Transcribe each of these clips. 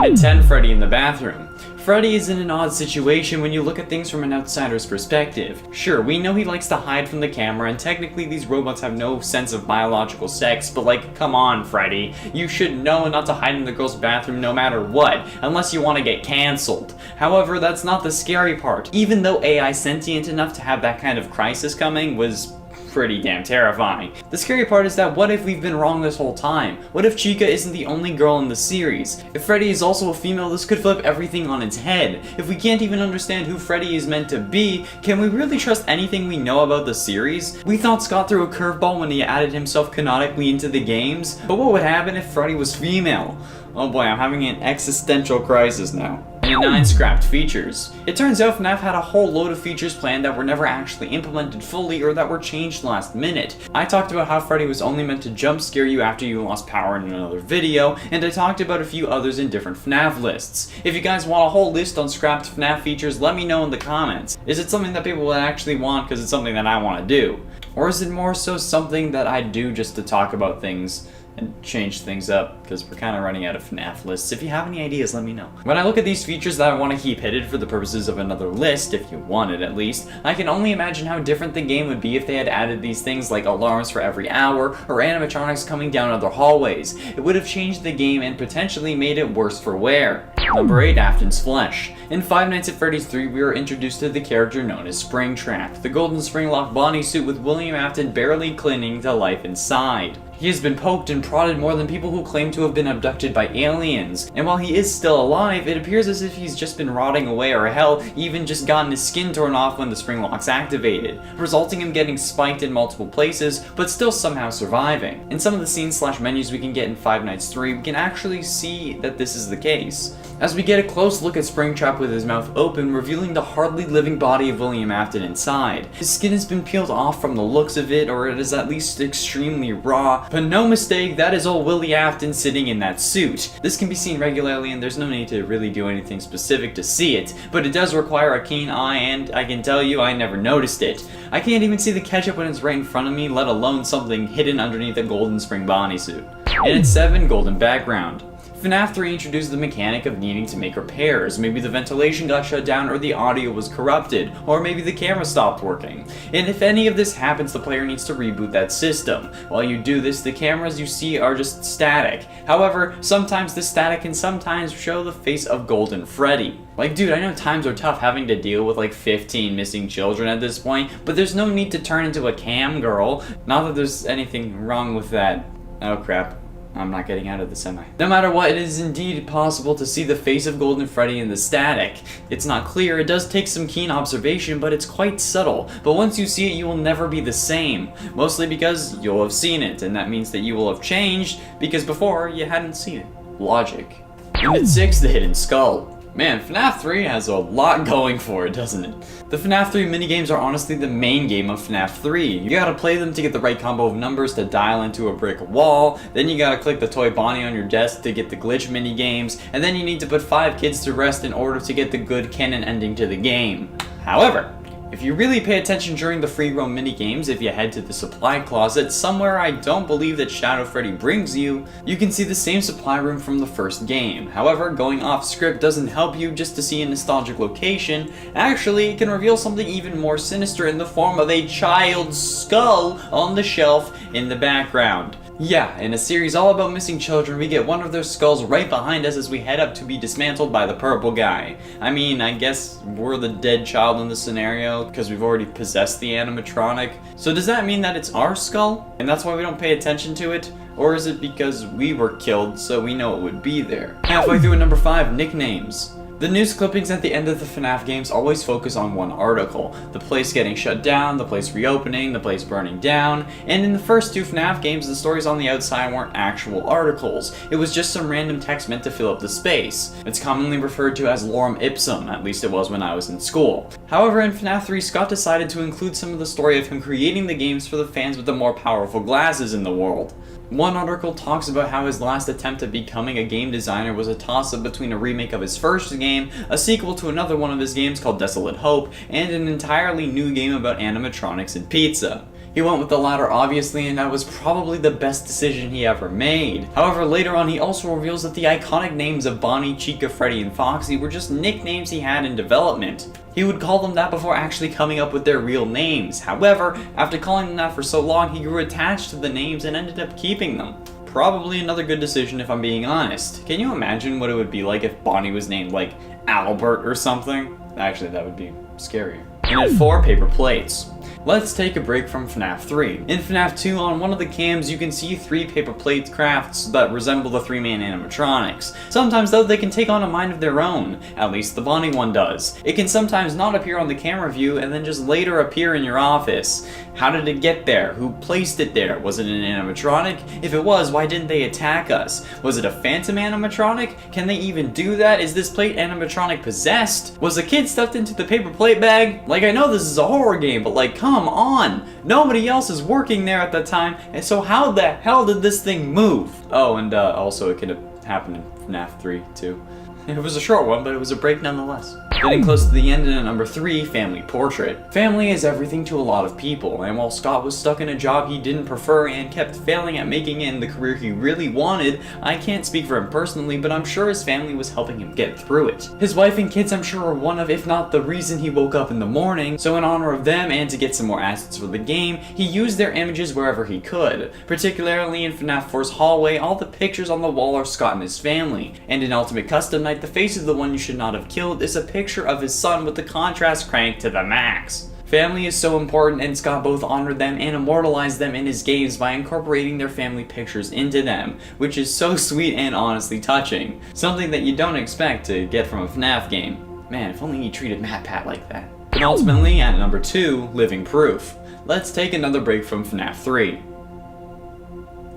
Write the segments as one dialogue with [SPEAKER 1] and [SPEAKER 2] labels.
[SPEAKER 1] And at 10, Freddy in the bathroom. Freddy is in an odd situation when you look at things from an outsider's perspective. Sure, we know he likes to hide from the camera, and technically these robots have no sense of biological sex, but like, come on, Freddy. You should know not to hide in the girl's bathroom no matter what, unless you want to get cancelled. However, that's not the scary part. Even though AI sentient enough to have that kind of crisis coming was pretty damn terrifying. The scary part is that what if we've been wrong this whole time? What if Chica isn't the only girl in the series? If Freddy is also a female, this could flip everything on its head. If we can't even understand who Freddy is meant to be, can we really trust anything we know about the series? We thought Scott threw a curveball when he added himself canonically into the games, but what would happen if Freddy was female? Oh boy, I'm having an existential crisis now. And 9 scrapped features. It turns out FNAF had a whole load of features planned that were never actually implemented fully or that were changed last minute. I talked about how Freddy was only meant to jump scare you after you lost power in another video, and I talked about a few others in different FNAF lists. If you guys want a whole list on scrapped FNAF features, let me know in the comments. Is it something that people would actually want because it's something that I want to do? Or is it more so something that I do just to talk about things and change things up, because we're kind of running out of FNAF lists. If you have any ideas, let me know. When I look at these features that I want to keep hidden for the purposes of another list, if you want it at least, I can only imagine how different the game would be if they had added these things like alarms for every hour, or animatronics coming down other hallways. It would have changed the game and potentially made it worse for wear. Number 8, Aftons Flesh. In Five Nights at Freddy's 3, we were introduced to the character known as Springtrap, the golden spring-locked bodysuit with William Afton barely clinging to life inside. He has been poked and prodded more than people who claim to have been abducted by aliens, and while he is still alive, it appears as if he's just been rotting away, or hell, even just gotten his skin torn off when the spring lock's activated, resulting in him getting spiked in multiple places, but still somehow surviving. In some of the scenes/menus we can get in Five Nights 3, we can actually see that this is the case, as we get a close look at Springtrap with his mouth open, revealing the hardly living body of William Afton inside. His skin has been peeled off from the looks of it, or it is at least extremely raw, but no mistake, that is old Willie Afton sitting in that suit. This can be seen regularly and there's no need to really do anything specific to see it, but it does require a keen eye, and I can tell you I never noticed it. I can't even see the ketchup when it's right in front of me, let alone something hidden underneath a golden spring bodysuit. And at 7, golden background. FNAF 3 introduced the mechanic of needing to make repairs. Maybe the ventilation got shut down, or the audio was corrupted, or maybe the camera stopped working. And if any of this happens, the player needs to reboot that system. While you do this, the cameras you see are just static. However, sometimes the static can sometimes show the face of Golden Freddy. Like, dude, I know times are tough having to deal with like 15 missing children at this point, but there's no need to turn into a cam girl. Not that there's anything wrong with that. Oh crap. I'm not getting out of the semi. No matter what, it is indeed possible to see the face of Golden Freddy in the static. It's not clear, it does take some keen observation, but it's quite subtle. But once you see it, you will never be the same. Mostly because you'll have seen it, and that means that you will have changed, because before, you hadn't seen it. Logic. And at 6, the hidden skull. Man, FNAF 3 has a lot going for it, doesn't it? The FNAF 3 minigames are honestly the main game of FNAF 3. You gotta play them to get the right combo of numbers to dial into a brick wall, then you gotta click the toy Bonnie on your desk to get the glitch minigames, and then you need to put 5 kids to rest in order to get the good canon ending to the game. However, if you really pay attention during the free roam minigames, if you head to the supply closet, somewhere I don't believe that Shadow Freddy brings you, you can see the same supply room from the first game. However, going off script doesn't help you just to see a nostalgic location. Actually, it can reveal something even more sinister in the form of a child's skull on the shelf in the background. Yeah, in a series all about missing children, we get one of their skulls right behind us as we head up to be dismantled by the purple guy. I mean, I guess we're the dead child in this scenario, because we've already possessed the animatronic. So does that mean that it's our skull, and that's why we don't pay attention to it? Or is it because we were killed, so we know it would be there? Halfway through at number 5, nicknames. The news clippings at the end of the FNAF games always focus on one article. The place getting shut down, the place reopening, the place burning down, and in the first 2 FNAF games, the stories on the outside weren't actual articles. It was just some random text meant to fill up the space. It's commonly referred to as lorem ipsum, at least it was when I was in school. However, in FNAF 3, Scott decided to include some of the story of him creating the games for the fans with the more powerful glasses in the world. One article talks about how his last attempt at becoming a game designer was a toss-up between a remake of his first game, a sequel to another one of his games called Desolate Hope, and an entirely new game about animatronics and pizza. He went with the latter obviously, and that was probably the best decision he ever made. However, later on he also reveals that the iconic names of Bonnie, Chica, Freddy, and Foxy were just nicknames he had in development. He would call them that before actually coming up with their real names. However, after calling them that for so long, he grew attached to the names and ended up keeping them. Probably another good decision if I'm being honest. Can you imagine what it would be like if Bonnie was named like Albert or something? Actually, that would be scarier. And at 4, paper plates. Let's take a break from FNAF 3. In FNAF 2, on one of the cams, you can see 3 paper plate crafts that resemble the 3 main animatronics. Sometimes, though, they can take on a mind of their own. At least the Vani one does. It can sometimes not appear on the camera view and then just later appear in your office. How did it get there? Who placed it there? Was it an animatronic? If it was, why didn't they attack us? Was it a phantom animatronic? Can they even do that? Is this plate animatronic possessed? Was a kid stuffed into the paper plate bag? Like, I know this is a horror game, but like, come on! Nobody else is working there at the time, and so how the hell did this thing move? Oh, and also it could have happened in FNAF 3 too. It was a short one, but it was a break nonetheless. Getting close to the end, and at number 3, family portrait. Family is everything to a lot of people, and while Scott was stuck in a job he didn't prefer and kept failing at making it in the career he really wanted, I can't speak for him personally, but I'm sure his family was helping him get through it. His wife and kids I'm sure are one of, if not the reason he woke up in the morning, so in honor of them and to get some more assets for the game, he used their images wherever he could. Particularly in FNAF 4's hallway, all the pictures on the wall are Scott and his family, and in Ultimate Custom Night, the face of the one you should not have killed is a picture of his son with the contrast cranked to the max. Family is so important, and Scott both honored them and immortalized them in his games by incorporating their family pictures into them, which is so sweet and honestly touching. Something that you don't expect to get from a FNAF game. Man, if only he treated Matpat like that. And ultimately, at number 2, living proof. Let's take another break from FNAF 3.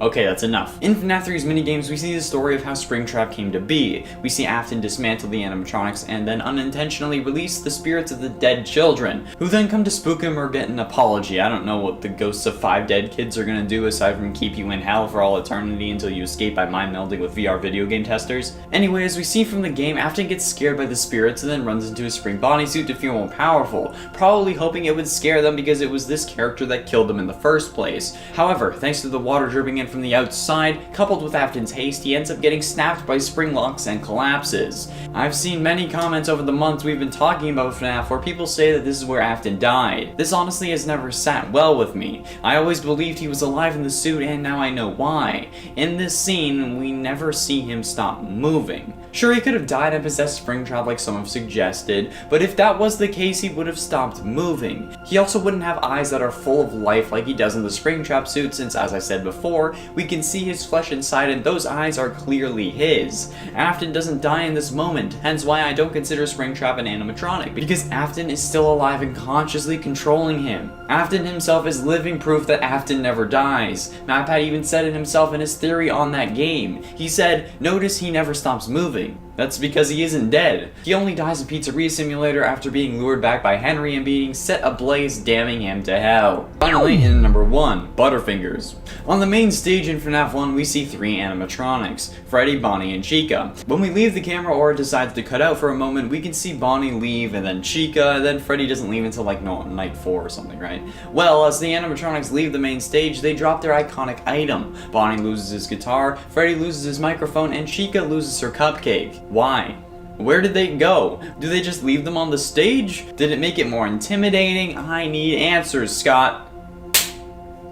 [SPEAKER 1] Okay, that's enough. In FNAF 3's minigames, we see the story of how Springtrap came to be. We see Afton dismantle the animatronics and then unintentionally release the spirits of the dead children, who then come to spook him or get an apology. I don't know what the ghosts of 5 dead kids are gonna do aside from keep you in hell for all eternity until you escape by mind melding with VR video game testers. Anyway, as we see from the game, Afton gets scared by the spirits and then runs into his spring bodysuit to feel more powerful, probably hoping it would scare them because it was this character that killed them in the first place. However, thanks to the water dripping in from the outside, coupled with Afton's haste, he ends up getting snapped by spring locks and collapses. I've seen many comments over the months we've been talking about FNAF where people say that this is where Afton died. This honestly has never sat well with me. I always believed he was alive in the suit, and now I know why. In this scene, we never see him stop moving. Sure, he could have died and possessed Springtrap like some have suggested, but if that was the case, he would have stopped moving. He also wouldn't have eyes that are full of life like he does in the Springtrap suit, since, as I said before, we can see his flesh inside and those eyes are clearly his. Afton doesn't die in this moment, hence why I don't consider Springtrap an animatronic, because Afton is still alive and consciously controlling him. Afton himself is living proof that Afton never dies. Matpat even said it himself in his theory on that game. He said, "Notice he never stops moving." That's because he isn't dead. He only dies in Pizzeria Simulator after being lured back by Henry and being set ablaze, damning him to hell. Finally, in number 1, Butterfingers. On the main stage in FNAF 1, we see 3 animatronics, Freddy, Bonnie, and Chica. When we leave the camera or decides to cut out for a moment, we can see Bonnie leave, and then Chica, and then Freddy doesn't leave until like night 4 or something, right? Well, as the animatronics leave the main stage, they drop their iconic item. Bonnie loses his guitar, Freddy loses his microphone, and Chica loses her cupcake. Why? Where did they go? Do they just leave them on the stage? Did it make it more intimidating? I need answers, Scott.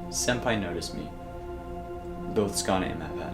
[SPEAKER 1] Senpai noticed me. Both Scott and Matpat.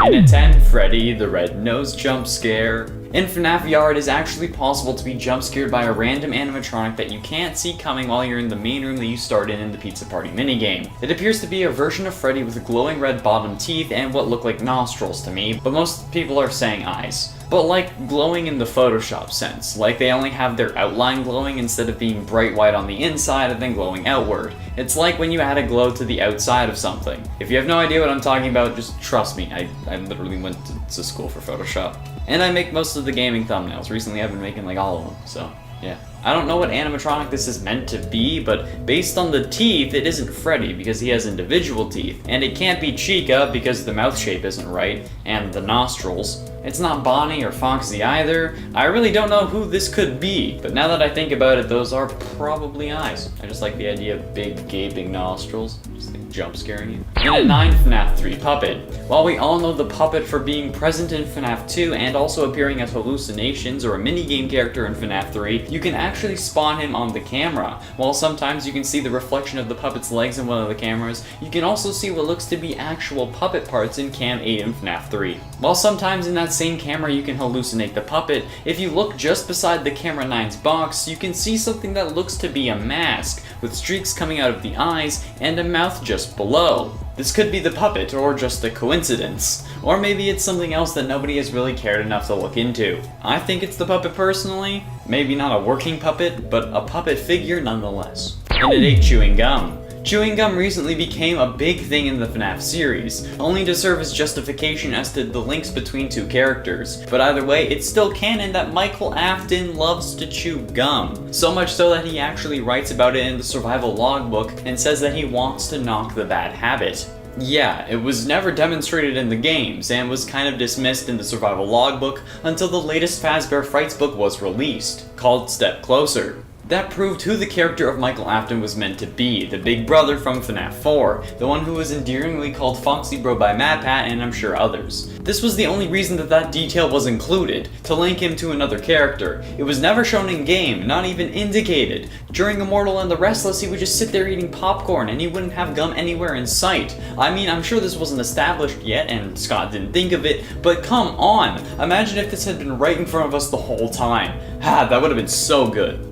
[SPEAKER 1] In at 10, Freddy, the red-nosed jump scare. In FNAF VR, it is actually possible to be jump scared by a random animatronic that you can't see coming while you're in the main room that you started in the Pizza Party minigame. It appears to be a version of Freddy with glowing red bottom teeth and what look like nostrils to me, but most people are saying eyes. But like glowing in the Photoshop sense, like they only have their outline glowing instead of being bright white on the inside and then glowing outward. It's like when you add a glow to the outside of something. If you have no idea what I'm talking about, just trust me, I literally went to school for Photoshop. And I make most of the gaming thumbnails. Recently I've been making like all of them, so yeah. I don't know what animatronic this is meant to be, but based on the teeth, it isn't Freddy because he has individual teeth. And it can't be Chica because the mouth shape isn't right, and the nostrils. It's not Bonnie or Foxy either. I really don't know who this could be, but now that I think about it, those are probably eyes. I just like the idea of big gaping nostrils, just like jump scaring you. And at 9, FNAF 3 Puppet. While we all know the puppet for being present in FNAF 2 and also appearing as Hallucinations or a minigame character in FNAF 3, you can actually spawn him on the camera. While sometimes you can see the reflection of the puppet's legs in one of the cameras, you can also see what looks to be actual puppet parts in Cam 8 in FNAF 3. While sometimes in that same camera you can hallucinate the puppet, if you look just beside the camera 9's box, you can see something that looks to be a mask, with streaks coming out of the eyes and a mouth just below. This could be the puppet, or just a coincidence. Or maybe it's something else that nobody has really cared enough to look into. I think it's the puppet personally. Maybe not a working puppet, but a puppet figure nonetheless. And it ate chewing gum. Chewing gum recently became a big thing in the FNAF series, only to serve as justification as to the links between two characters. But either way, it's still canon that Michael Afton loves to chew gum. So much so that he actually writes about it in the survival logbook and says that he wants to knock the bad habit. Yeah, it was never demonstrated in the games, and was kind of dismissed in the survival logbook until the latest Fazbear Frights book was released, called Step Closer. That proved who the character of Michael Afton was meant to be, the big brother from FNAF 4, the one who was endearingly called Foxy Bro by Matpat and I'm sure others. This was the only reason that detail was included, to link him to another character. It was never shown in game, not even indicated. During Immortal and the Restless, he would just sit there eating popcorn and he wouldn't have gum anywhere in sight. I mean, I'm sure this wasn't established yet and Scott didn't think of it, but come on! Imagine if this had been right in front of us the whole time. That would have been so good.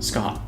[SPEAKER 1] Scott,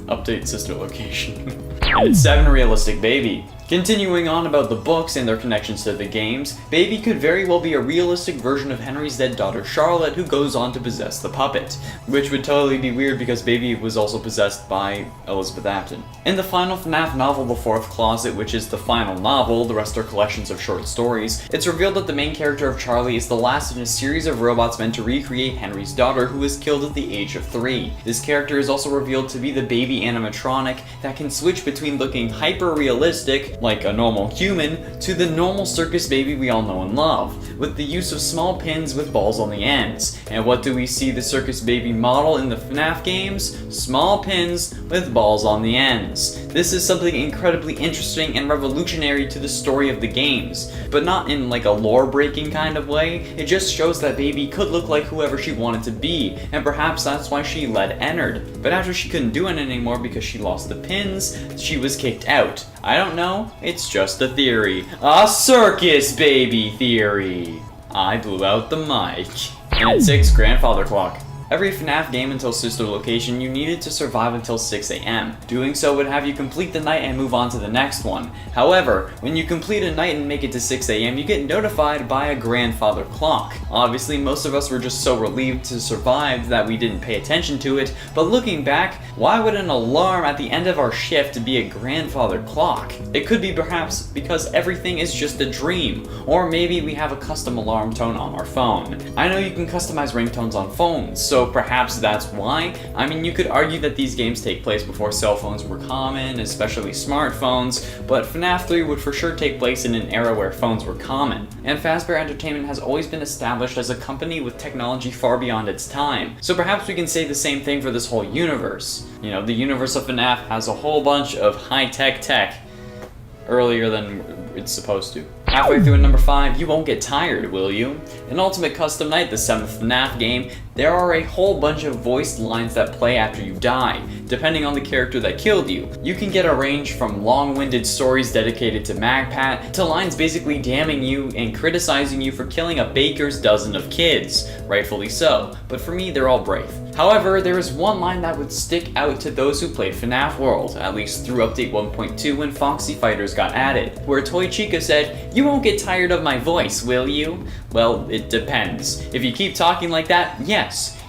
[SPEAKER 1] update sister location. And it's 7, Realistic Baby. Continuing on about the books and their connections to the games, Baby could very well be a realistic version of Henry's dead daughter Charlotte who goes on to possess the puppet. Which would totally be weird because Baby was also possessed by Elizabeth Afton. In the final FNAF novel, The Fourth Closet, which is the final novel, the rest are collections of short stories, it's revealed that the main character of Charlie is the last in a series of robots meant to recreate Henry's daughter who was killed at the age of 3. This character is also revealed to be the baby animatronic that can switch between looking hyper-realistic, like a normal human, to the normal circus baby we all know and love, with the use of small pins with balls on the ends. And what do we see the circus baby model in the FNAF games? Small pins with balls on the ends. This is something incredibly interesting and revolutionary to the story of the games, but not in like a lore-breaking kind of way. It just shows that Baby could look like whoever she wanted to be, and perhaps that's why she led Ennard. But after she couldn't do it anymore because she lost the pins, she was kicked out. I don't know, it's just a theory. A circus baby theory! I blew out the mic. And at 6, Grandfather Clock. Every FNAF game until Sister Location, you needed to survive until 6 AM. Doing so would have you complete the night and move on to the next one. However, when you complete a night and make it to 6 AM, you get notified by a grandfather clock. Obviously, most of us were just so relieved to survive that we didn't pay attention to it, but looking back, why would an alarm at the end of our shift be a grandfather clock? It could be perhaps because everything is just a dream, or maybe we have a custom alarm tone on our phone. I know you can customize ringtones on phones, so perhaps that's why. I mean, you could argue that these games take place before cell phones were common, especially smartphones, but FNAF 3 would for sure take place in an era where phones were common. And Fazbear Entertainment has always been established as a company with technology far beyond its time, so perhaps we can say the same thing for this whole universe. You know, the universe of FNAF has a whole bunch of high-tech tech earlier than it's supposed to. Halfway through at number 5, you won't get tired, will you? In Ultimate Custom Night, the 7th FNAF game, there are a whole bunch of voiced lines that play after you die, depending on the character that killed you. You can get a range from long-winded stories dedicated to Matpat, to lines basically damning you and criticizing you for killing a baker's dozen of kids. Rightfully so, but for me, they're all brave. However, there is one line that would stick out to those who played FNAF World, at least through Update 1.2 when Foxy Fighters got added, where Toy Chica said, "You won't get tired of my voice, will you?" Well, it depends. If you keep talking like that, yes.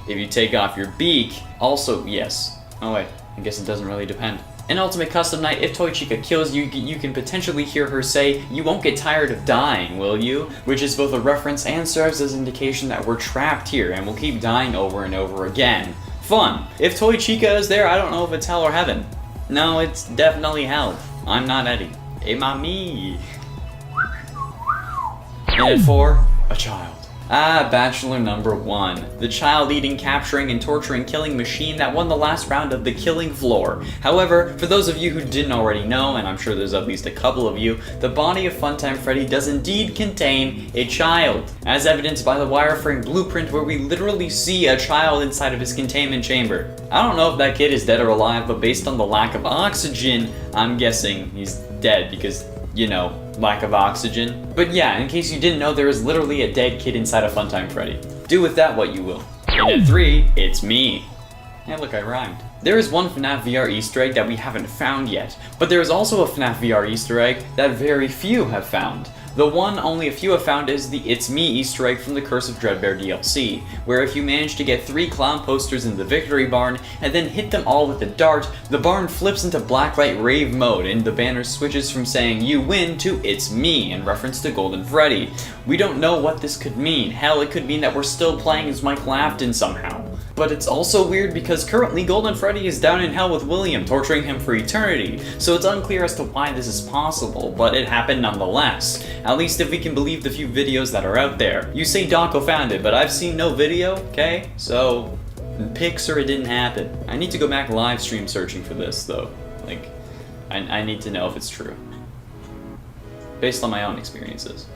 [SPEAKER 1] If you take off your beak, also yes. Oh wait, I guess it doesn't really depend. In Ultimate Custom Night, if Toy Chica kills you, you can potentially hear her say, "You won't get tired of dying, will you?" Which is both a reference and serves as indication that we're trapped here and we'll keep dying over and over again. Fun. If Toy Chica is there, I don't know if it's hell or heaven. No, it's definitely hell. I'm not Eddie. Hey, mommy. And at 4, a child. Ah, Bachelor number 1. The child-eating, capturing, and torturing killing machine that won the last round of the killing floor. However, for those of you who didn't already know, and I'm sure there's at least a couple of you, the body of Funtime Freddy does indeed contain a child, as evidenced by the wireframe blueprint where we literally see a child inside of his containment chamber. I don't know if that kid is dead or alive, but based on the lack of oxygen, I'm guessing he's dead because, you know, lack of oxygen. But yeah, in case you didn't know, there is literally a dead kid inside of Funtime Freddy. Do with that what you will. And at 3, it's me. Hey, look, I rhymed. There is one FNAF VR Easter egg that we haven't found yet, but there is also a FNAF VR Easter egg that very few have found. The one only a few have found is the It's Me Easter egg from the Curse of Dreadbear DLC, where if you manage to get 3 clown posters in the Victory Barn and then hit them all with a dart, the barn flips into blacklight rave mode and the banner switches from saying "You win" to "It's me" in reference to Golden Freddy. We don't know what this could mean. Hell, it could mean that we're still playing as Michael Aftons somehow. But it's also weird because currently Golden Freddy is down in hell with William, torturing him for eternity, so it's unclear as to why this is possible, but it happened nonetheless. At least if we can believe the few videos that are out there. You say Donko found it, but I've seen no video, okay? So, pics or it didn't happen. I need to go back live stream searching for this, though. Like, I need to know if it's true. Based on my own experiences.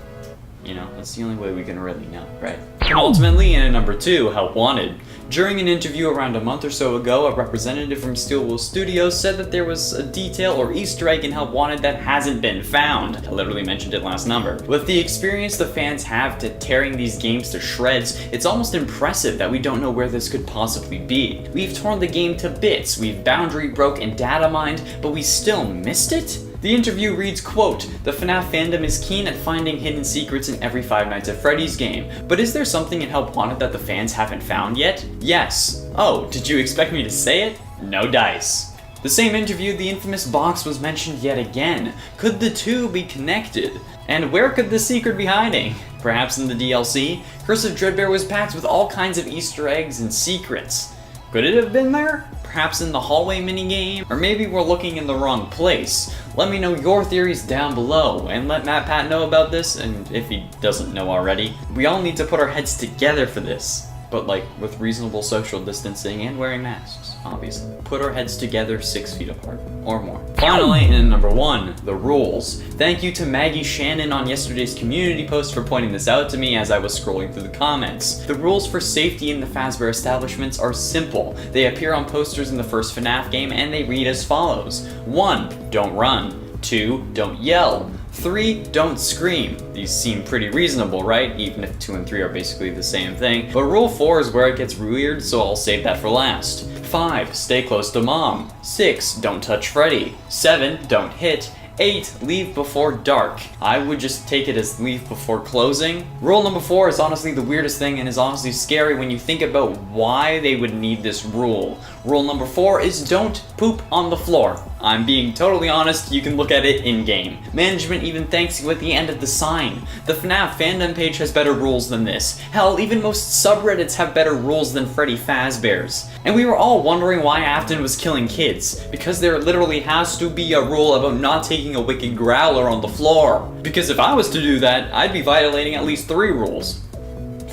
[SPEAKER 1] You know, that's the only way we can really know, right? And ultimately, in at number 2, Help Wanted. During an interview around a month or so ago, a representative from Steelwool Studios said that there was a detail or Easter egg in Help Wanted that hasn't been found. I literally mentioned it last number. With the experience the fans have to tearing these games to shreds, it's almost impressive that we don't know where this could possibly be. We've torn the game to bits, we've boundary broke and data mined, but we still missed it? The interview reads, quote, "The FNAF fandom is keen at finding hidden secrets in every Five Nights at Freddy's game, but is there something in Help Wanted that the fans haven't found yet? Yes. Oh, did you expect me to say it? No dice." The same interview, the infamous box was mentioned yet again. Could the two be connected? And where could the secret be hiding? Perhaps in the DLC? Curse of Dreadbear was packed with all kinds of Easter eggs and secrets. Could it have been there? Perhaps in the hallway minigame? Or maybe we're looking in the wrong place. Let me know your theories down below, and let Matpat know about this, and if he doesn't know already. We all need to put our heads together for this. But like, with reasonable social distancing and wearing masks, obviously. Put our heads together 6 feet apart, or more. Finally, in number 1, the rules. Thank you to Maggie Shannon on yesterday's community post for pointing this out to me as I was scrolling through the comments. The rules for safety in the Fazbear establishments are simple. They appear on posters in the first FNAF game, and they read as follows. 1. Don't run. 2. Don't yell. 3. Don't scream. These seem pretty reasonable, right? Even if 2 and 3 are basically the same thing. But rule 4 is where it gets weird, so I'll save that for last. 5. Stay close to mom. 6. Don't touch Freddy. 7. Don't hit. 8. Leave before dark. I would just take it as leave before closing. Rule number 4 is honestly the weirdest thing and is honestly scary when you think about why they would need this rule. Rule number 4 is don't poop on the floor. I'm being totally honest, you can look at it in-game. Management even thanks you at the end of the sign. The FNAF fandom page has better rules than this. Hell, even most subreddits have better rules than Freddy Fazbear's. And we were all wondering why Afton was killing kids. Because there literally has to be a rule about not taking a wicked growler on the floor. Because if I was to do that, I'd be violating at least 3 rules.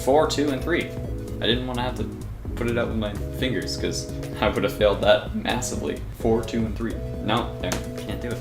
[SPEAKER 1] 4, 2, and 3. I didn't want to have to put it out with my fingers, because I would have failed that massively. 4, 2, and 3. No, there, can't do it.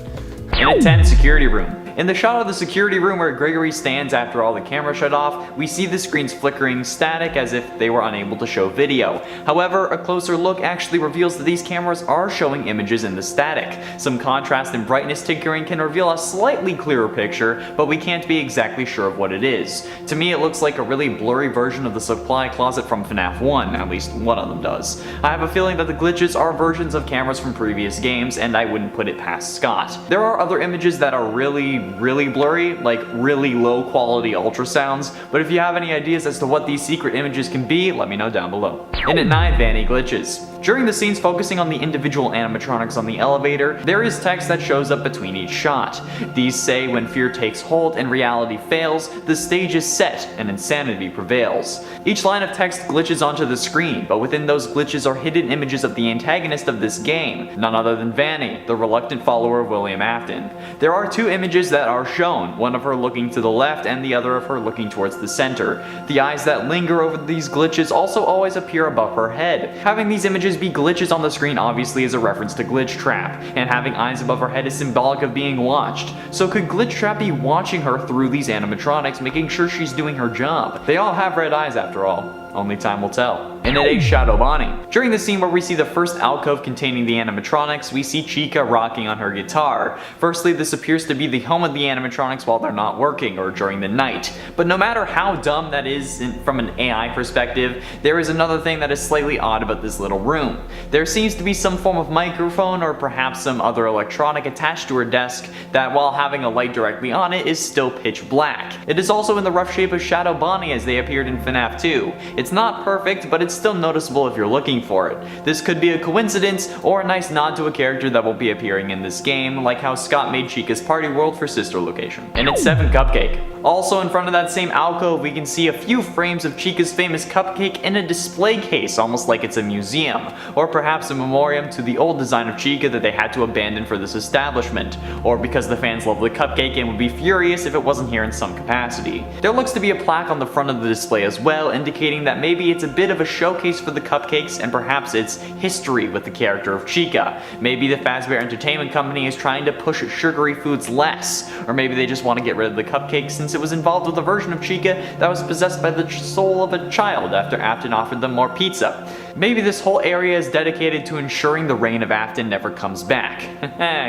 [SPEAKER 1] In a tent security room. In the shot of the security room where Gregory stands after all the cameras shut off, we see the screens flickering static as if they were unable to show video. However, a closer look actually reveals that these cameras are showing images in the static. Some contrast and brightness tinkering can reveal a slightly clearer picture, but we can't be exactly sure of what it is. To me, it looks like a really blurry version of the supply closet from FNAF 1, at least one of them does. I have a feeling that the glitches are versions of cameras from previous games, and I wouldn't put it past Scott. There are other images that are really being really blurry, like really low quality ultrasounds, but if you have any ideas as to what these secret images can be, let me know down below. And at 9, Vani glitches. During the scenes focusing on the individual animatronics on the elevator, there is text that shows up between each shot. These say when fear takes hold and reality fails, the stage is set and insanity prevails. Each line of text glitches onto the screen, but within those glitches are hidden images of the antagonist of this game, none other than Vani, the reluctant follower of William Afton. There are 2 images that are shown, one of her looking to the left and the other of her looking towards the center. The eyes that linger over these glitches also always appear above her head. Having these images be glitches on the screen obviously is a reference to Glitch Trap, and having eyes above her head is symbolic of being watched. So could Glitch Trap be watching her through these animatronics, making sure she's doing her job? They all have red eyes after all. Only time will tell. And at 8, Shadow Vani. During the scene where we see the first alcove containing the animatronics, we see Chica rocking on her guitar. Firstly, this appears to be the home of the animatronics while they're not working or during the night. But no matter how dumb that is from an AI perspective, there is another thing that is slightly odd about this little room. There seems to be some form of microphone or perhaps some other electronic attached to her desk that, while having a light directly on it, is still pitch black. It is also in the rough shape of Shadow Vani as they appeared in FNAF 2. It's not perfect, but it's still noticeable if you're looking for it. This could be a coincidence or a nice nod to a character that will be appearing in this game, like how Scott made Chica's Party World for Sister Location. And it's 7, Cupcake. Also in front of that same alcove, we can see a few frames of Chica's famous cupcake in a display case, almost like it's a museum, or perhaps a memoriam to the old design of Chica that they had to abandon for this establishment, or because the fans love the cupcake and would be furious if it wasn't here in some capacity. There looks to be a plaque on the front of the display as well, indicating that maybe it's a bit of a showcase for the cupcakes and perhaps its history with the character of Chica. Maybe the Fazbear Entertainment Company is trying to push sugary foods less, or maybe they just want to get rid of the cupcake since it was involved with a version of Chica that was possessed by the soul of a child after Afton offered them more pizza. Maybe this whole area is dedicated to ensuring the reign of Afton never comes back.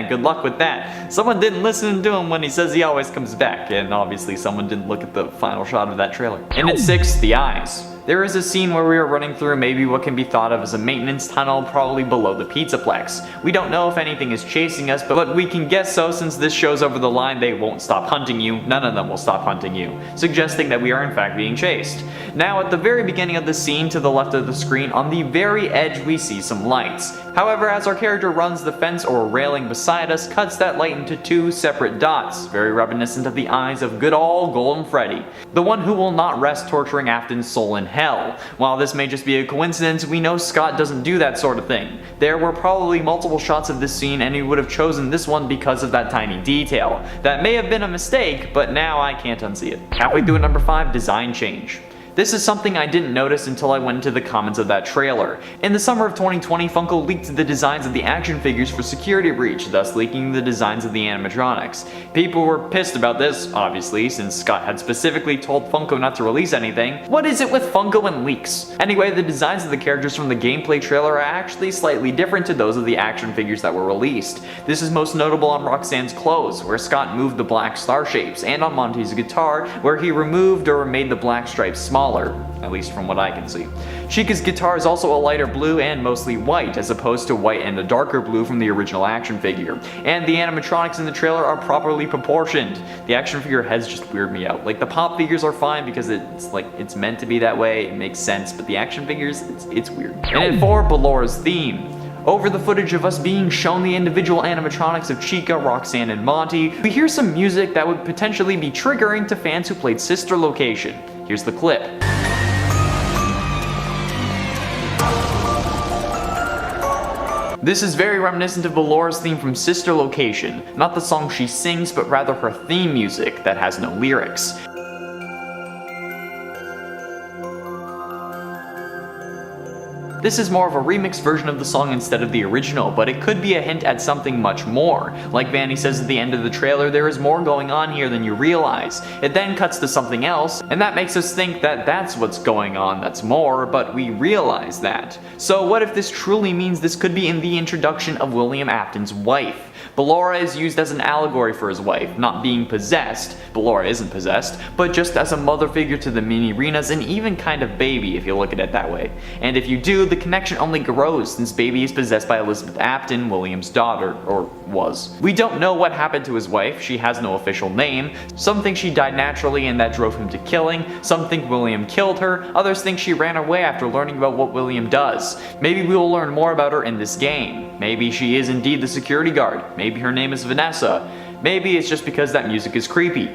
[SPEAKER 1] Good luck with that. Someone didn't listen to him when he says he always comes back, and obviously someone didn't look at the final shot of that trailer. And at 6, the eyes. There is a scene where we are running through maybe what can be thought of as a maintenance tunnel probably below the Pizzaplex. We don't know if anything is chasing us, but we can guess so since this shows over the line they won't stop hunting you, none of them will stop hunting you, suggesting that we are in fact being chased. Now at the very beginning of the scene to the left of the screen, on the very edge we see some lights. However, as our character runs, the fence or railing beside us cuts that light into 2 separate dots, very reminiscent of the eyes of good old Golden Freddy, the one who will not rest torturing Afton's soul in hell. While this may just be a coincidence, we know Scott doesn't do that sort of thing. There were probably multiple shots of this scene and he would have chosen this one because of that tiny detail. That may have been a mistake, but now I can't unsee it. Halfway through at number 5, design change. This is something I didn't notice until I went into the comments of that trailer. In the summer of 2020, Funko leaked the designs of the action figures for Security Breach, thus leaking the designs of the animatronics. People were pissed about this, obviously, since Scott had specifically told Funko not to release anything. What is it with Funko and leaks? Anyway, the designs of the characters from the gameplay trailer are actually slightly different to those of the action figures that were released. This is most notable on Roxanne's clothes, where Scott moved the black star shapes, and on Monty's guitar, where he removed or made the black stripes smaller. At least from what I can see. Chica's guitar is also a lighter blue and mostly white, as opposed to white and a darker blue from the original action figure. And the animatronics in the trailer are properly proportioned. The action figure heads just weird me out. Like, the pop figures are fine because it's meant to be that way, it makes sense, but the action figures, it's weird. And at 4, Balloras Theme. Over the footage of us being shown the individual animatronics of Chica, Roxanne, and Monty, we hear some music that would potentially be triggering to fans who played Sister Location. Here's the clip. This is very reminiscent of Ballora's theme from Sister Location, not the song she sings, but rather her theme music that has no lyrics. This is more of a remix version of the song instead of the original, but it could be a hint at something much more. Like Vani says at the end of the trailer, there is more going on here than you realize. It then cuts to something else, and that makes us think that that's what's going on, that's more, but we realize that. So what if this truly means this could be in the introduction of William Afton's wife? Ballora is used as an allegory for his wife, not being possessed, Ballora isn't possessed, but just as a mother figure to the mini-Renas and even kind of Baby if you look at it that way. And if you do, the connection only grows since Baby is possessed by Elizabeth Afton, William's daughter, or was. We don't know what happened to his wife, she has no official name. Some think she died naturally and that drove him to killing, some think William killed her, others think she ran away after learning about what William does. Maybe we will learn more about her in this game. Maybe she is indeed the security guard. Maybe her name is Vanessa. Maybe it's just because that music is creepy.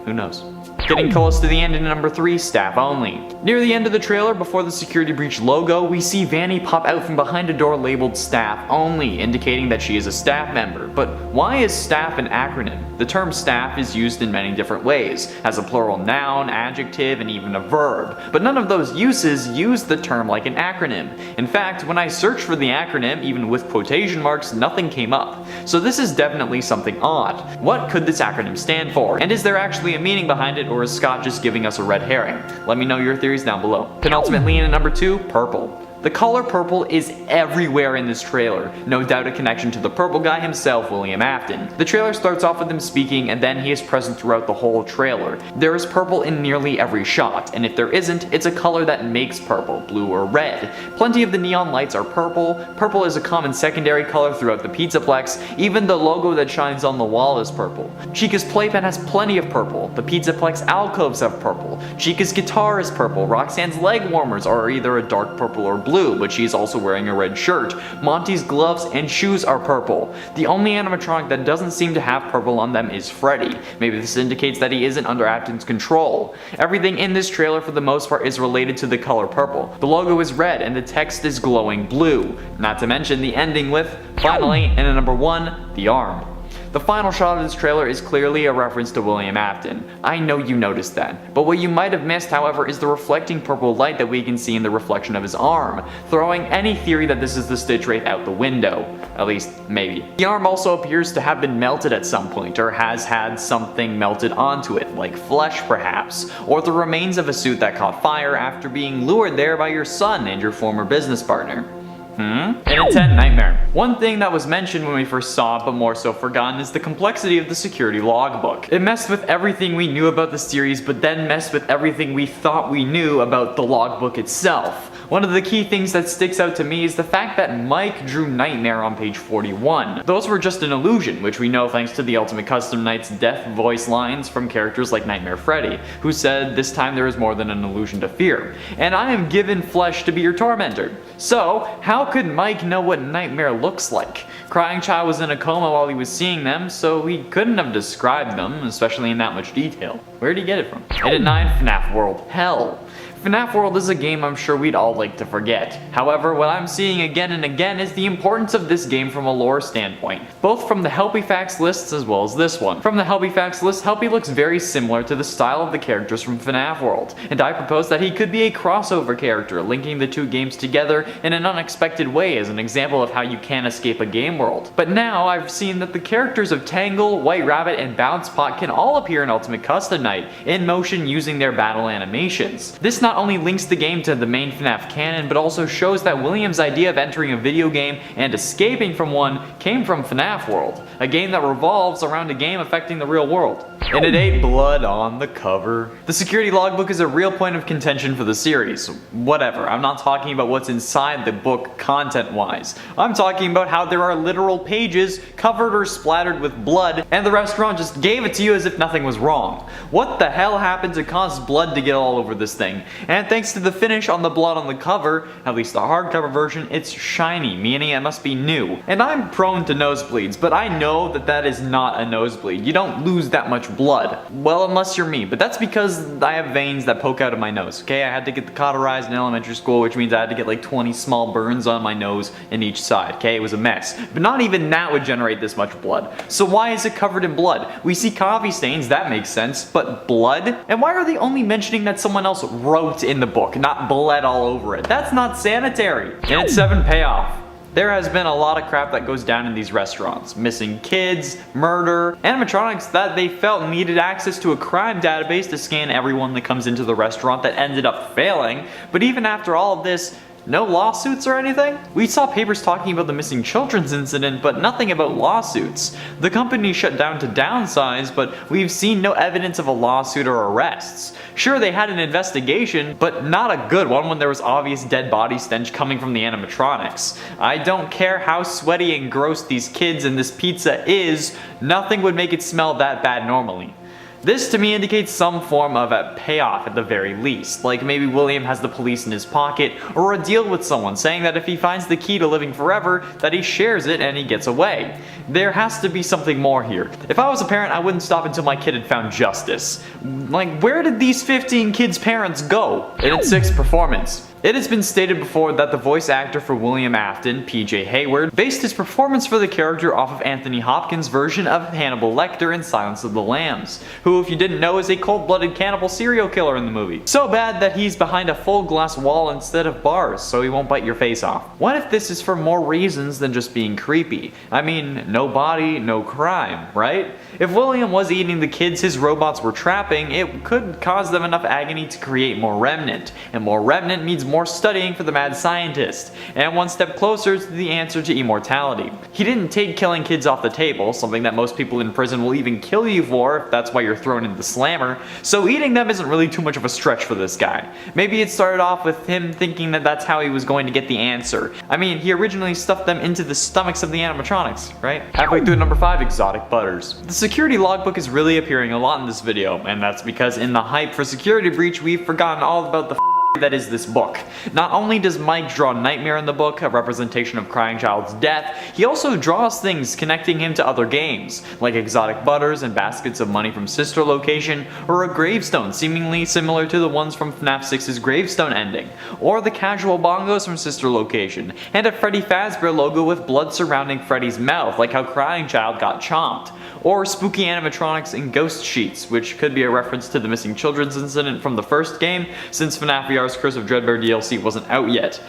[SPEAKER 1] Who knows? Getting close to the end in number 3, staff only. Near the end of the trailer, before the security breach logo, we see Vani pop out from behind a door labeled staff only, indicating that she is a staff member. But why is staff an acronym? The term staff is used in many different ways, as a plural noun, adjective, and even a verb. But none of those uses use the term like an acronym. In fact, when I searched for the acronym, even with quotation marks, nothing came up. So this is definitely something odd. What could this acronym stand for? And is there actually a meaning behind it, or is Scott just giving us a red herring? Let me know your theories down below. Penultimately in number 2, purple. The color purple is everywhere in this trailer, no doubt a connection to the purple guy himself, William Afton. The trailer starts off with him speaking and then he is present throughout the whole trailer. There is purple in nearly every shot, and if there isn't, it's a color that makes purple, blue or red. Plenty of the neon lights are purple, purple is a common secondary color throughout the Pizzaplex, even the logo that shines on the wall is purple. Chica's playpen has plenty of purple, the Pizzaplex alcoves have purple, Chica's guitar is purple, Roxanne's leg warmers are either a dark purple or blue, but she's also wearing a red shirt. Monty's gloves and shoes are purple. The only animatronic that doesn't seem to have purple on them is Freddy. Maybe this indicates that he isn't under Afton's control. Everything in this trailer for the most part is related to the color purple. The logo is red and the text is glowing blue. Not to mention the ending with, finally, and in number 1, the arm. The final shot of this trailer is clearly a reference to William Afton. I know you noticed that. But what you might have missed, however, is the reflecting purple light that we can see in the reflection of his arm, throwing any theory that this is the Stitch Wraith out the window. At least, maybe. The arm also appears to have been melted at some point, or has had something melted onto it, like flesh perhaps, or the remains of a suit that caught fire after being lured there by your son and your former business partner. And a 10 nightmare. One thing that was mentioned when we first saw it, but more so forgotten, is the complexity of the security logbook. It messed with everything we knew about the series, but then messed with everything we thought we knew about the logbook itself. One of the key things that sticks out to me is the fact that Mike drew Nightmare on page 41. Those were just an illusion, which we know thanks to the Ultimate Custom Night's death voice lines from characters like Nightmare Freddy, who said this time there is more than an illusion to fear. And I am given flesh to be your tormentor. So, how could Mike know what Nightmare looks like? Crying Child was in a coma while he was seeing them, so he couldn't have described them, especially in that much detail. Where did he get it from? And at 9, FNAF World. Hell. FNAF World is a game I'm sure we'd all like to forget. However, what I'm seeing again and again is the importance of this game from a lore standpoint, both from the Helpy Facts lists as well as this one. From the Helpy Facts list, Helpy looks very similar to the style of the characters from FNAF World, and I propose that he could be a crossover character, linking the two games together in an unexpected way as an example of how you can escape a game world. But now I've seen that the characters of Tangle, White Rabbit, and Bounce Pot can all appear in Ultimate Custom Night, in motion using their battle animations. This not only links the game to the main FNAF canon, but also shows that William's idea of entering a video game and escaping from one came from FNAF World, a game that revolves around a game affecting the real world. And it ain't blood on the cover. The security logbook is a real point of contention for the series. Whatever, I'm not talking about what's inside the book content-wise. I'm talking about how there are literal pages covered or splattered with blood, and the restaurant just gave it to you as if nothing was wrong. What the hell happened to cause blood to get all over this thing? And thanks to the finish on the blood on the cover, at least the hardcover version, it's shiny, meaning it must be new. And I'm prone to nosebleeds, but I know that that is not a nosebleed. You don't lose that much blood. Well, unless you're me, but that's because I have veins that poke out of my nose, okay? I had to get the cauterized in elementary school, which means I had to get like 20 small burns on my nose in each side, okay? It was a mess. But not even that would generate this much blood. So why is it covered in blood? We see coffee stains, that makes sense, but blood? And why are they only mentioning that someone else wrote in the book, not bled all over it? That's not sanitary. And at 7, Payoff. There has been a lot of crap that goes down in these restaurants. Missing kids, murder, animatronics that they felt needed access to a crime database to scan everyone that comes into the restaurant that ended up failing. But even after all of this, No lawsuits or anything? We saw papers talking about the missing children's incident, but nothing about lawsuits. The company shut down to downsize, but we've seen no evidence of a lawsuit or arrests. Sure, they had an investigation, but not a good one when there was obvious dead body stench coming from the animatronics. I don't care how sweaty and gross these kids and this pizza is, nothing would make it smell that bad normally. This to me indicates some form of a payoff at the very least, like maybe William has the police in his pocket, or a deal with someone saying that if he finds the key to living forever, that he shares it and he gets away. There has to be something more here. If I was a parent, I wouldn't stop until my kid had found justice. Like, where did these 15 kids' parents go? In its 6th performance. It has been stated before that the voice actor for William Afton, PJ Hayward, based his performance for the character off of Anthony Hopkins' version of Hannibal Lecter in Silence of the Lambs, who, if you didn't know, is a cold-blooded cannibal serial killer in the movie. So bad that he's behind a full glass wall instead of bars, so he won't bite your face off. What if this is for more reasons than just being creepy? I mean, no body, no crime, right? If William was eating the kids his robots were trapping, it could cause them enough agony to create more remnant, and more remnant means more studying for the mad scientist, and one step closer to the answer to immortality. He didn't take killing kids off the table, something that most people in prison will even kill you for if that's why you're thrown in the slammer, so eating them isn't really too much of a stretch for this guy. Maybe it started off with him thinking that that's how he was going to get the answer. I mean, he originally stuffed them into the stomachs of the animatronics, right? Halfway through number 5, exotic butters. The security logbook is really appearing a lot in this video, and that's because in the hype for security breach, we've forgotten all about the that is this book. Not only does Mike draw Nightmare in the book, a representation of Crying Child's death, he also draws things connecting him to other games, like exotic butters and baskets of money from Sister Location, or a gravestone seemingly similar to the ones from FNAF 6's gravestone ending, or the casual bongos from Sister Location, and a Freddy Fazbear logo with blood surrounding Freddy's mouth, like how Crying Child got chomped, or spooky animatronics and ghost sheets, which could be a reference to the missing children's incident from the first game, since FNAF VR's Curse of Dreadbear DLC wasn't out yet.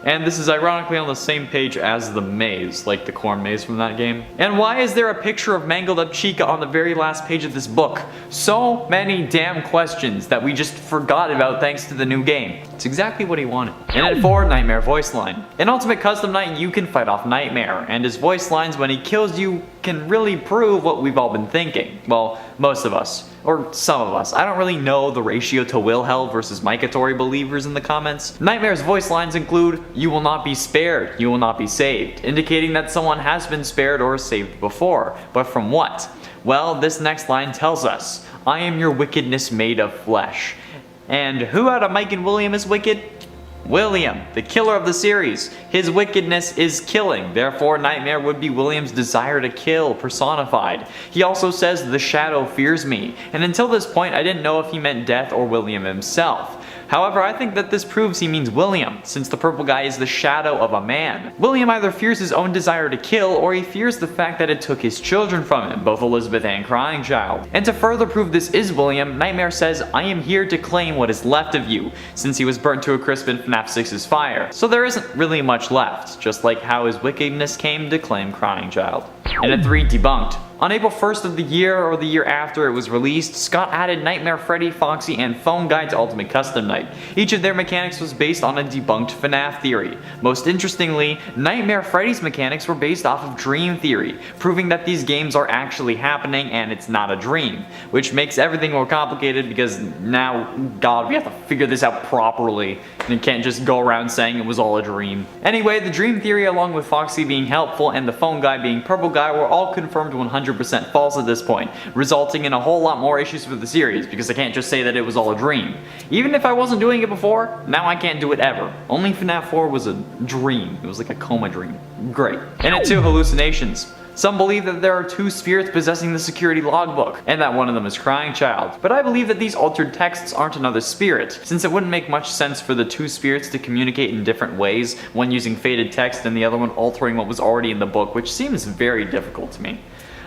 [SPEAKER 1] And this is ironically on the same page as the maze, like the corn maze from that game. And why is there a picture of mangled up Chica on the very last page of this book? So many damn questions that we just forgot about thanks to the new game. It's exactly what he wanted. And at 4, Nightmare voice line. In Ultimate Custom Night, you can fight off Nightmare, and his voice lines when he kills you can really prove what we've all been thinking. Well, most of us. Or some of us. I don't really know the ratio to Wilhelm versus Micatory believers in the comments. Nightmare's voice lines include, "You will not be spared, you will not be saved," indicating that someone has been spared or saved before. But from what? Well, this next line tells us, "I am your wickedness made of flesh." And who out of Mike and William is wicked? William, the killer of the series. His wickedness is killing, therefore Nightmare would be William's desire to kill personified. He also says, "The shadow fears me," and until this point I didn't know if he meant death or William himself. However, I think that this proves he means William, since the purple guy is the shadow of a man. William either fears his own desire to kill, or he fears the fact that it took his children from him, both Elizabeth and Crying Child. And to further prove this is William, Nightmare says, "I am here to claim what is left of you," since he was burnt to a crisp in FNAF 6's fire. So there isn't really much left, just like how his wickedness came to claim Crying Child. And at 3, debunked. On April 1st of the year or the year after it was released, Scott added Nightmare Freddy, Foxy, and Phone Guide to Ultimate Custom Night. Each of their mechanics was based on a debunked FNAF theory. Most interestingly, Nightmare Freddy's mechanics were based off of Dream Theory, proving that these games are actually happening and it's not a dream, which makes everything more complicated because now, God, we have to figure this out properly, and you can't just go around saying it was all a dream. Anyway, the Dream Theory along with Foxy being helpful and the Phone Guy being Purple Guy were all confirmed 100% false at this point, resulting in a whole lot more issues for the series, because I can't just say that it was all a dream. Even if I wasn't doing it before, now I can't do it ever. Only FNAF 4 was a dream. It was like a coma dream. Great. And at 2, hallucinations. Some believe that there are 2 spirits possessing the security logbook, and that one of them is Crying Child. But I believe that these altered texts aren't another spirit, since it wouldn't make much sense for the 2 spirits to communicate in different ways, one using faded text and the other one altering what was already in the book, which seems very difficult to me.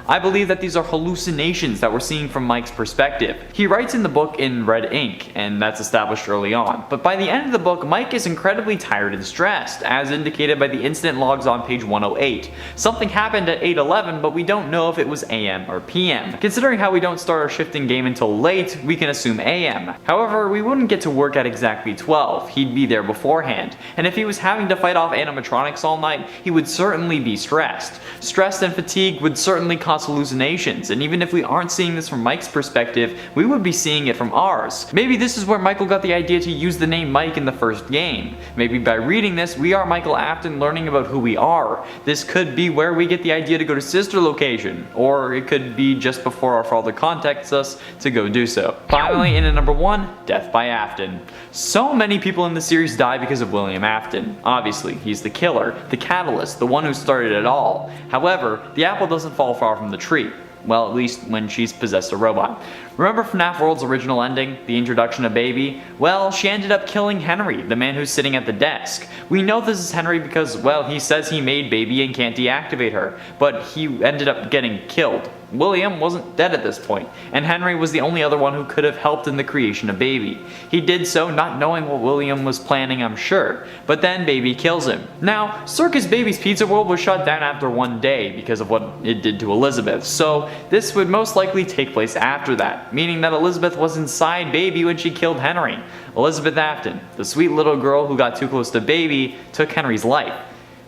[SPEAKER 1] I believe that these are hallucinations that we're seeing from Mike's perspective. He writes in the book in red ink, and that's established early on, but by the end of the book, Mike is incredibly tired and stressed, as indicated by the incident logs on page 108. Something happened at 8:11, but we don't know if it was AM or PM. Considering how we don't start our shift in game until late, we can assume AM. However, we wouldn't get to work at exactly 12, he'd be there beforehand, and if he was having to fight off animatronics all night, he would certainly be stressed. Stress and fatigue would certainly cause hallucinations, and even if we aren't seeing this from Mike's perspective, we would be seeing it from ours. Maybe this is where Michael got the idea to use the name Mike in the first game. Maybe by reading this, we are Michael Afton learning about who we are. This could be where we get the idea to go to Sister Location, or it could be just before our father contacts us to go do so. Finally, in at number 1, Death by Afton. So many people in the series die because of William Afton. Obviously, he's the killer, the catalyst, the one who started it all. However, the apple doesn't fall far from the tree. Well, at least when she's possessed a robot. Remember FNAF World's original ending, the introduction of Baby? Well, she ended up killing Henry, the man who's sitting at the desk. We know this is Henry because, well, he says he made Baby and can't deactivate her, but he ended up getting killed. William wasn't dead at this point, and Henry was the only other one who could have helped in the creation of Baby. He did so not knowing what William was planning, I'm sure, but then Baby kills him. Now, Circus Baby's Pizza World was shut down after one day because of what it did to Elizabeth, so this would most likely take place after that, meaning that Elizabeth was inside Baby when she killed Henry. Elizabeth Afton, the sweet little girl who got too close to Baby, took Henry's life.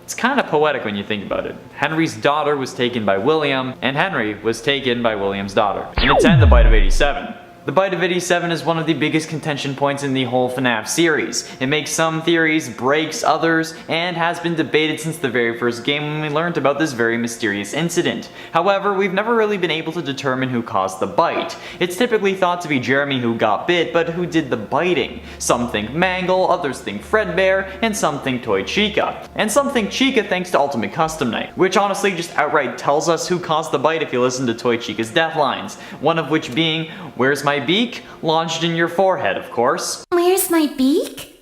[SPEAKER 1] It's kind of poetic when you think about it. Henry's daughter was taken by William, and Henry was taken by William's daughter. And it's the Bite of 87. The Bite of 87 is one of the biggest contention points in the whole FNAF series. It makes some theories, breaks others, and has been debated since the very first game when we learned about this very mysterious incident. However, we've never really been able to determine who caused the bite. It's typically thought to be Jeremy who got bit, but who did the biting? Some think Mangle, others think Fredbear, and some think Toy Chica. And some think Chica thanks to Ultimate Custom Night, which honestly just outright tells us who caused the bite if you listen to Toy Chica's death lines. One of which being, "Where's my beak?" Lodged in your forehead, of course.
[SPEAKER 2] Where's my beak?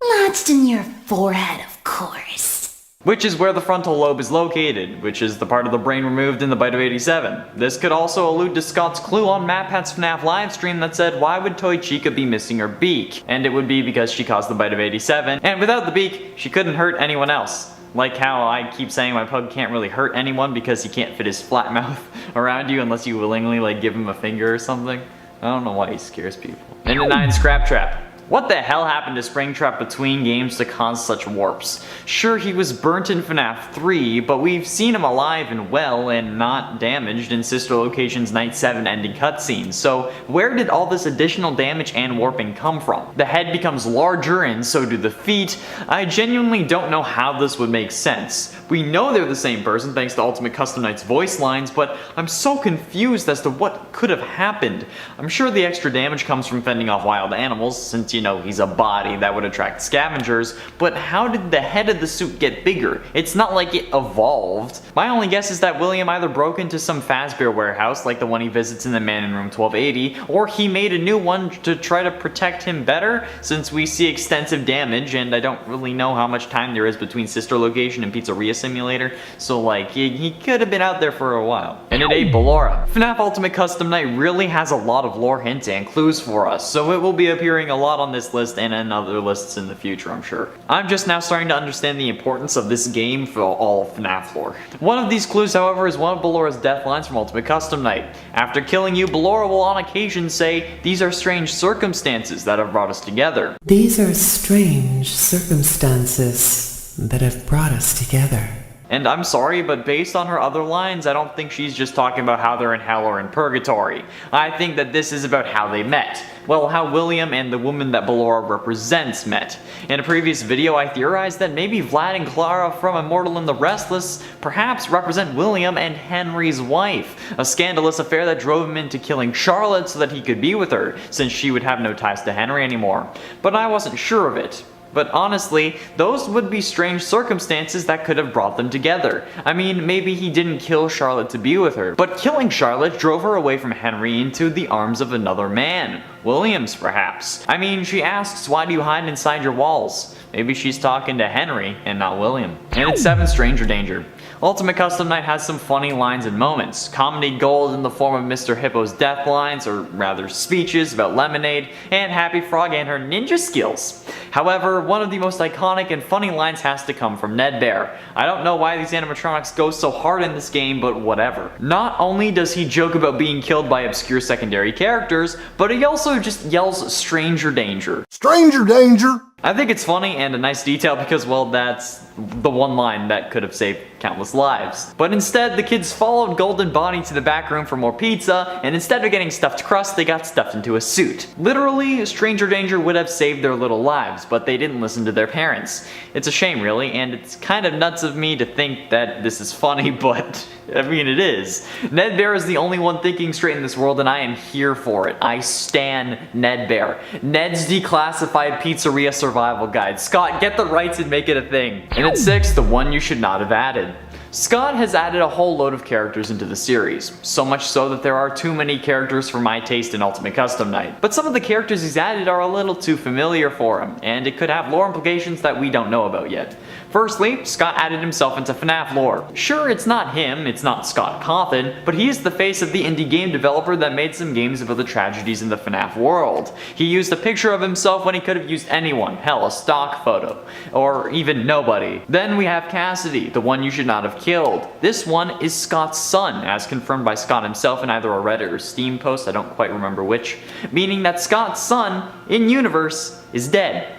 [SPEAKER 2] Lodged in your forehead, of course.
[SPEAKER 1] Which is where the frontal lobe is located, which is the part of the brain removed in the Bite of 87. This could also allude to Scott's clue on Matpat's FNAF livestream that said why would Toy Chica be missing her beak? And it would be because she caused the Bite of 87, and without the beak, she couldn't hurt anyone else. Like how I keep saying my pug can't really hurt anyone because he can't fit his flat mouth around you unless you willingly like give him a finger or something. I don't know why he scares people. And 9, Scrap Trap. What the hell happened to Springtrap between games to cause such warps? Sure, he was burnt in FNAF 3, but we've seen him alive and well and not damaged in Sister Location's Night 7 ending cutscene, so where did all this additional damage and warping come from? The head becomes larger and so do the feet. I genuinely don't know how this would make sense. We know they're the same person thanks to Ultimate Custom Night's voice lines, but I'm so confused as to what could have happened. I'm sure the extra damage comes from fending off wild animals, since you know, he's a body that would attract scavengers, but how did the head of the suit get bigger? It's not like it evolved. My only guess is that William either broke into some Fazbear warehouse, like the one he visits in the Man in Room 1280, or he made a new one to try to protect him better, since we see extensive damage, and I don't really know how much time there is between Sister Location and Pizzeria Simulator, so like, he could have been out there for a while. And it ain't Ballora. FNAF Ultimate Custom Night really has a lot of lore hints and clues for us, so it will be appearing a lot on this list and in other lists in the future, I'm sure. I'm just now starting to understand the importance of this game for all of FNAF lore. One of these clues, however, is one of Ballora's death lines from Ultimate Custom Night. After killing you, Ballora will on occasion say, "These are strange circumstances that have brought us together."
[SPEAKER 3] These are strange circumstances that have brought us together.
[SPEAKER 1] And I'm sorry, but based on her other lines, I don't think she's just talking about how they're in hell or in purgatory. I think that this is about how they met. Well, how William and the woman that Ballora represents met. In a previous video, I theorized that maybe Vlad and Clara from Immortal and the Restless perhaps represent William and Henry's wife. A scandalous affair that drove him into killing Charlotte so that he could be with her, since she would have no ties to Henry anymore. But I wasn't sure of it. But honestly, those would be strange circumstances that could have brought them together. I mean, maybe he didn't kill Charlotte to be with her, but killing Charlotte drove her away from Henry into the arms of another man. Williams, perhaps. I mean, she asks, "Why do you hide inside your walls?" Maybe she's talking to Henry and not William. And it's 7, Stranger Danger. Ultimate Custom Night has some funny lines and moments. Comedy gold in the form of Mr. Hippo's death lines, or rather speeches about Lemonade, and Happy Frog and her ninja skills. However, one of the most iconic and funny lines has to come from Ned Bear. I don't know why these animatronics go so hard in this game, but whatever. Not only does he joke about being killed by obscure secondary characters, but he also just yells stranger danger.
[SPEAKER 4] Stranger danger!
[SPEAKER 1] I think it's funny and a nice detail because, well, that's the one line that could have saved countless lives. But instead, the kids followed Golden Bonnie to the back room for more pizza, and instead of getting stuffed crust, they got stuffed into a suit. Literally, stranger danger would have saved their little lives, but they didn't listen to their parents. It's a shame, really, and it's kind of nuts of me to think that this is funny, but I mean, it is. Ned Bear is the only one thinking straight in this world, and I am here for it. I stan Ned Bear. Ned's Declassified Pizzeria Survival Guide. Scott, get the rights and make it a thing. And at 6, the one you should not have added. Scott has added a whole load of characters into the series, so much so that there are too many characters for my taste in Ultimate Custom Night. But some of the characters he's added are a little too familiar for him, and it could have lore implications that we don't know about yet. Firstly, Scott added himself into FNAF lore. Sure, it's not him, it's not Scott Cawthon, but he is the face of the indie game developer that made some games about the tragedies in the FNAF world. He used a picture of himself when he could have used anyone, hell, a stock photo, or even nobody. Then we have Cassidy, the one you should not have killed. This one is Scott's son, as confirmed by Scott himself in either a Reddit or Steam post, I don't quite remember which, meaning that Scott's son, in-universe, is dead.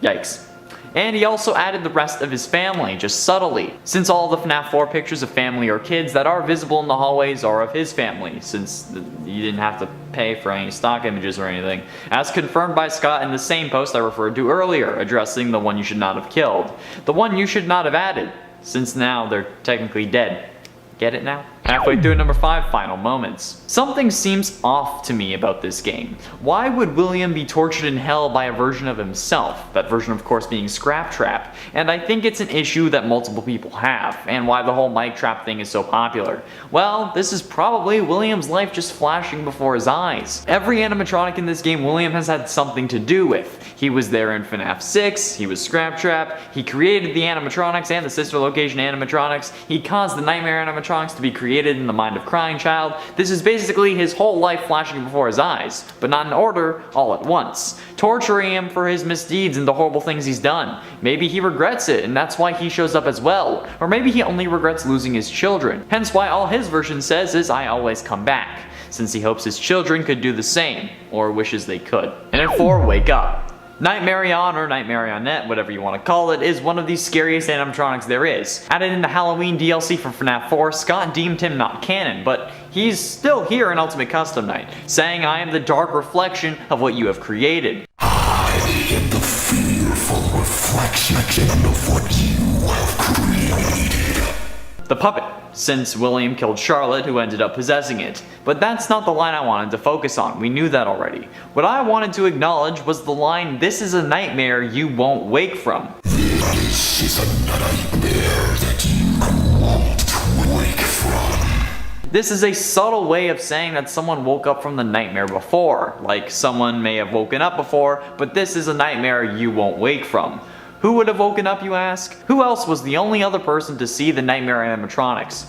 [SPEAKER 1] Yikes. And he also added the rest of his family, just subtly, since all the FNAF 4 pictures of family or kids that are visible in the hallways are of his family, since you didn't have to pay for any stock images or anything, as confirmed by Scott in the same post I referred to earlier, addressing the one you should not have killed. The one you should not have added, since now they're technically dead. Get it now? Halfway through number 5, final moments. Something seems off to me about this game. Why would William be tortured in hell by a version of himself? That version of course being Scrap Trap. And I think it's an issue that multiple people have, and why the whole mic trap thing is so popular. Well, this is probably William's life just flashing before his eyes. Every animatronic in this game William has had something to do with. He was there in FNAF 6, he was Scrap Trap, he created the animatronics and the sister location animatronics, he caused the nightmare animatronics to be created in the mind of Crying Child. This is basically his whole life flashing before his eyes, but not in order, all at once. Torturing him for his misdeeds and the horrible things he's done. Maybe he regrets it and that's why he shows up as well. Or maybe he only regrets losing his children. Hence why all his version says is I always come back, since he hopes his children could do the same, or wishes they could. And at 4, Wake Up. Nightmarion, or Nightmarionette, whatever you want to call it, is one of the scariest animatronics there is. Added in the Halloween DLC for FNAF 4, Scott deemed him not canon, but he's still here in Ultimate Custom Night, saying I am the dark reflection of what you have created.
[SPEAKER 4] I am the fearful reflection of what you have created.
[SPEAKER 1] The puppet, since William killed Charlotte, who ended up possessing it. But that's not the line I wanted to focus on, we knew that already. What I wanted to acknowledge was the line, "This is a nightmare you won't wake from."
[SPEAKER 4] This is a nightmare that you won't wake from.
[SPEAKER 1] This is a subtle way of saying that someone woke up from the nightmare before. Like someone may have woken up before, but this is a nightmare you won't wake from. Who would have woken up, you ask? Who else was the only other person to see the nightmare animatronics?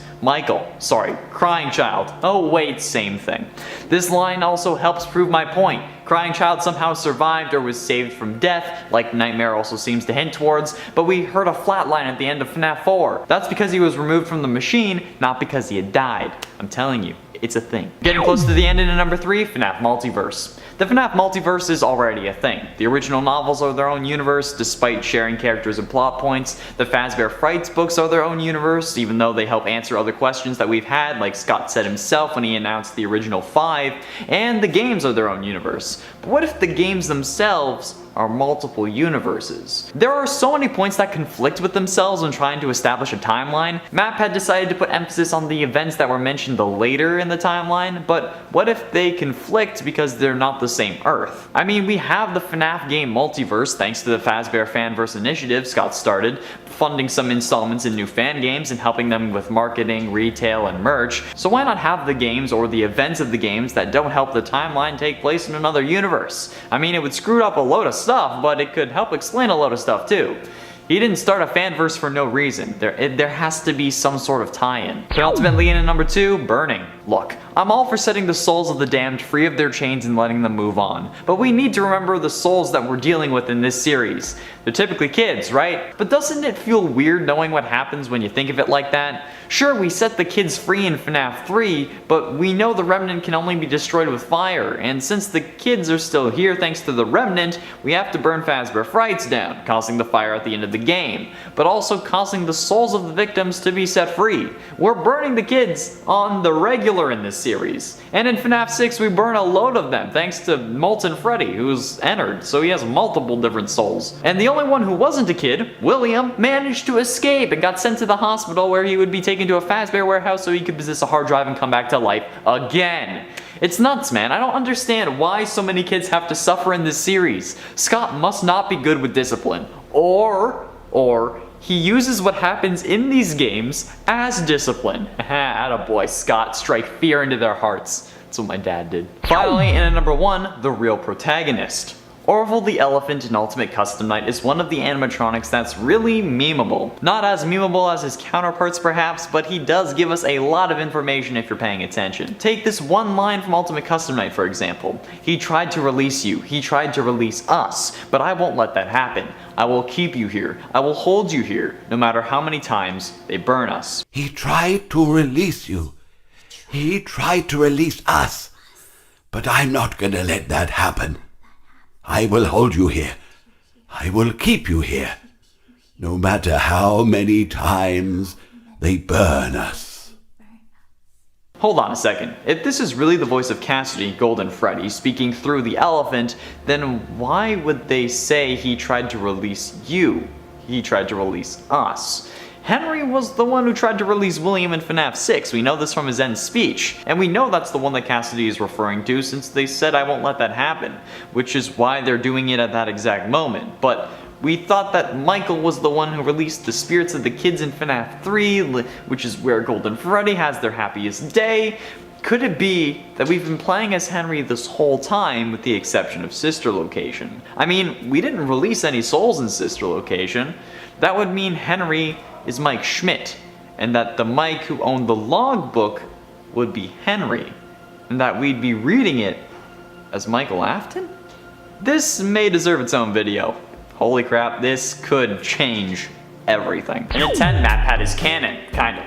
[SPEAKER 1] Crying Child. Oh wait, same thing. This line also helps prove my point. Crying Child somehow survived or was saved from death, like Nightmare also seems to hint towards, but we heard a flatline at the end of FNAF 4. That's because he was removed from the machine, not because he had died. I'm telling you, it's a thing. Getting close to the end into number 3, FNAF Multiverse. The FNAF Multiverse is already a thing. The original novels are their own universe, despite sharing characters and plot points. The Fazbear Frights books are their own universe, even though they help answer other questions that we've had, like Scott said himself when he announced the original 5, and the games are their own universe. But what if the games themselves are multiple universes? There are so many points that conflict with themselves when trying to establish a timeline. Matpat decided to put emphasis on the events that were mentioned later in the timeline, but what if they conflict because they're not the same Earth? I mean, we have the FNAF game Multiverse thanks to the Fazbear Fanverse initiative Scott started, funding some installments in new fan games and helping them with marketing, retail, and merch. So why not have the games or the events of the games that don't help the timeline take place in another universe? I mean, it would screw up a load of stuff, but it could help explain a load of stuff too. He didn't start a fanverse for no reason. There has to be some sort of tie-in. Penultimately in at number 2, burning. Look, I'm all for setting the souls of the damned free of their chains and letting them move on, but we need to remember the souls that we're dealing with in this series. They're typically kids, right? But doesn't it feel weird knowing what happens when you think of it like that? Sure, we set the kids free in FNAF 3, but we know the remnant can only be destroyed with fire, and since the kids are still here thanks to the remnant, we have to burn Fazbear Frights down, causing the fire at the end of the game, but also causing the souls of the victims to be set free. We're burning the kids on the regular in this series, and in FNAF 6 we burn a load of them thanks to Molten Freddy, who's entered, so he has multiple different souls. And the only one who wasn't a kid, William, managed to escape and got sent to the hospital where he would be taken to a Fazbear warehouse so he could possess a hard drive and come back to life again. It's nuts, man. I don't understand why so many kids have to suffer in this series. Scott must not be good with discipline. Or he uses what happens in these games as discipline. Attaboy, Scott. Strike fear into their hearts. That's what my dad did. Finally, in at number 1, the real protagonist. Orville the Elephant in Ultimate Custom Night is one of the animatronics that's really memeable. Not as memeable as his counterparts perhaps, but he does give us a lot of information if you're paying attention. Take this one line from Ultimate Custom Night for example. He tried to release you, he tried to release us, but I won't let that happen. I will keep you here, I will hold you here, no matter how many times they burn us.
[SPEAKER 4] He tried to release you. He tried to release us. But I'm not gonna let that happen. I will hold you here. I will keep you here. No matter how many times they burn us.
[SPEAKER 1] Hold on a second. If this is really the voice of Cassidy, Golden Freddy, speaking through the elephant, then why would they say he tried to release you? He tried to release us. Henry was the one who tried to release William in FNAF 6, we know this from his end speech, and we know that's the one that Cassidy is referring to since they said I won't let that happen, which is why they're doing it at that exact moment. But we thought that Michael was the one who released the spirits of the kids in FNAF 3, which is where Golden Freddy has their happiest day. Could it be that we've been playing as Henry this whole time with the exception of Sister Location? I mean, we didn't release any souls in Sister Location. That would mean Henry is Mike Schmidt, and that the Mike who owned the logbook would be Henry, and that we'd be reading it as Michael Afton? This may deserve its own video. Holy crap, this could change everything. And at 10, Matpat is canon, kinda.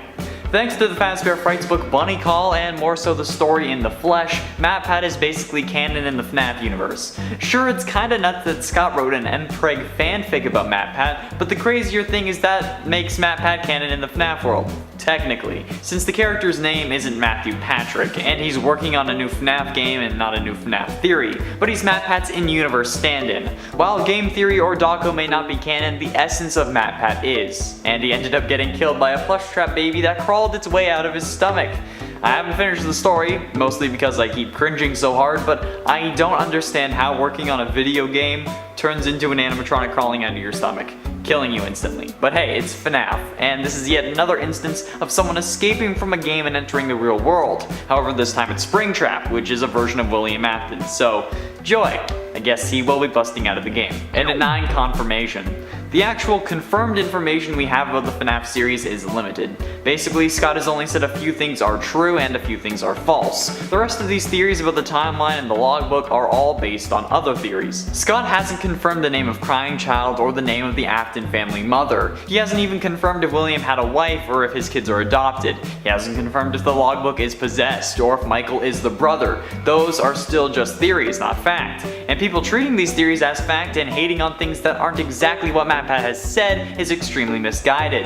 [SPEAKER 1] Thanks to the Fazbear Frights book Bunny Call, and more so the story in the flesh, Matpat is basically canon in the FNAF universe. Sure, it's kinda nuts that Scott wrote an mpreg fanfic about Matpat, but the crazier thing is that makes Matpat canon in the FNAF world. Technically, since the character's name isn't Matthew Patrick, and he's working on a new FNAF game and not a new FNAF theory, but he's Matpat's in-universe stand-in. While game theory or Doco may not be canon, the essence of Matpat is, and he ended up getting killed by a plush trap baby that crawled its way out of his stomach. I haven't finished the story, mostly because I keep cringing so hard, but I don't understand how working on a video game turns into an animatronic crawling out of your stomach, killing you instantly. But hey, it's FNAF, and this is yet another instance of someone escaping from a game and entering the real world. However, this time it's Springtrap, which is a version of William Afton, so joy. I guess he will be busting out of the game. And at 9, confirmation. The actual confirmed information we have about the FNAF series is limited. Basically, Scott has only said a few things are true and a few things are false. The rest of these theories about the timeline and the logbook are all based on other theories. Scott hasn't confirmed the name of Crying Child or the name of the Afton family mother. He hasn't even confirmed if William had a wife or if his kids are adopted. He hasn't confirmed if the logbook is possessed or if Michael is the brother. Those are still just theories, not fact. And people treating these theories as fact and hating on things that aren't exactly what Matpat has said is extremely misguided.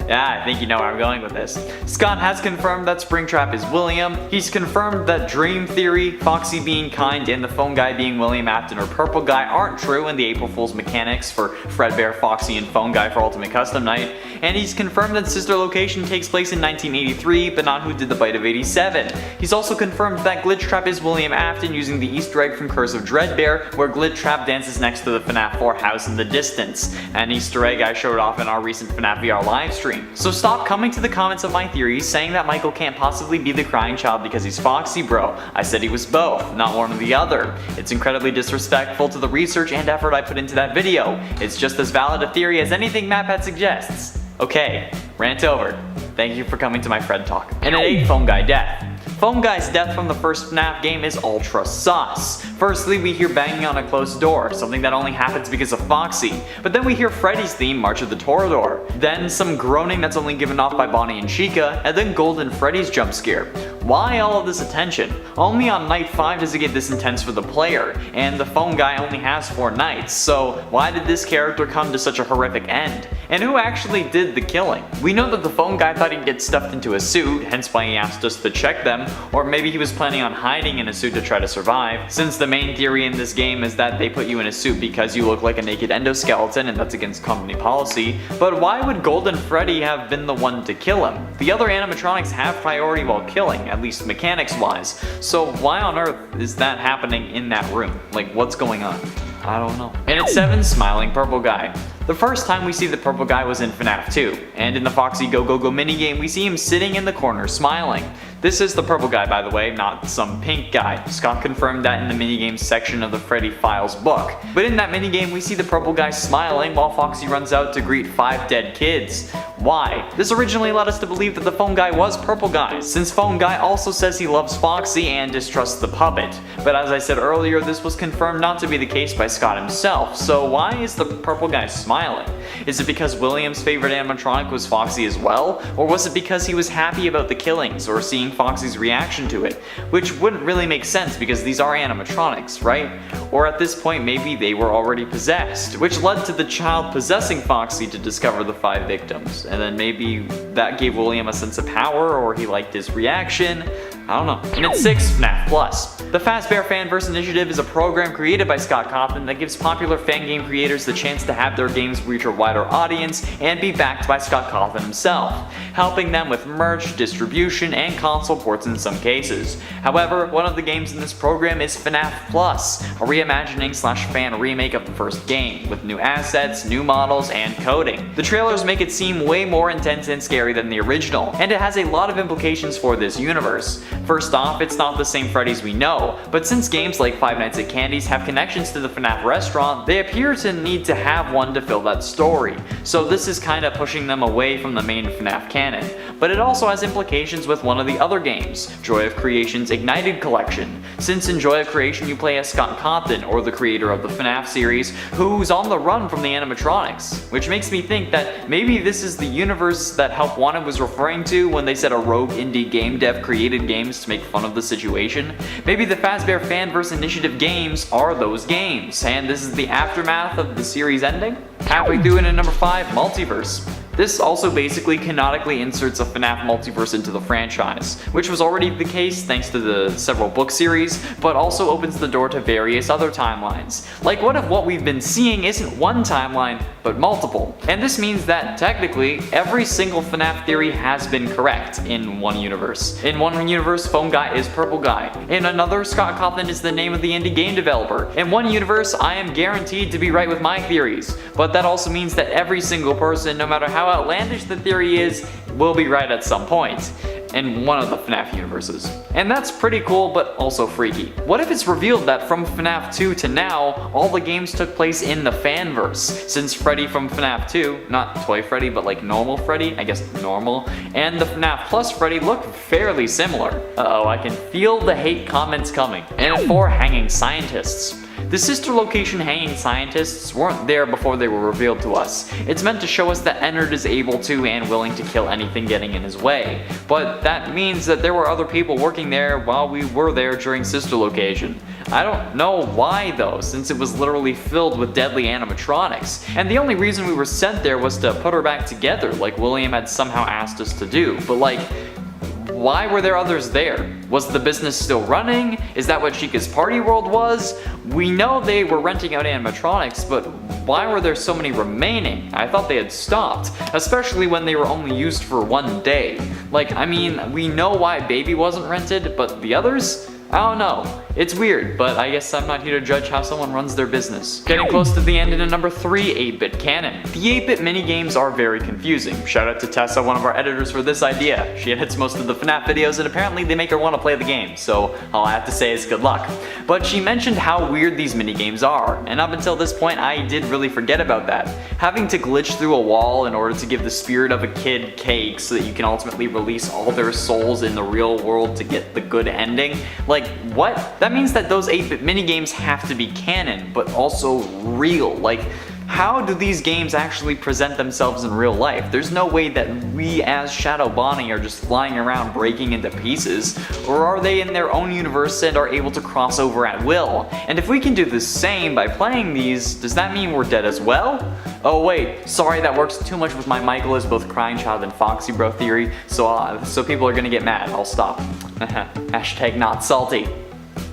[SPEAKER 1] Yeah, I think you know where I'm going with this. Scott has confirmed that Springtrap is William. He's confirmed that Dream Theory, Foxy being kind, and the phone guy being William Afton or Purple Guy aren't true in the April Fool's mechanics for Fredbear, Foxy, and Phone Guy for Ultimate Custom Night. And he's confirmed that Sister Location takes place in 1983, but not Who Did the Bite of 87. He's also confirmed that Glitch Trap is William Afton using the Easter egg from Curse of Dreadbear, where Glitch Trap dances next to the FNAF 4 house in the distance. An Easter egg I showed off in our recent FNAF VR livestream. stream. So stop coming to the comments of my theories saying that Michael can't possibly be the crying child because he's Foxy, bro. I said he was both, not one or the other. It's incredibly disrespectful to the research and effort I put into that video. It's just as valid a theory as anything Matpat suggests. Okay, rant over. Thank you for coming to my Fred talk. And at 8, Phone Guy Death. Phone Guy's death from the first FNAF game is ultra sus. Firstly, we hear banging on a closed door, something that only happens because of Foxy. But then we hear Freddy's theme, March of the Toreador. Then some groaning that's only given off by Vani and Chica, and then Golden Freddy's jump scare. Why all of this attention? Only on night 5 does it get this intense for the player, and the Phone Guy only has 4 nights, so why did this character come to such a horrific end? And who actually did the killing? We know that the Phone Guy thought he'd get stuffed into a suit, hence why he asked us to check them, or maybe he was planning on hiding in a suit to try to survive, since the main theory in this game is that they put you in a suit because you look like a naked endoskeleton and that's against company policy. But why would Golden Freddy have been the one to kill him? The other animatronics have priority while killing, at least mechanics wise, so why on earth is that happening in that room? Like, what's going on? I don't know. And at 7, Smiling Purple Guy. The first time we see the purple guy was in FNAF 2, and in the Foxy Go Go Go minigame we see him sitting in the corner smiling. This is the purple guy, by the way, not some pink guy. Scott confirmed that in the minigame section of the Freddy Files book. But in that minigame we see the purple guy smiling while Foxy runs out to greet 5 dead kids. Why? This originally led us to believe that the Phone Guy was Purple Guy, since Phone Guy also says he loves Foxy and distrusts the puppet. But as I said earlier, this was confirmed not to be the case by Scott himself, so why is the purple guy smiling? Is it because William's favorite animatronic was Foxy as well? Or was it because he was happy about the killings or seeing Foxy's reaction to it? Which wouldn't really make sense because these are animatronics, right? Or at this point maybe they were already possessed, which led to the child possessing Foxy to discover the 5 victims. And then maybe that gave William a sense of power, or he liked his reaction. I don't know. And at 6, FNAF Plus. The Fazbear Fanverse Initiative is a program created by Scott Cawthon that gives popular fan game creators the chance to have their games reach a wider audience and be backed by Scott Cawthon himself, helping them with merch, distribution, and console ports in some cases. However, one of the games in this program is FNAF Plus, a reimagining / fan remake of the first game, with new assets, new models, and coding. The trailers make it seem way more intense and scary than the original, and it has a lot of implications for this universe. First off, it's not the same Freddy's we know, but since games like Five Nights at Candy's have connections to the FNAF restaurant, they appear to need to have one to fill that story. So this is kinda pushing them away from the main FNAF canon. But it also has implications with one of the other games, Joy of Creation's Ignited Collection, since in Joy of Creation you play as Scott Cawthon, or the creator of the FNAF series, who's on the run from the animatronics. Which makes me think that maybe this is the universe that Help Wanted was referring to when they said a rogue indie game dev created games to make fun of the situation. Maybe the Fazbear Fanverse Initiative games are those games, and this is the aftermath of the series ending? Halfway through and at number 5, Multiverse. This also basically canonically inserts a FNAF Multiverse into the franchise, which was already the case thanks to the several book series, but also opens the door to various other timelines. Like, what if what we've been seeing isn't one timeline, but multiple? And this means that, technically, every single FNAF theory has been correct in one universe. In one universe, Phone Guy is Purple Guy. In another, Scott Cawthon is the name of the indie game developer. In one universe, I am guaranteed to be right with my theories, but that also means that every single person, no matter how outlandish the theory is, will be right at some point in one of the FNAF universes. And that's pretty cool, but also freaky. What if it's revealed that from FNAF 2 to now, all the games took place in the Fanverse, since Freddy from FNAF 2, not Toy Freddy, but like normal Freddy, I guess normal, and the FNAF Plus Freddy look fairly similar. Uh-oh, I can feel the hate comments coming. And at 4, Hanging Scientists. The sister location hanging scientists weren't there before they were revealed to us. It's meant to show us that Ennard is able to and willing to kill anything getting in his way. But that means that there were other people working there while we were there during sister location. I don't know why though, since it was literally filled with deadly animatronics. And the only reason we were sent there was to put her back together, like William had somehow asked us to do. But like, why were there others there? Was the business still running? Is that what Chicas Party World was? We know they were renting out animatronics, but why were there so many remaining? I thought they had stopped, especially when they were only used for one day. Like, I mean, we know why Baby wasn't rented, but the others? I don't know. It's weird, but I guess I'm not here to judge how someone runs their business. Getting close to the end in a number 3 8-bit canon. The 8-bit minigames are very confusing. Shout out to Tessa, one of our editors, for this idea. She edits most of the FNAF videos and apparently they make her want to play the game, so all I have to say is good luck. But she mentioned how weird these minigames are, and up until this point I did really forget about that. Having to glitch through a wall in order to give the spirit of a kid cake so that you can ultimately release all their souls in the real world to get the good ending. Like, what? That means that those 8-bit minigames have to be canon, but also real. Like, how do these games actually present themselves in real life? There's no way that we as Shadow Bonnie are just flying around breaking into pieces, or are they in their own universe and are able to cross over at will? And if we can do the same by playing these, does that mean we're dead as well? Oh wait, sorry, that works too much with my Michael is both crying child and Foxy Bro theory, so people are gonna get mad. I'll stop. Hashtag not salty.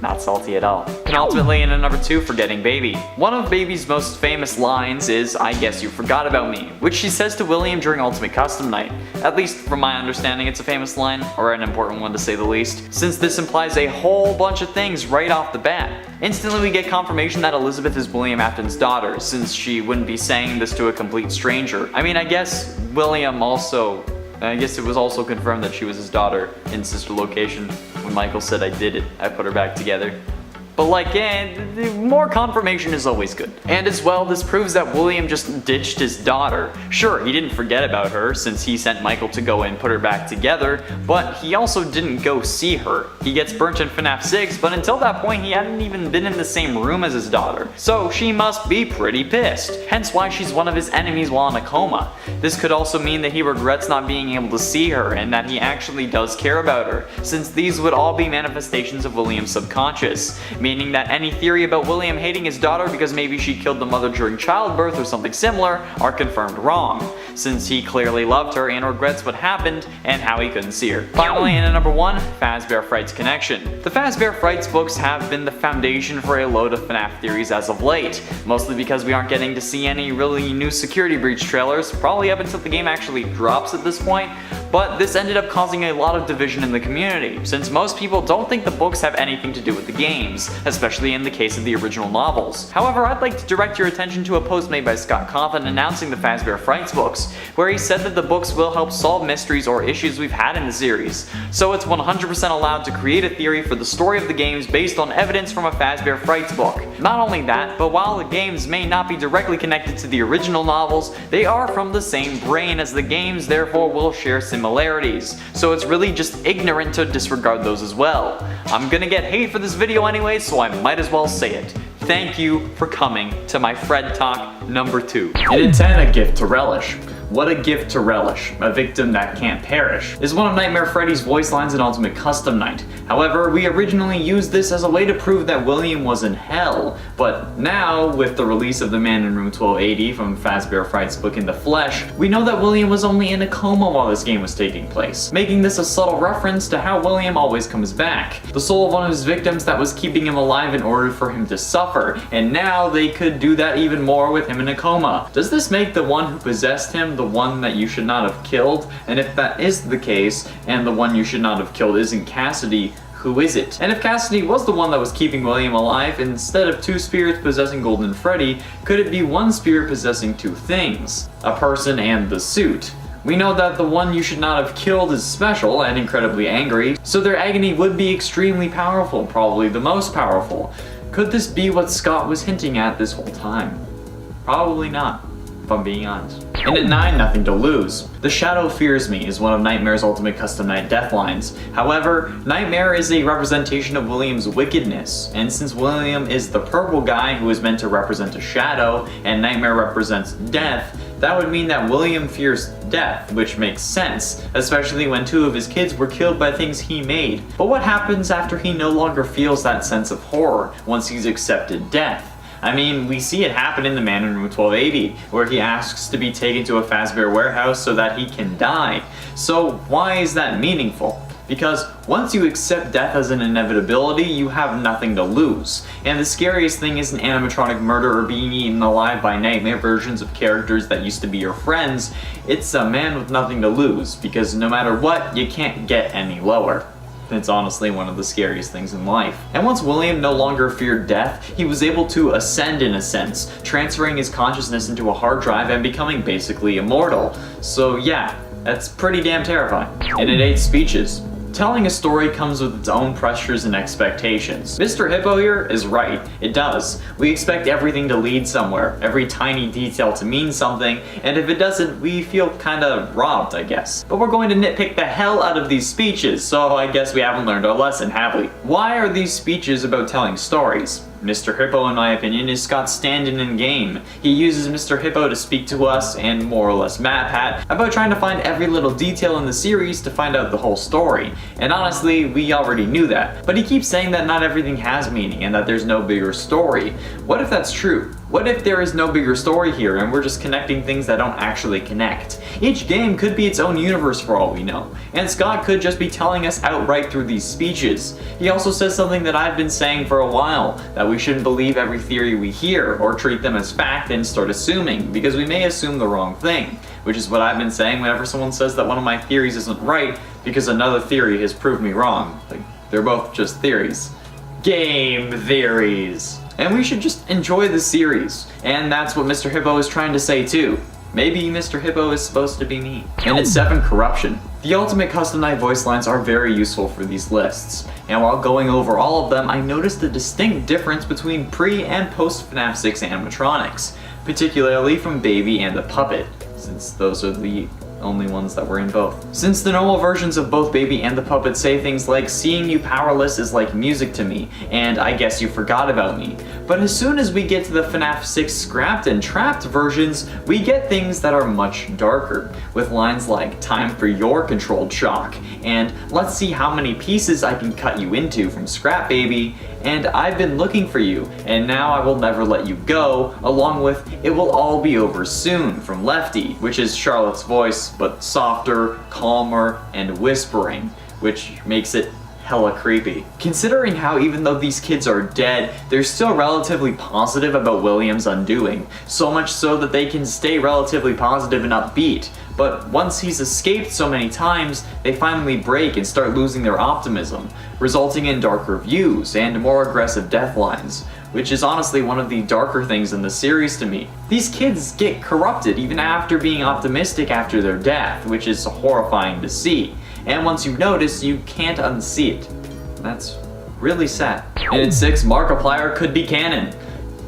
[SPEAKER 1] Not salty at all. And ultimately in a number 2, Forgetting Baby. One of Baby's most famous lines is, "I guess you forgot about me," which she says to William during Ultimate Custom Night. At least from my understanding it's a famous line, or an important one to say the least, since this implies a whole bunch of things right off the bat. Instantly we get confirmation that Elizabeth is William Afton's daughter, since she wouldn't be saying this to a complete stranger. I mean, I guess it was also confirmed that she was his daughter in Sister Location. When Michael said I did it, I put her back together. But like, more confirmation is always good. And as well, this proves that William just ditched his daughter. Sure, he didn't forget about her since he sent Michael to go and put her back together, but he also didn't go see her. He gets burnt in FNAF 6, but until that point he hadn't even been in the same room as his daughter. So she must be pretty pissed. Hence why she's one of his enemies while in a coma. This could also mean that he regrets not being able to see her and that he actually does care about her, since these would all be manifestations of William's subconscious. Meaning that any theory about William hating his daughter because maybe she killed the mother during childbirth or something similar are confirmed wrong, since he clearly loved her and regrets what happened and how he couldn't see her. Finally, in at number 1, Fazbear Frights connection. The Fazbear Frights books have been the foundation for a load of FNAF theories as of late, mostly because we aren't getting to see any really new security breach trailers, probably up until the game actually drops at this point, but this ended up causing a lot of division in the community, since most people don't think the books have anything to do with the games, especially in the case of the original novels. However, I'd like to direct your attention to a post made by Scott Cawthon announcing the Fazbear Frights books, where he said that the books will help solve mysteries or issues we've had in the series, so it's 100% allowed to create a theory for the story of the games based on evidence from a Fazbear Frights book. Not only that, but while the games may not be directly connected to the original novels, they are from the same brain as the games, therefore will share similarities, so it's really just ignorant to disregard those as well. I'm gonna get hate for this video anyway, so I might as well say it. Thank you for coming to my Fred Talk number 2. In at 10, a gift to Relish. What a gift to Relish, a victim that can't perish, is one of Nightmare Freddy's voice lines in Ultimate Custom Night. However, we originally used this as a way to prove that William was in hell, but now, with the release of the Man in Room 1280 from Fazbear Frights' book In the Flesh, we know that William was only in a coma while this game was taking place, making this a subtle reference to how William always comes back. The soul of one of his victims that was keeping him alive in order for him to suffer, and now they could do that even more with him in a coma. Does this make the one who possessed him the one that you should not have killed? And if that is the case, and the one you should not have killed isn't Cassidy, who is it? And if Cassidy was the one that was keeping William alive, instead of 2 spirits possessing Golden Freddy, could it be 1 spirit possessing 2 things? A person and the suit. We know that the one you should not have killed is special and incredibly angry, so their agony would be extremely powerful, probably the most powerful. Could this be what Scott was hinting at this whole time? Probably not, if I'm being honest. And at 9, Nothing to Lose. The Shadow Fears Me is one of Nightmare's Ultimate Custom Night death lines. However, Nightmare is a representation of William's wickedness, and since William is the purple guy who is meant to represent a shadow, and Nightmare represents death, that would mean that William fears death, which makes sense, especially when 2 of his kids were killed by things he made. But what happens after he no longer feels that sense of horror, once he's accepted death? I mean, we see it happen in the Man in Room 1280, where he asks to be taken to a Fazbear warehouse so that he can die. So why is that meaningful? Because once you accept death as an inevitability, you have nothing to lose. And the scariest thing isn't animatronic murder or being eaten alive by nightmare versions of characters that used to be your friends, it's a man with nothing to lose, because no matter what, you can't get any lower. It's honestly one of the scariest things in life. And once William no longer feared death, he was able to ascend in a sense, transferring his consciousness into a hard drive and becoming basically immortal. So yeah, that's pretty damn terrifying. And it ate speeches. Telling a story comes with its own pressures and expectations. Mr. Hippo here is right, it does. We expect everything to lead somewhere, every tiny detail to mean something, and if it doesn't, we feel kinda robbed, I guess. But we're going to nitpick the hell out of these speeches, so I guess we haven't learned our lesson, have we? Why are these speeches about telling stories? Mr. Hippo, in my opinion, is Scott's stand-in in game. He uses Mr. Hippo to speak to us, and more or less Matpat, about trying to find every little detail in the series to find out the whole story. And honestly, we already knew that. But he keeps saying that not everything has meaning, and that there's no bigger story. What if that's true? What if there is no bigger story here, and we're just connecting things that don't actually connect? Each game could be its own universe for all we know, and Scott could just be telling us outright through these speeches. He also says something that I've been saying for a while, that we shouldn't believe every theory we hear, or treat them as fact and start assuming, because we may assume the wrong thing. Which is what I've been saying whenever someone says that one of my theories isn't right, because another theory has proved me wrong. Like, they're both just theories. Game theories. And we should just enjoy the series. And that's what Mr. Hippo is trying to say too. Maybe Mr. Hippo is supposed to be me. And it's 7, corruption. The ultimate custom night voice lines are very useful for these lists. And while going over all of them, I noticed a distinct difference between pre and post FNAF 6 animatronics, particularly from Baby and the Puppet, since those are the only ones that were in both. Since the normal versions of both Baby and the Puppet say things like, "Seeing you powerless is like music to me," and "I guess you forgot about me." But as soon as we get to the FNAF 6 scrapped and trapped versions, we get things that are much darker, with lines like, "Time for your controlled shock," and "Let's see how many pieces I can cut you into from Scrap Baby," and "I've been looking for you, and now I will never let you go," along with "It will all be over soon" from Lefty, which is Charlotte's voice, but softer, calmer, and whispering, which makes it hella creepy. Considering how even though these kids are dead, they're still relatively positive about William's undoing, so much so that they can stay relatively positive and upbeat. But once he's escaped so many times, they finally break and start losing their optimism, resulting in darker views and more aggressive death lines, which is honestly one of the darker things in the series to me. These kids get corrupted even after being optimistic after their death, which is horrifying to see. And once you notice, you can't unsee it. That's really sad. And in 6, Markiplier could be canon.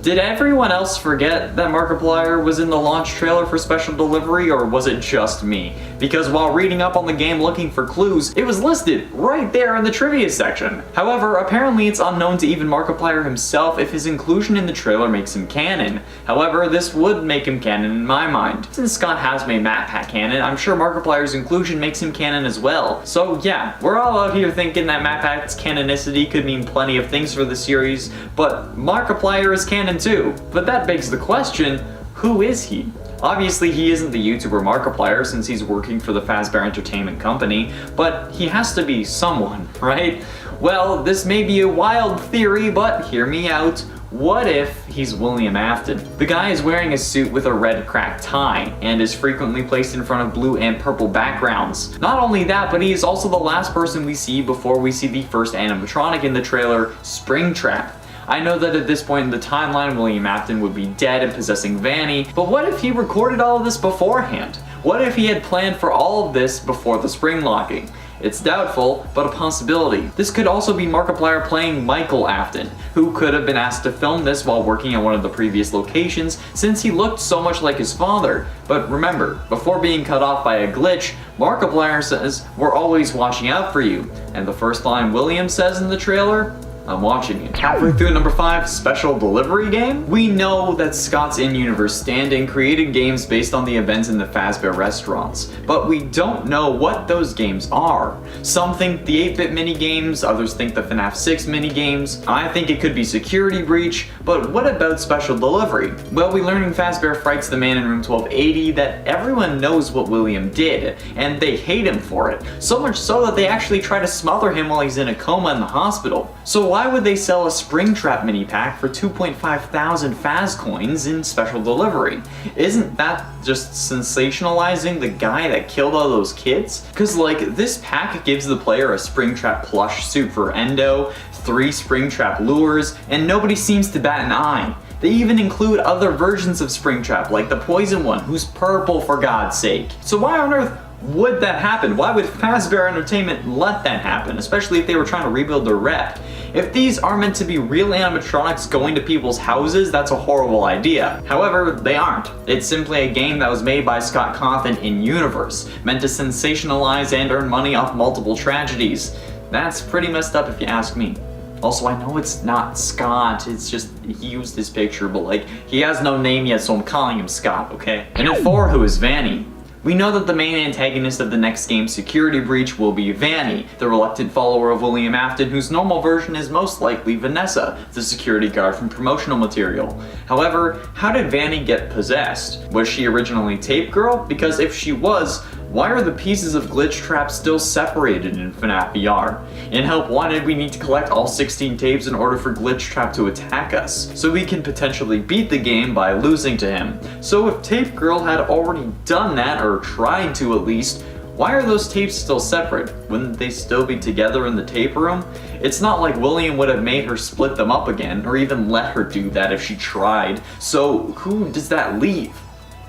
[SPEAKER 1] Did everyone else forget that Markiplier was in the launch trailer for Special Delivery, or was it just me? Because while reading up on the game looking for clues, it was listed right there in the trivia section. However, apparently it's unknown to even Markiplier himself if his inclusion in the trailer makes him canon. However, this would make him canon in my mind. Since Scott has made Matpat canon, I'm sure Markiplier's inclusion makes him canon as well. So yeah, we're all out here thinking that Matpat's canonicity could mean plenty of things for the series, but Markiplier is canon too. But that begs the question, who is he? Obviously he isn't the YouTuber Markiplier since he's working for the Fazbear Entertainment Company, but he has to be someone, right? Well, this may be a wild theory, but hear me out. What if he's William Afton? The guy is wearing a suit with a red cracked tie and is frequently placed in front of blue and purple backgrounds. Not only that, but he is also the last person we see before we see the first animatronic in the trailer, Springtrap. I know that at this point in the timeline, William Afton would be dead and possessing Vani, but what if he recorded all of this beforehand? What if he had planned for all of this before the spring locking? It's doubtful, but a possibility. This could also be Markiplier playing Michael Afton, who could have been asked to film this while working at one of the previous locations since he looked so much like his father. But remember, before being cut off by a glitch, Markiplier says, "We're always watching out for you." And the first line William says in the trailer, "I'm watching you." Halfway through number 5, Special Delivery Game. We know that Scott's in-universe stand-in created games based on the events in the Fazbear restaurants, but we don't know what those games are. Some think the 8-bit minigames, others think the FNAF 6 minigames. I think it could be Security Breach, but what about Special Delivery? Well, we learn in Fazbear Frights the Man in Room 1280 that everyone knows what William did, and they hate him for it, so much so that they actually try to smother him while he's in a coma in the hospital. So why would they sell a Springtrap mini pack for 2.5 thousand Faz coins in special delivery? Isn't that just sensationalizing the guy that killed all those kids? Cause like, this pack gives the player a Springtrap plush suit for Endo, 3 Springtrap lures, and nobody seems to bat an eye. They even include other versions of Springtrap, like the poison one, who's purple for God's sake. So why on earth would that happen? Why would Fazbear Entertainment let that happen, especially if they were trying to rebuild their rep? If these are meant to be real animatronics going to people's houses, that's a horrible idea. However, they aren't. It's simply a game that was made by Scott Cawthon in universe, meant to sensationalize and earn money off multiple tragedies. That's pretty messed up if you ask me. Also, I know it's not Scott, it's just he used his picture, but like, he has no name yet, so I'm calling him Scott, okay? And at 4, who is Vani? We know that the main antagonist of the next game's Security Breach will be Vani, the reluctant follower of William Afton, whose normal version is most likely Vanessa, the security guard from promotional material. However, how did Vani get possessed? Was she originally Tape Girl? Because if she was, why are the pieces of Glitch Trap still separated in FNAF VR? In Help Wanted, we need to collect all 16 tapes in order for Glitch Trap to attack us, so we can potentially beat the game by losing to him. So if Tape Girl had already done that, or tried to at least, why are those tapes still separate? Wouldn't they still be together in the tape room? It's not like William would have made her split them up again, or even let her do that if she tried. So who does that leave?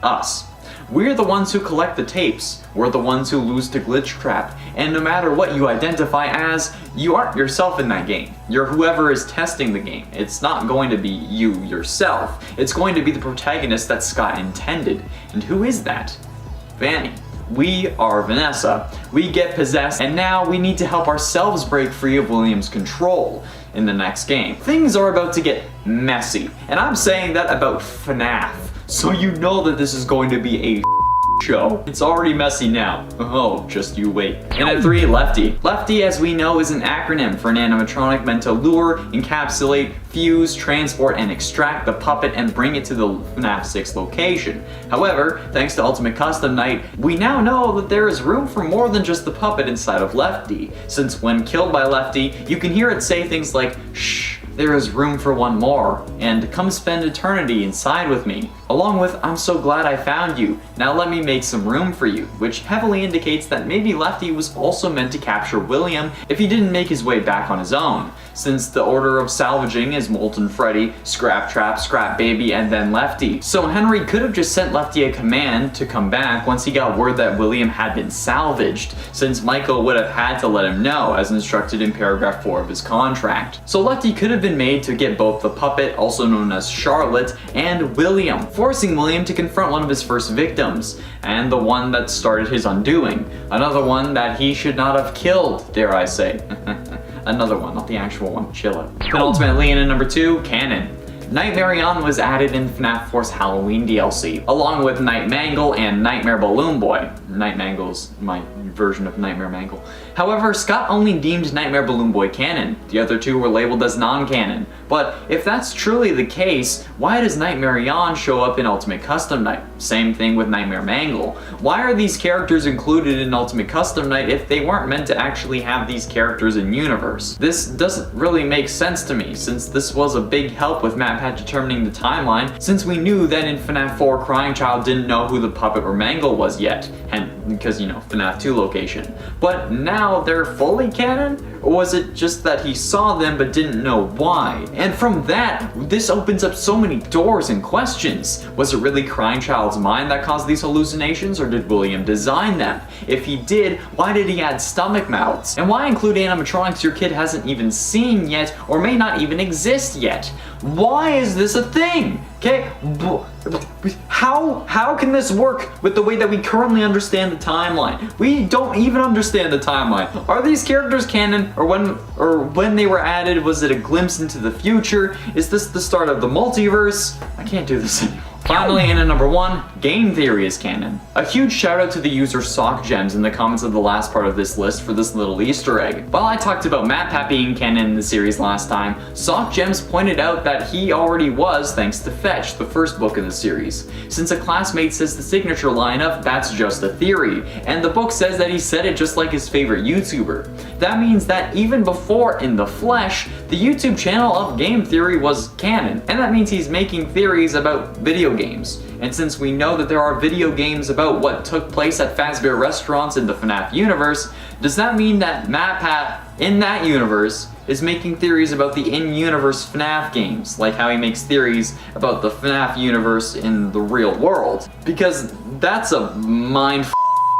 [SPEAKER 1] Us. We're the ones who collect the tapes, we're the ones who lose to Glitch Trap, and no matter what you identify as, you aren't yourself in that game. You're whoever is testing the game. It's not going to be you yourself. It's going to be the protagonist that Scott intended. And who is that? Vani. We are Vanessa. We get possessed, and now we need to help ourselves break free of William's control in the next game. Things are about to get messy, and I'm saying that about FNAF. So you know that this is going to be a show. It's already messy now. Oh, just you wait. And at 3, Lefty. Lefty, as we know, is an acronym for an animatronic meant to lure, encapsulate, fuse, transport, and extract the puppet and bring it to the FNAF 6 location. However, thanks to Ultimate Custom Night, we now know that there is room for more than just the puppet inside of Lefty, since when killed by Lefty, you can hear it say things like, "Shh, there is room for one more," and "come spend eternity inside with me," along with "I'm so glad I found you, now let me make some room for you," which heavily indicates that maybe Lefty was also meant to capture William if he didn't make his way back on his own, since the order of salvaging is Molten Freddy, Scrap Trap, Scrap Baby, and then Lefty. So Henry could have just sent Lefty a command to come back once he got word that William had been salvaged, since Michael would have had to let him know, as instructed in paragraph 4 of his contract. So Lefty could have been made to get both the puppet, also known as Charlotte, and William, forcing William to confront one of his first victims, and the one that started his undoing. Another one that he should not have killed, dare I say. Another one, not the actual one, chill out. Penultimately, in at number 2, Canon. Nightmare On was added in FNAF 4's Halloween DLC, along with Night Mangle and Nightmare Balloon Boy. Night Mangle's my version of Nightmare Mangle. However, Scott only deemed Nightmare Balloon Boy canon. The other 2 were labeled as non-canon. But if that's truly the case, why does Nightmare On show up in Ultimate Custom Night? Same thing with Nightmare Mangle. Why are these characters included in Ultimate Custom Night if they weren't meant to actually have these characters in universe? This doesn't really make sense to me, since this was a big help with Matpat determining the timeline, since we knew that in FNAF 4 Crying Child didn't know who the puppet or Mangle was yet, and because, you know, FNAF 2 location. But now they're fully canon? Or was it just that he saw them but didn't know why? And from that, this opens up so many doors and questions. Was it really Crying Child's mind that caused these hallucinations, or did William design them? If he did, why did he add stomach mouths? And why include animatronics your kid hasn't even seen yet, or may not even exist yet? Why is this a thing? Okay, how can this work with the way that we currently understand the timeline? We don't even understand the timeline. Are these characters canon, or when they were added, was it a glimpse into the future? Is this the start of the multiverse? I can't do this anymore. Finally, in at number 1, game theory is canon. A huge shout out to the user SockGems in the comments of the last part of this list for this little Easter egg. While I talked about Matpat being canon in the series last time, SockGems pointed out that he already was thanks to Fetch, the first book in the series. Since a classmate says the signature line of "that's just a theory," and the book says that he said it just like his favorite YouTuber. That means that even before In the Flesh, the YouTube channel of Game Theory was canon, and that means he's making theories about video games. And since we know that there are video games about what took place at Fazbear restaurants in the FNAF universe, does that mean that Matpat in that universe is making theories about the in-universe FNAF games, like how he makes theories about the FNAF universe in the real world? Because that's a mind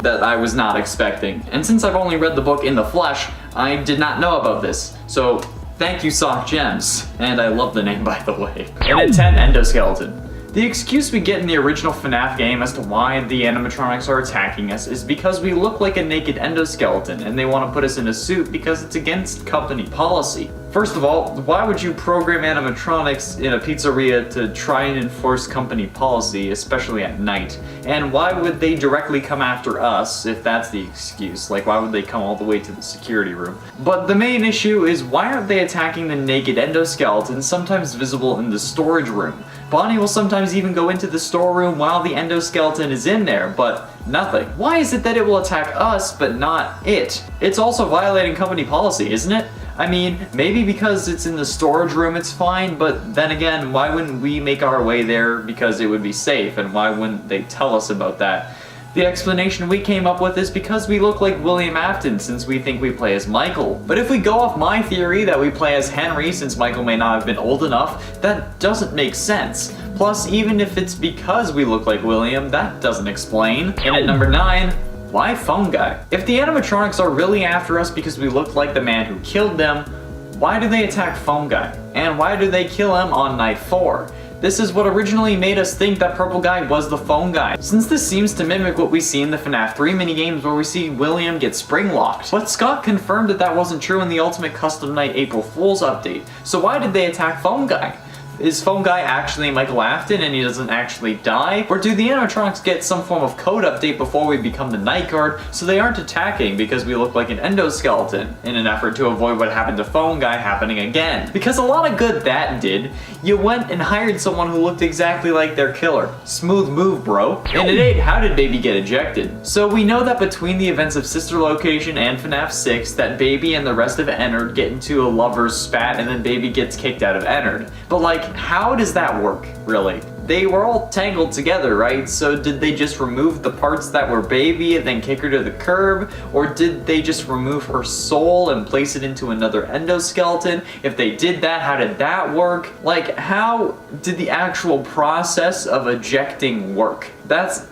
[SPEAKER 1] that I was not expecting. And since I've only read the book In the Flesh, I did not know about this. So thank you, SockGems. And I love the name, by the way. And at 10, Endoskeleton. The excuse we get in the original FNAF game as to why the animatronics are attacking us is because we look like a naked endoskeleton and they want to put us in a suit because it's against company policy. First of all, why would you program animatronics in a pizzeria to try and enforce company policy, especially at night? And why would they directly come after us if that's the excuse? Like, why would they come all the way to the security room? But the main issue is, why aren't they attacking the naked endoskeleton, sometimes visible in the storage room? Vani will sometimes even go into the storeroom while the endoskeleton is in there, but nothing. Why is it that it will attack us, but not it? It's also violating company policy, isn't it? I mean, maybe because it's in the storage room it's fine, but then again, why wouldn't we make our way there because it would be safe, and why wouldn't they tell us about that? The explanation we came up with is because we look like William Afton since we think we play as Michael. But if we go off my theory that we play as Henry since Michael may not have been old enough, that doesn't make sense. Plus, even if it's because we look like William, that doesn't explain. And at number 9, why Phone Guy? If the animatronics are really after us because we look like the man who killed them, why do they attack Phone Guy? And why do they kill him on night 4? This is what originally made us think that Purple Guy was the Phone Guy, since this seems to mimic what we see in the FNAF 3 minigames where we see William get spring-locked. But Scott confirmed that that wasn't true in the Ultimate Custom Night April Fool's update, so why did they attack Phone Guy? Is Phone Guy actually Michael Afton and he doesn't actually die? Or do the animatronics get some form of code update before we become the night guard so they aren't attacking because we look like an endoskeleton in an effort to avoid what happened to Phone Guy happening again? Because a lot of good that did. You went and hired someone who looked exactly like their killer. Smooth move, bro. And at 8, how did Baby get ejected? So we know that between the events of Sister Location and FNAF 6 that Baby and the rest of Ennard get into a lover's spat and then Baby gets kicked out of Ennard. But like, how does that work, really? They were all tangled together, right? So did they just remove the parts that were Baby and then kick her to the curb? Or did they just remove her soul and place it into another endoskeleton? If they did that, how did that work? Like, how did the actual process of ejecting work?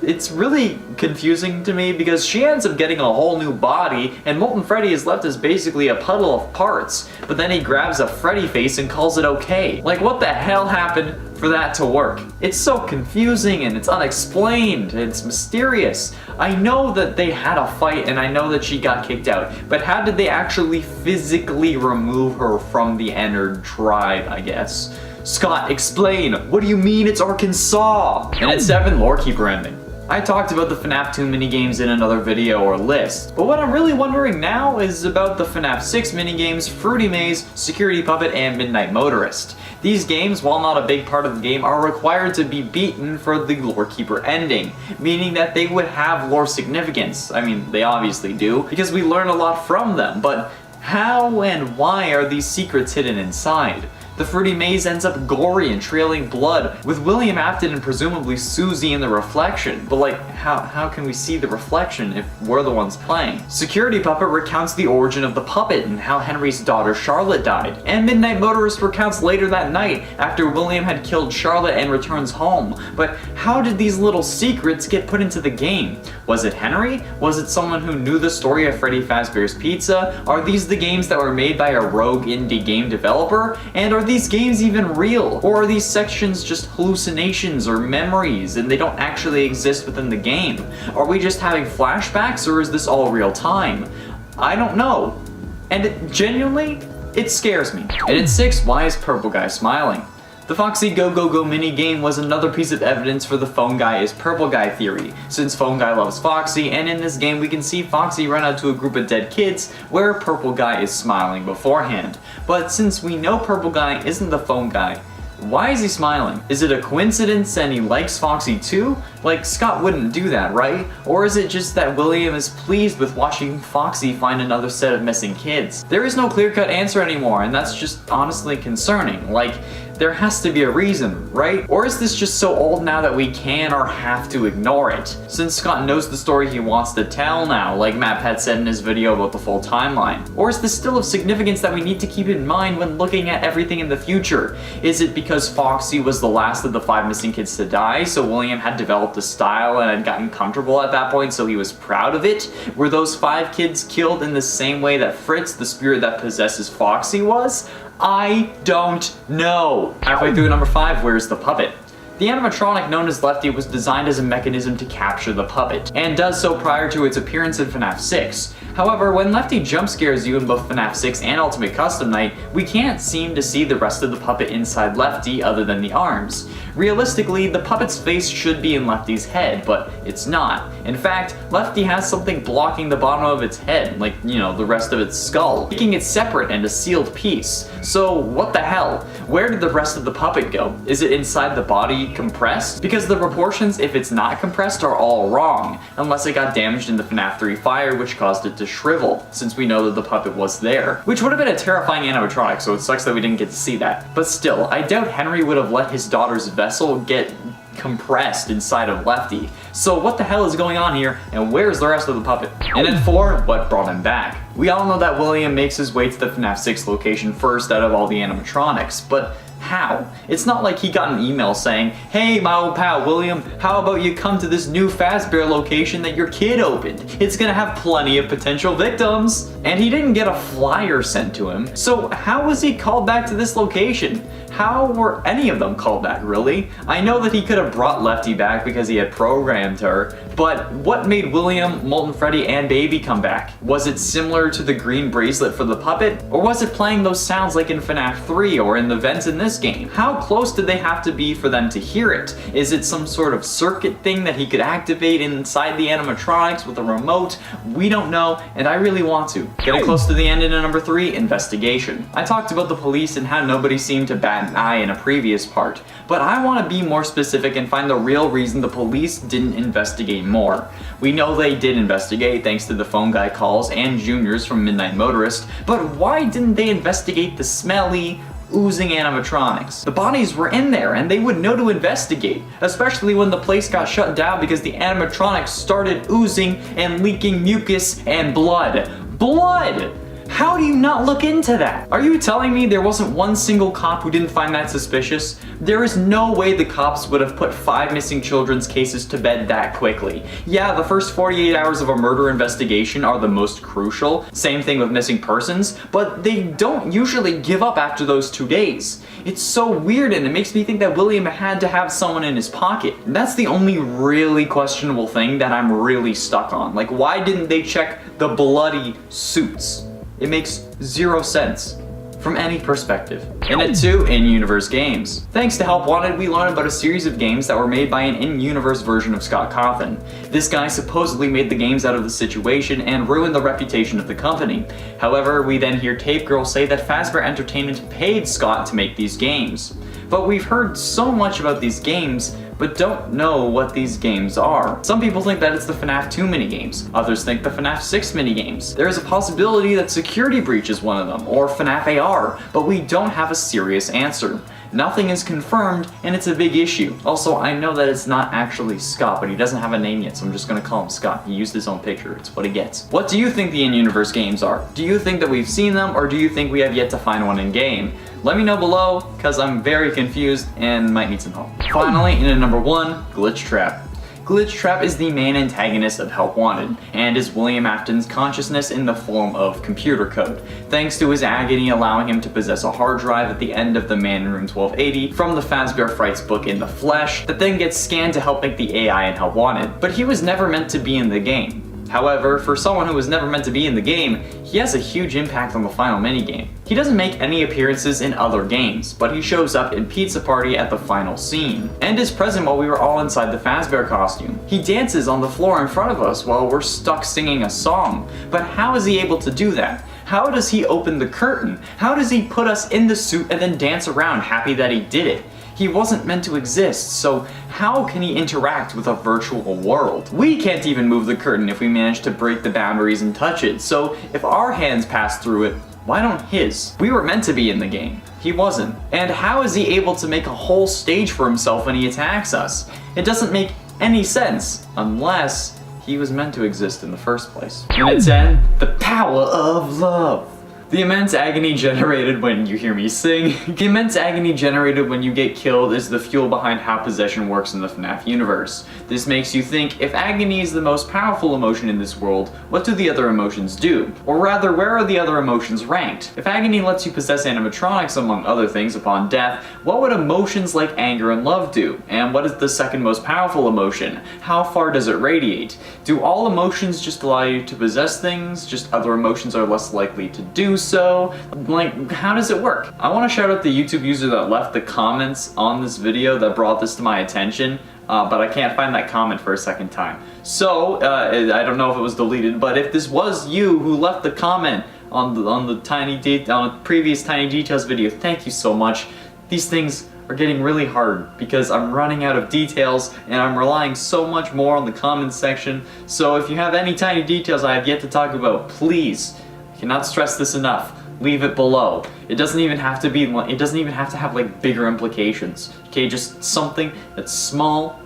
[SPEAKER 1] It's really confusing to me because she ends up getting a whole new body and Molten Freddy is left as basically a puddle of parts, but then he grabs a Freddy face and calls it okay. Like, what the hell happened for that to work? It's so confusing and it's unexplained, it's mysterious. I know that they had a fight and I know that she got kicked out, but how did they actually physically remove her from the Ennard tribe, I guess? Scott, explain! What do you mean it's Arkansas? And at 7, Lorekeeper ending. I talked about the FNAF 2 minigames in another video or list, but what I'm really wondering now is about the FNAF 6 minigames, Fruity Maze, Security Puppet, and Midnight Motorist. These games, while not a big part of the game, are required to be beaten for the Lorekeeper ending, meaning that they would have lore significance. I mean, they obviously do, because we learn a lot from them, but how and why are these secrets hidden inside? The Fruity Maze ends up gory and trailing blood, with William Afton and presumably Susie in the reflection. But like, how can we see the reflection if we're the ones playing? Security Puppet recounts the origin of the puppet and how Henry's daughter Charlotte died. And Midnight Motorist recounts later that night, after William had killed Charlotte and returns home. But how did these little secrets get put into the game? Was it Henry? Was it someone who knew the story of Freddy Fazbear's Pizza? Are these the games that were made by a rogue indie game developer? And are these games even real? Or are these sections just hallucinations or memories and they don't actually exist within the game? Are we just having flashbacks or is this all real time? I don't know. And genuinely, it scares me. And at 6, why is Purple Guy smiling? The Foxy Go Go Go mini game was another piece of evidence for the phone guy is purple guy theory, since phone guy loves Foxy, and in this game we can see Foxy run out to a group of dead kids where purple guy is smiling beforehand. But since we know purple guy isn't the phone guy, why is he smiling? Is it a coincidence and he likes Foxy too? Like, Scott wouldn't do that, right? Or is it just that William is pleased with watching Foxy find another set of missing kids? There is no clear-cut answer anymore, and that's just honestly concerning. Like, there has to be a reason, right? Or is this just so old now that we can or have to ignore it? Since Scott knows the story he wants to tell now, like Matpat said in his video about the full timeline. Or is this still of significance that we need to keep in mind when looking at everything in the future? Is it because Foxy was the last of the 5 missing kids to die, so William had developed a style and had gotten comfortable at that point, so he was proud of it? Were those 5 kids killed in the same way that Fritz, the spirit that possesses Foxy, was? I don't know. Halfway through number 5, where's the puppet? The animatronic known as Lefty was designed as a mechanism to capture the puppet, and does so prior to its appearance in FNAF 6. However, when Lefty jump scares you in both FNAF 6 and Ultimate Custom Night, we can't seem to see the rest of the puppet inside Lefty other than the arms. Realistically, the puppet's face should be in Lefty's head, but it's not. In fact, Lefty has something blocking the bottom of its head, like, you know, the rest of its skull, making it separate and a sealed piece. So, what the hell? Where did the rest of the puppet go? Is it inside the body compressed? Because the proportions, if it's not compressed, are all wrong, unless it got damaged in the FNAF 3 fire, which caused it to shrivel, since we know that the puppet was there. Which would have been a terrifying animatronic, so it sucks that we didn't get to see that. But still, I doubt Henry would have let his daughter's vessel get compressed inside of Lefty. So what the hell is going on here, and where's the rest of the puppet? And then 4, what brought him back? We all know that William makes his way to the FNAF 6 location first out of all the animatronics, but how? It's not like he got an email saying, "Hey, my old pal William, how about you come to this new Fazbear location that your kid opened? It's gonna have plenty of potential victims." And he didn't get a flyer sent to him, so how was he called back to this location? How were any of them called back, really? I know that he could have brought Lefty back because he had programmed her, but what made William, Molten Freddy, and Baby come back? Was it similar to the green bracelet for the puppet? Or was it playing those sounds like in FNAF 3 or in the vents in this game? How close did they have to be for them to hear it? Is it some sort of circuit thing that he could activate inside the animatronics with a remote? We don't know, and I really want to. Getting close to the end in number 3, investigation. I talked about the police and how nobody seemed to bat an eye in a previous part, but I want to be more specific and find the real reason the police didn't investigate more. We know they did investigate thanks to the phone guy calls and Juniors from Midnight Motorist, but why didn't they investigate the smelly, oozing animatronics? The bodies were in there and they would know to investigate, especially when the place got shut down because the animatronics started oozing and leaking mucus and blood. Blood! How do you not look into that? Are you telling me there wasn't one single cop who didn't find that suspicious? There is no way the cops would have put 5 missing children's cases to bed that quickly. Yeah, the first 48 hours of a murder investigation are the most crucial, same thing with missing persons, but they don't usually give up after those 2 days. It's so weird and it makes me think that William had to have someone in his pocket. That's the only really questionable thing that I'm really stuck on. Like, why didn't they check the bloody suits? It makes 0 sense from any perspective. And at 2, in-universe games. Thanks to Help Wanted, we learned about a series of games that were made by an in-universe version of Scott Cawthon. This guy supposedly made the games out of the situation and ruined the reputation of the company. However, we then hear Tape Girl say that Fazbear Entertainment paid Scott to make these games. But we've heard so much about these games, but don't know what these games are. Some people think that it's the FNAF 2 minigames, others think the FNAF 6 minigames. There is a possibility that Security Breach is one of them, or FNAF AR, but we don't have a serious answer. Nothing is confirmed, and it's a big issue. Also, I know that it's not actually Scott, but he doesn't have a name yet, so I'm just gonna call him Scott. He used his own picture, it's what he gets. What do you think the in-universe games are? Do you think that we've seen them, or do you think we have yet to find one in-game? Let me know below, because I'm very confused and might need some help. Finally, in at number 1, Glitch Trap. Glitch Trap is the main antagonist of Help Wanted, and is William Afton's consciousness in the form of computer code, thanks to his agony allowing him to possess a hard drive at the end of the Man in Room 1280 from the Fazbear Frights book in the flesh, that then gets scanned to help make the AI in Help Wanted. But he was never meant to be in the game. However, for someone who was never meant to be in the game, he has a huge impact on the final minigame. He doesn't make any appearances in other games, but he shows up in Pizza Party at the final scene, and is present while we were all inside the Fazbear costume. He dances on the floor in front of us while we're stuck singing a song. But how is he able to do that? How does he open the curtain? How does he put us in the suit and then dance around happy that he did it? He wasn't meant to exist, so how can he interact with a virtual world? We can't even move the curtain if we manage to break the boundaries and touch it, so if our hands pass through it, why don't his? We were meant to be in the game. He wasn't. And how is he able to make a whole stage for himself when he attacks us? It doesn't make any sense, unless he was meant to exist in the first place. Minute 10, the power of love. The immense agony generated when you hear me sing. The immense agony generated when you get killed is the fuel behind how possession works in the FNAF universe. This makes you think, if agony is the most powerful emotion in this world, what do the other emotions do? Or rather, where are the other emotions ranked? If agony lets you possess animatronics among other things upon death, what would emotions like anger and love do? And what is the second most powerful emotion? How far does it radiate? Do all emotions just allow you to possess things? Just other emotions are less likely to do so? Like, how does it work? I want to shout out the YouTube user that left the comments on this video that brought this to my attention, but I can't find that comment for a second time. So, I don't know if it was deleted, but if this was you who left the comment on the previous Tiny Details video, thank you so much. These things are getting really hard because I'm running out of details and I'm relying so much more on the comments section. So if you have any tiny details I have yet to talk about, please, I cannot stress this enough, leave it below. It doesn't even have to be, it doesn't even have to have like bigger implications. Okay, just something that's small,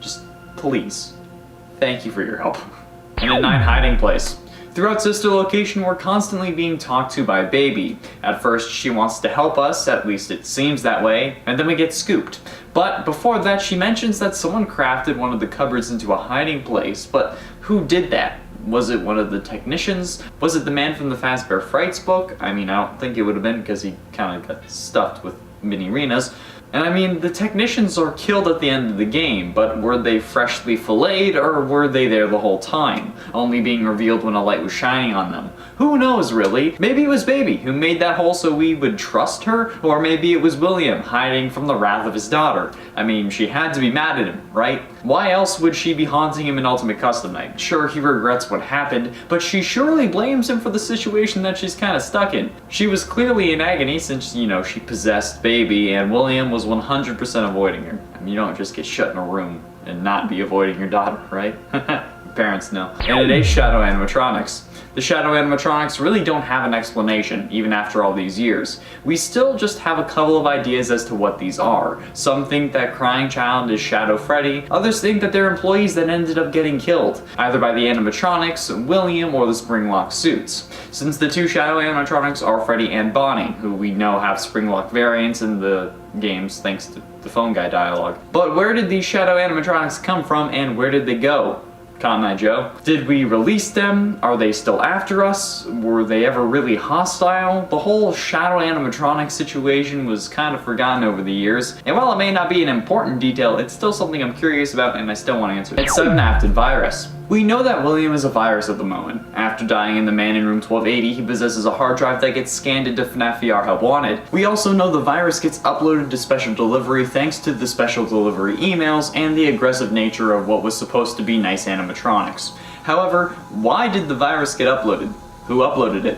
[SPEAKER 1] just please. Thank you for your help. Minute 9, hiding place. Throughout Sister Location, we're constantly being talked to by Baby. At first, she wants to help us, at least it seems that way, and then we get scooped. But before that, she mentions that someone crafted one of the cupboards into a hiding place, but who did that? Was it one of the technicians? Was it the man from the Fazbear Frights book? I mean, I don't think it would have been because he kind of got stuffed with mini arenas. And I mean, the technicians are killed at the end of the game, but were they freshly filleted or were they there the whole time, only being revealed when a light was shining on them? Who knows, really? Maybe it was Baby who made that hole so we would trust her, or maybe it was William hiding from the wrath of his daughter. I mean, she had to be mad at him, right? Why else would she be haunting him in Ultimate Custom Night? Sure, he regrets what happened, but she surely blames him for the situation that she's kind of stuck in. She was clearly in agony since, you know, she possessed Baby, and William was 100% avoiding her. I mean, you don't just get shut in a room and not be avoiding your daughter, right? Parents know. And today's shadow animatronics. The shadow animatronics really don't have an explanation, even after all these years. We still just have a couple of ideas as to what these are. Some think that Crying Child is Shadow Freddy, others think that they're employees that ended up getting killed, either by the animatronics, William, or the spring-lock suits. Since the two shadow animatronics are Freddy and Bonnie, who we know have spring-lock variants in the games thanks to the phone guy dialogue. But where did these shadow animatronics come from and where did they go? Cotton Eye Joe. Did we release them? Are they still after us? Were they ever really hostile? The whole shadow animatronic situation was kind of forgotten over the years, and while it may not be an important detail, it's still something I'm curious about and I still want to answer. It's an Aftons virus. We know that William is a virus at the moment. After dying in the man in room 1280, he possesses a hard drive that gets scanned into FNAF VR Help Wanted. We also know the virus gets uploaded to special delivery thanks to the special delivery emails and the aggressive nature of what was supposed to be nice animatronics. However, why did the virus get uploaded? Who uploaded it?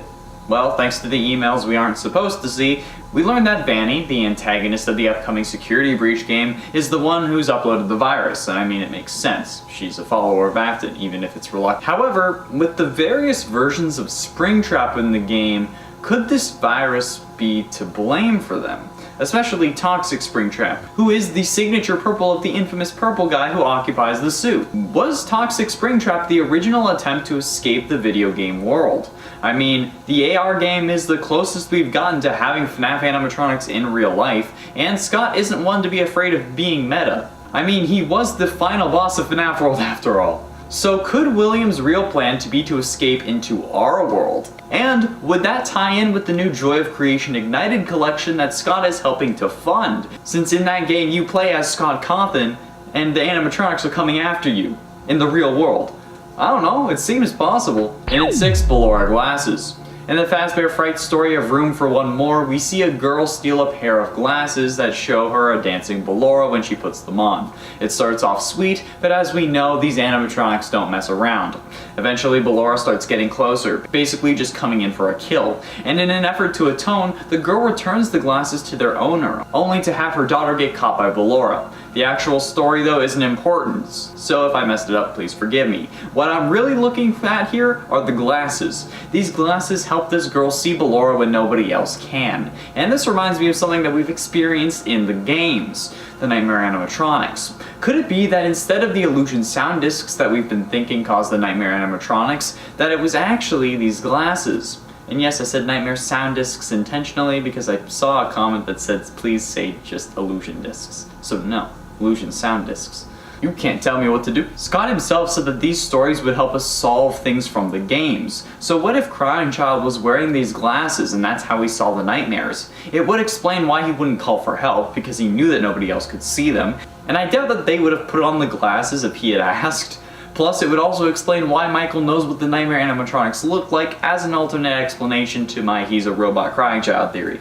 [SPEAKER 1] Well, thanks to the emails we aren't supposed to see, we learned that Vani, the antagonist of the upcoming Security Breach game, is the one who's uploaded the virus, and I mean it makes sense. She's a follower of Afton, even if it's reluctant. However, with the various versions of Springtrap in the game, could this virus be to blame for them? Especially Toxic Springtrap, who is the signature purple of the infamous purple guy who occupies the suit. Was Toxic Springtrap the original attempt to escape the video game world? I mean, the AR game is the closest we've gotten to having FNAF animatronics in real life, and Scott isn't one to be afraid of being meta. I mean, he was the final boss of FNAF World after all. So could William's real plan to be to escape into our world? And would that tie in with the new Joy of Creation Ignited collection that Scott is helping to fund? Since in that game you play as Scott Cawthon and the animatronics are coming after you in the real world. I don't know, it seems possible. And at 6, Ballora glasses. In the Fazbear Frights story of Room for One More, we see a girl steal a pair of glasses that show her a dancing Ballora when she puts them on. It starts off sweet, but as we know, these animatronics don't mess around. Eventually, Ballora starts getting closer, basically just coming in for a kill, and in an effort to atone, the girl returns the glasses to their owner, only to have her daughter get caught by Ballora. The actual story though isn't important, so if I messed it up, please forgive me. What I'm really looking at here are the glasses. These glasses help this girl see Ballora when nobody else can. And this reminds me of something that we've experienced in the games, the Nightmare animatronics. Could it be that instead of the illusion sound discs that we've been thinking caused the Nightmare animatronics, that it was actually these glasses? And yes, I said Nightmare sound discs intentionally because I saw a comment that said please say just illusion discs. So no. Illusion sound discs. You can't tell me what to do. Scott himself said that these stories would help us solve things from the games. So what if Crying Child was wearing these glasses and that's how he saw the nightmares? It would explain why he wouldn't call for help, because he knew that nobody else could see them, and I doubt that they would have put on the glasses if he had asked. Plus, it would also explain why Michael knows what the Nightmare animatronics look like as an alternate explanation to my he's a robot Crying Child theory,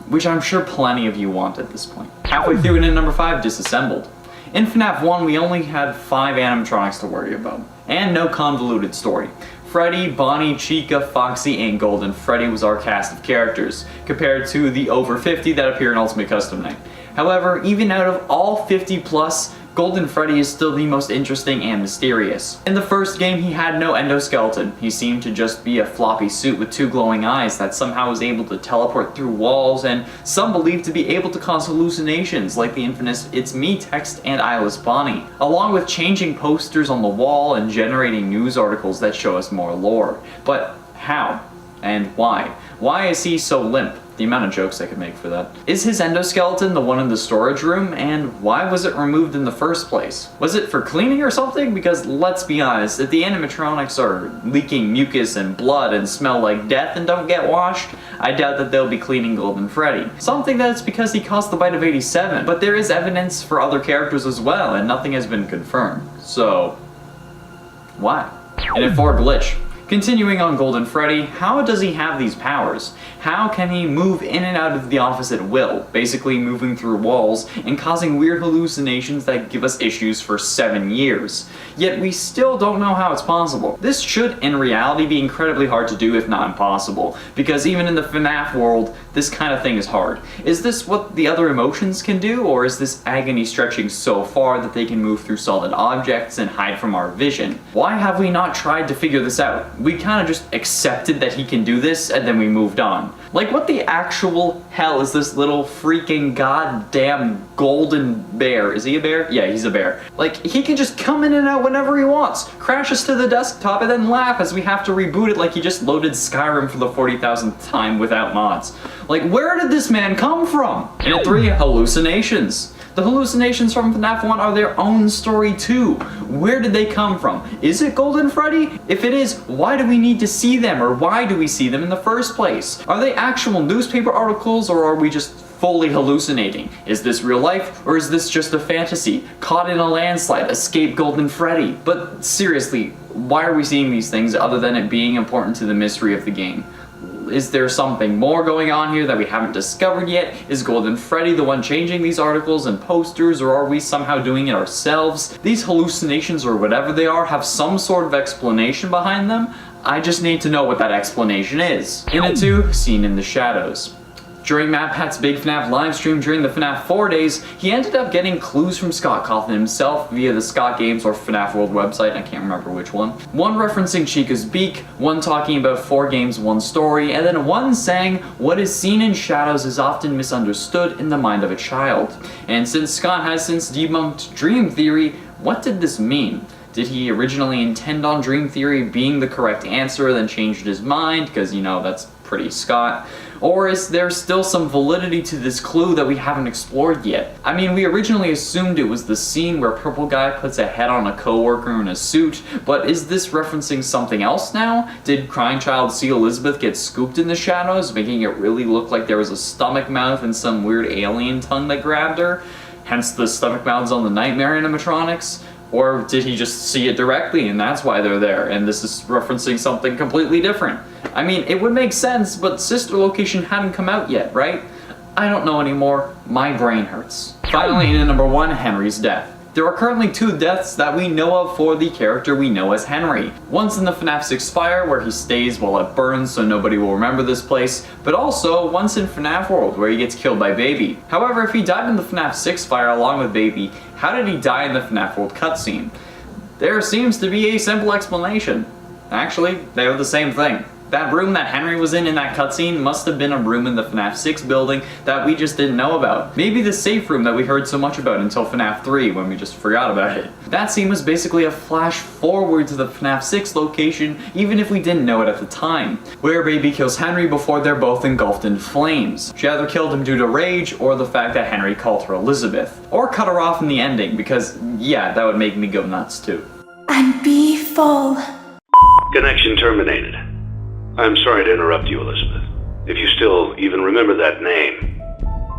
[SPEAKER 1] which I'm sure plenty of you want at this point. Halfway through and in number 5, Disassembled. In FNAF 1, we only had 5 animatronics to worry about, and no convoluted story. Freddy, Bonnie, Chica, Foxy, and Golden Freddy was our cast of characters, compared to the over 50 that appear in Ultimate Custom Night. However, even out of all 50 plus, Golden Freddy is still the most interesting and mysterious. In the first game, he had no endoskeleton. He seemed to just be a floppy suit with 2 glowing eyes that somehow was able to teleport through walls, and some believed to be able to cause hallucinations like the infamous "It's Me" text and "Eyeless Bonnie," along with changing posters on the wall and generating news articles that show us more lore. But how? And why? Why is he so limp? The amount of jokes I could make for that. Is his endoskeleton the one in the storage room? And why was it removed in the first place? Was it for cleaning or something? Because let's be honest, if the animatronics are leaking mucus and blood and smell like death and don't get washed, I doubt that they'll be cleaning Golden Freddy. Some think that it's because he caused the bite of 87, but there is evidence for other characters as well, and nothing has been confirmed. So, why? And at 4, Glitch. Continuing on Golden Freddy, how does he have these powers? How can he move in and out of the office at will, basically moving through walls and causing weird hallucinations that give us issues for 7 years? Yet we still don't know how it's possible. This should, in reality, be incredibly hard to do, if not impossible, because even in the FNAF world, this kind of thing is hard. Is this what the other emotions can do, or is this agony stretching so far that they can move through solid objects and hide from our vision? Why have we not tried to figure this out? We kind of just accepted that he can do this, and then we moved on. Like, what the actual hell is this little freaking goddamn golden bear? Is he a bear? Yeah, he's a bear. Like, he can just come in and out whenever he wants, crash us to the desktop, and then laugh as we have to reboot it like he just loaded Skyrim for the 40,000th time without mods. Like, where did this man come from? And at 3, Hallucinations. The hallucinations from FNAF 1 are their own story too. Where did they come from? Is it Golden Freddy? If it is, why do we need to see them, or why do we see them in the first place? Are they actual newspaper articles, or are we just fully hallucinating? Is this real life, or is this just a fantasy? Caught in a landslide, escape Golden Freddy. But seriously, why are we seeing these things other than it being important to the mystery of the game? Is there something more going on here that we haven't discovered yet? Is Golden Freddy the one changing these articles and posters, or are we somehow doing it ourselves? These hallucinations, or whatever they are, have some sort of explanation behind them. I just need to know what that explanation is. In a 2, Seen in the Shadows. During Matpat's Big FNAF livestream during the FNAF 4 days, he ended up getting clues from Scott Cawthon himself via the Scott Games or FNAF World website, I can't remember which one. One referencing Chica's beak, one talking about 4 games, 1 story, and then one saying what is seen in shadows is often misunderstood in the mind of a child. And since Scott has since debunked Dream Theory, what did this mean? Did he originally intend on Dream Theory being the correct answer, then changed his mind, because, you know, that's pretty Scott? Or is there still some validity to this clue that we haven't explored yet? I mean, we originally assumed it was the scene where Purple Guy puts a head on a coworker in a suit, but is this referencing something else now? Did Crying Child see Elizabeth get scooped in the shadows, making it really look like there was a stomach mouth and some weird alien tongue that grabbed her? Hence the stomach mouths on the Nightmare animatronics? Or did he just see it directly and that's why they're there, and this is referencing something completely different? I mean, it would make sense, but sister location hadn't come out yet, right? I don't know anymore. My brain hurts. Finally, in number 1, Henry's death. There are currently 2 deaths that we know of for the character we know as Henry. One's in the FNAF 6 fire, where he stays while it burns so nobody will remember this place, but also once in FNAF World, where he gets killed by Baby. However, if he died in the FNAF 6 fire along with Baby, how did he die in the FNAF World cutscene? There seems to be a simple explanation. Actually, they are the same thing. That room that Henry was in that cutscene must have been a room in the FNAF 6 building that we just didn't know about. Maybe the safe room that we heard so much about until FNAF 3 when we just forgot about it. That scene was basically a flash forward to the FNAF 6 location, even if we didn't know it at the time, where Baby kills Henry before they're both engulfed in flames. She either killed him due to rage or the fact that Henry called her Elizabeth. Or cut her off in the ending, because yeah, that would make me go nuts too.
[SPEAKER 2] And be full.
[SPEAKER 5] Connection terminated. I'm sorry to interrupt you, Elizabeth, if you still even remember that name,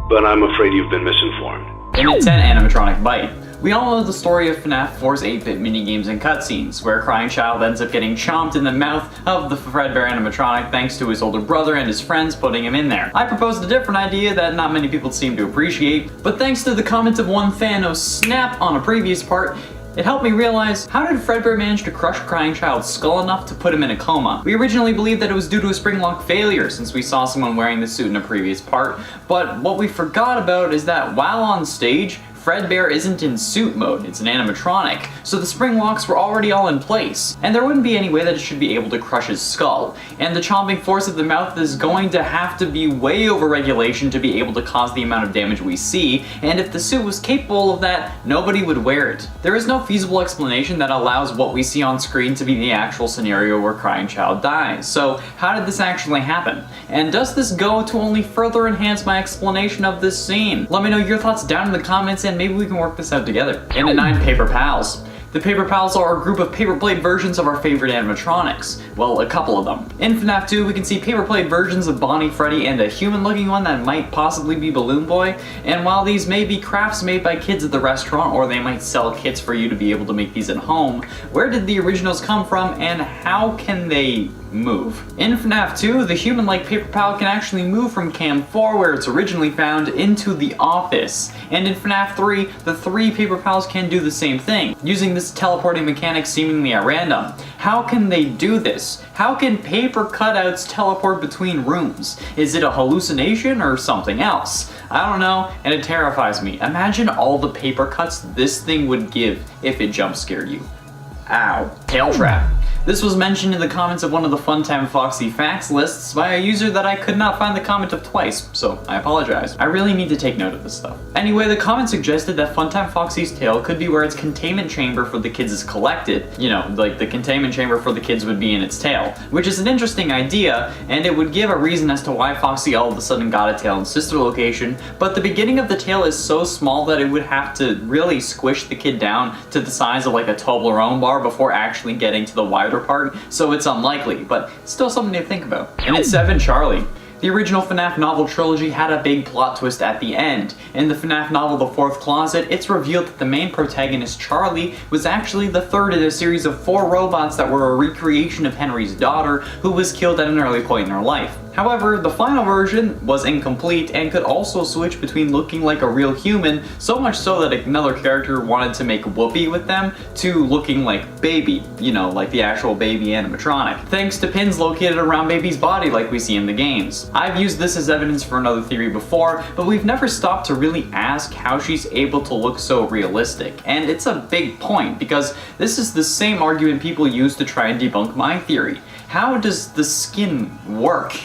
[SPEAKER 5] but I'm afraid you've been misinformed.
[SPEAKER 1] In its 10 animatronic bite, we all know the story of FNAF 4's 8-bit minigames and cutscenes, where Crying Child ends up getting chomped in the mouth of the Fredbear animatronic thanks to his older brother and his friends putting him in there. I proposed a different idea that not many people seem to appreciate, but thanks to the comments of one Thanos Snap on a previous part, it helped me realize, how did Fredbear manage to crush Crying Child's skull enough to put him in a coma? We originally believed that it was due to a spring lock failure since we saw someone wearing the suit in a previous part, but what we forgot about is that while on stage, Fredbear isn't in suit mode, it's an animatronic, so the spring locks were already all in place, and there wouldn't be any way that it should be able to crush his skull, and the chomping force of the mouth is going to have to be way over regulation to be able to cause the amount of damage we see, and if the suit was capable of that, nobody would wear it. There is no feasible explanation that allows what we see on screen to be the actual scenario where Crying Child dies, so how did this actually happen? And does this go to only further enhance my explanation of this scene? Let me know your thoughts down in the comments and maybe we can work this out together. And at 9, Paper Pals. The Paper Pals are a group of paper plate versions of our favorite animatronics. Well, a couple of them. In FNAF 2, we can see paper plate versions of Bonnie, Freddy, and a human-looking one that might possibly be Balloon Boy. And while these may be crafts made by kids at the restaurant, or they might sell kits for you to be able to make these at home, where did the originals come from and how can they move? In FNAF 2, the human-like Paper Pal can actually move from Cam 4, where it's originally found, into the office. And in FNAF 3, the 3 Paper Pals can do the same thing, using this teleporting mechanic seemingly at random. How can they do this? How can paper cutouts teleport between rooms? Is it a hallucination or something else? I don't know, and it terrifies me. Imagine all the paper cuts this thing would give if it jump scared you. Ow. Tail trap. This was mentioned in the comments of one of the Funtime Foxy Facts lists by a user that I could not find the comment of twice, so I apologize. I really need to take note of this stuff. Anyway, the comment suggested that Funtime Foxy's tail could be where its containment chamber for the kids is collected. You know, like the containment chamber for the kids would be in its tail, which is an interesting idea, and it would give a reason as to why Foxy all of a sudden got a tail in sister location, but the beginning of the tail is so small that it would have to really squish the kid down to the size of like a Toblerone bar before actually getting to the wider part, so it's unlikely, but still something to think about. And it's 7, Charlie. The original FNAF novel trilogy had a big plot twist at the end. In the FNAF novel The Fourth Closet, it's revealed that the main protagonist, Charlie, was actually the third in a series of 4 robots that were a recreation of Henry's daughter, who was killed at an early point in her life. However, the final version was incomplete and could also switch between looking like a real human, so much so that another character wanted to make Whoopi with them, to looking like Baby, you know, like the actual Baby animatronic, thanks to pins located around Baby's body like we see in the games. I've used this as evidence for another theory before, but we've never stopped to really ask how she's able to look so realistic. And it's a big point, because this is the same argument people use to try and debunk my theory. How does the skin work?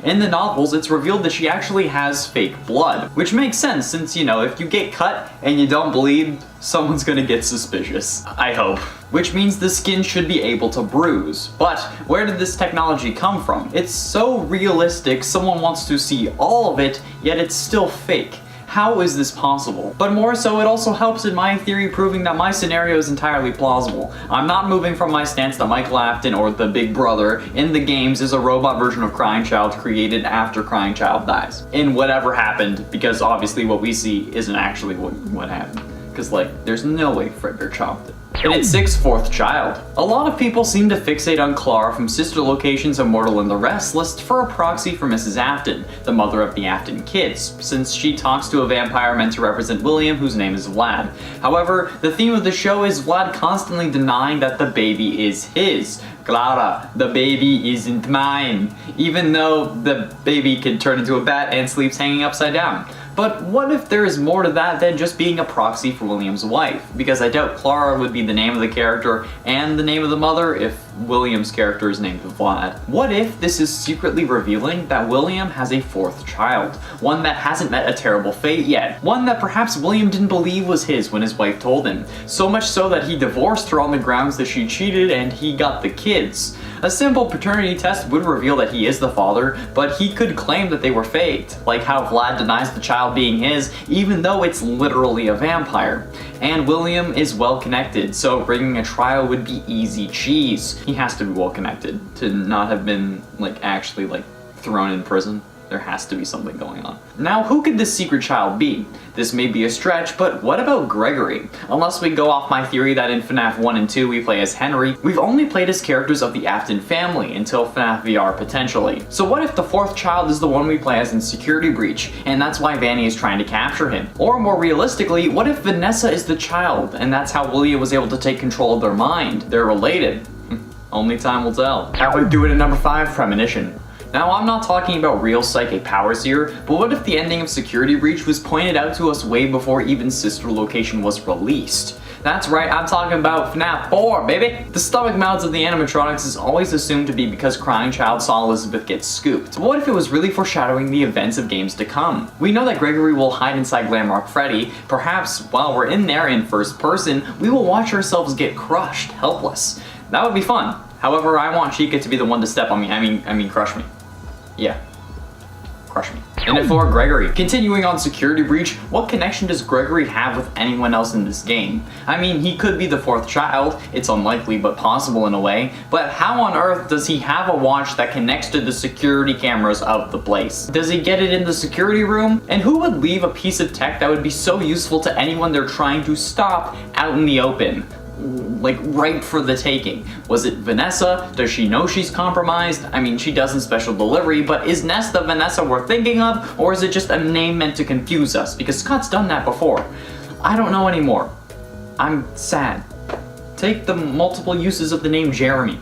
[SPEAKER 1] In the novels, it's revealed that she actually has fake blood, which makes sense since, you know, if you get cut and you don't bleed, someone's gonna get suspicious. I hope. Which means the skin should be able to bruise. But where did this technology come from? It's so realistic, someone wants to see all of it, yet it's still fake. How is this possible? But more so, it also helps in my theory proving that my scenario is entirely plausible. I'm not moving from my stance that Michael Afton or the Big Brother in the games is a robot version of Crying Child created after Crying Child dies. In whatever happened, because obviously what we see isn't actually what happened. Because, like, there's no way Fredbear chopped it. In its sixth fourth child. A lot of people seem to fixate on Clara from Sister Location's Immortal and the Rest list for a proxy for Mrs. Afton, the mother of the Afton kids, since she talks to a vampire meant to represent William, whose name is Vlad. However, the theme of the show is Vlad constantly denying that the baby is his. Clara, the baby isn't mine, even though the baby can turn into a bat and sleeps hanging upside down. But what if there is more to that than just being a proxy for William's wife? Because I doubt Clara would be the name of the character and the name of the mother if William's character is named Vlad. What if this is secretly revealing that William has a fourth child? One that hasn't met a terrible fate yet. One that perhaps William didn't believe was his when his wife told him. So much so that he divorced her on the grounds that she cheated and he got the kids. A simple paternity test would reveal that he is the father, but he could claim that they were faked, like how Vlad denies the child being his, even though it's literally a vampire. And William is well connected, so bringing a trial would be easy cheese. He has to be well connected to not have been actually thrown in prison. There has to be something going on. Now, who could this secret child be? This may be a stretch, but what about Gregory? Unless we go off my theory that in FNAF 1 and 2 we play as Henry, we've only played as characters of the Afton family until FNAF VR potentially. So what if the fourth child is the one we play as in Security Breach, and that's why Vani is trying to capture him? Or more realistically, what if Vanessa is the child, and that's how William was able to take control of their mind? They're related. Only time will tell. How about we do it at number 5, Premonition? Now, I'm not talking about real psychic powers here, but what if the ending of Security Breach was pointed out to us way before even Sister Location was released? That's right, I'm talking about FNAF 4, baby! The stomach mouths of the animatronics is always assumed to be because Crying Child saw Elizabeth get scooped. What if it was really foreshadowing the events of games to come? We know that Gregory will hide inside Glamrock Freddy. Perhaps, while we're in there in first person, we will watch ourselves get crushed, helpless. That would be fun. However, I want Chica to be the one to step on me, I mean crush me. Yeah. Crush me. And at 4, Gregory. Continuing on Security Breach, what connection does Gregory have with anyone else in this game? I mean, he could be the fourth child, it's unlikely but possible in a way, but how on earth does he have a watch that connects to the security cameras of the place? Does he get it in the security room? And who would leave a piece of tech that would be so useful to anyone they're trying to stop out in the open? Like, ripe for the taking. Was it Vanessa? Does she know she's compromised? I mean, she does in Special Delivery, but is Ness the Vanessa we're thinking of, or is it just a name meant to confuse us? Because Scott's done that before. I don't know anymore. I'm sad. Take the multiple uses of the name Jeremy.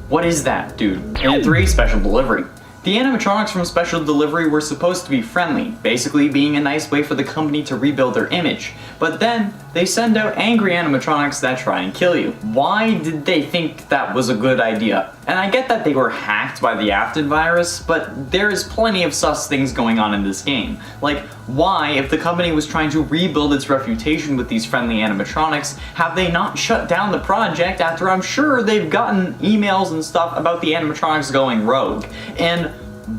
[SPEAKER 1] What is that, dude? And at 3, Special Delivery. The animatronics from Special Delivery were supposed to be friendly, basically being a nice way for the company to rebuild their image. But then, they send out angry animatronics that try and kill you. Why did they think that was a good idea? And I get that they were hacked by the Afton virus, but there is plenty of sus things going on in this game. Like, why, if the company was trying to rebuild its reputation with these friendly animatronics, have they not shut down the project after I'm sure they've gotten emails and stuff about the animatronics going rogue? And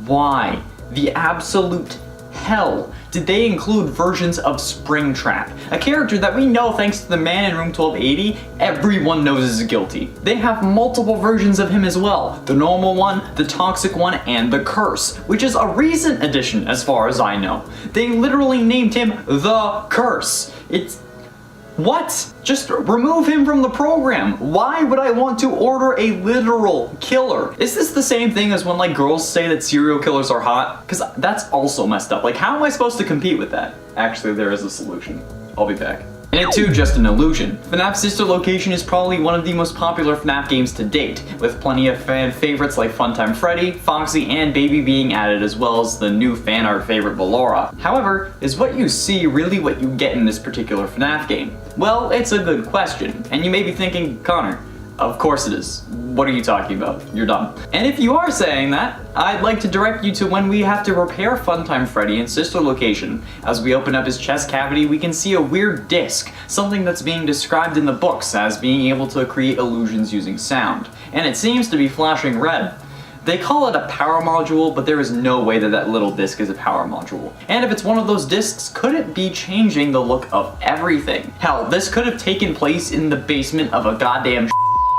[SPEAKER 1] why the absolute hell did they include versions of Springtrap, a character that we know thanks to the man in room 1280, everyone knows is guilty. They have multiple versions of him as well, the normal one, the toxic one, and the curse, which is a recent addition as far as I know. They literally named him the Curse. It's... what? Just remove him from the program. Why would I want to order a literal killer? Is this the same thing as when girls say that serial killers are hot? Because that's also messed up. How am I supposed to compete with that? Actually, there is a solution. I'll be back. And at 2, Just an Illusion. FNAF Sister Location is probably one of the most popular FNAF games to date, with plenty of fan favorites like Funtime Freddy, Foxy, and Baby being added, as well as the new fan art favorite Ballora. However, is what you see really what you get in this particular FNAF game? Well, it's a good question, and you may be thinking, Connor, of course it is. What are you talking about? You're dumb. And if you are saying that, I'd like to direct you to when we have to repair Funtime Freddy in Sister Location. As we open up his chest cavity, we can see a weird disc, something that's being described in the books as being able to create illusions using sound. And it seems to be flashing red. They call it a power module, but there is no way that that little disc is a power module. And if it's one of those discs, could it be changing the look of everything? Hell, this could have taken place in the basement of a goddamn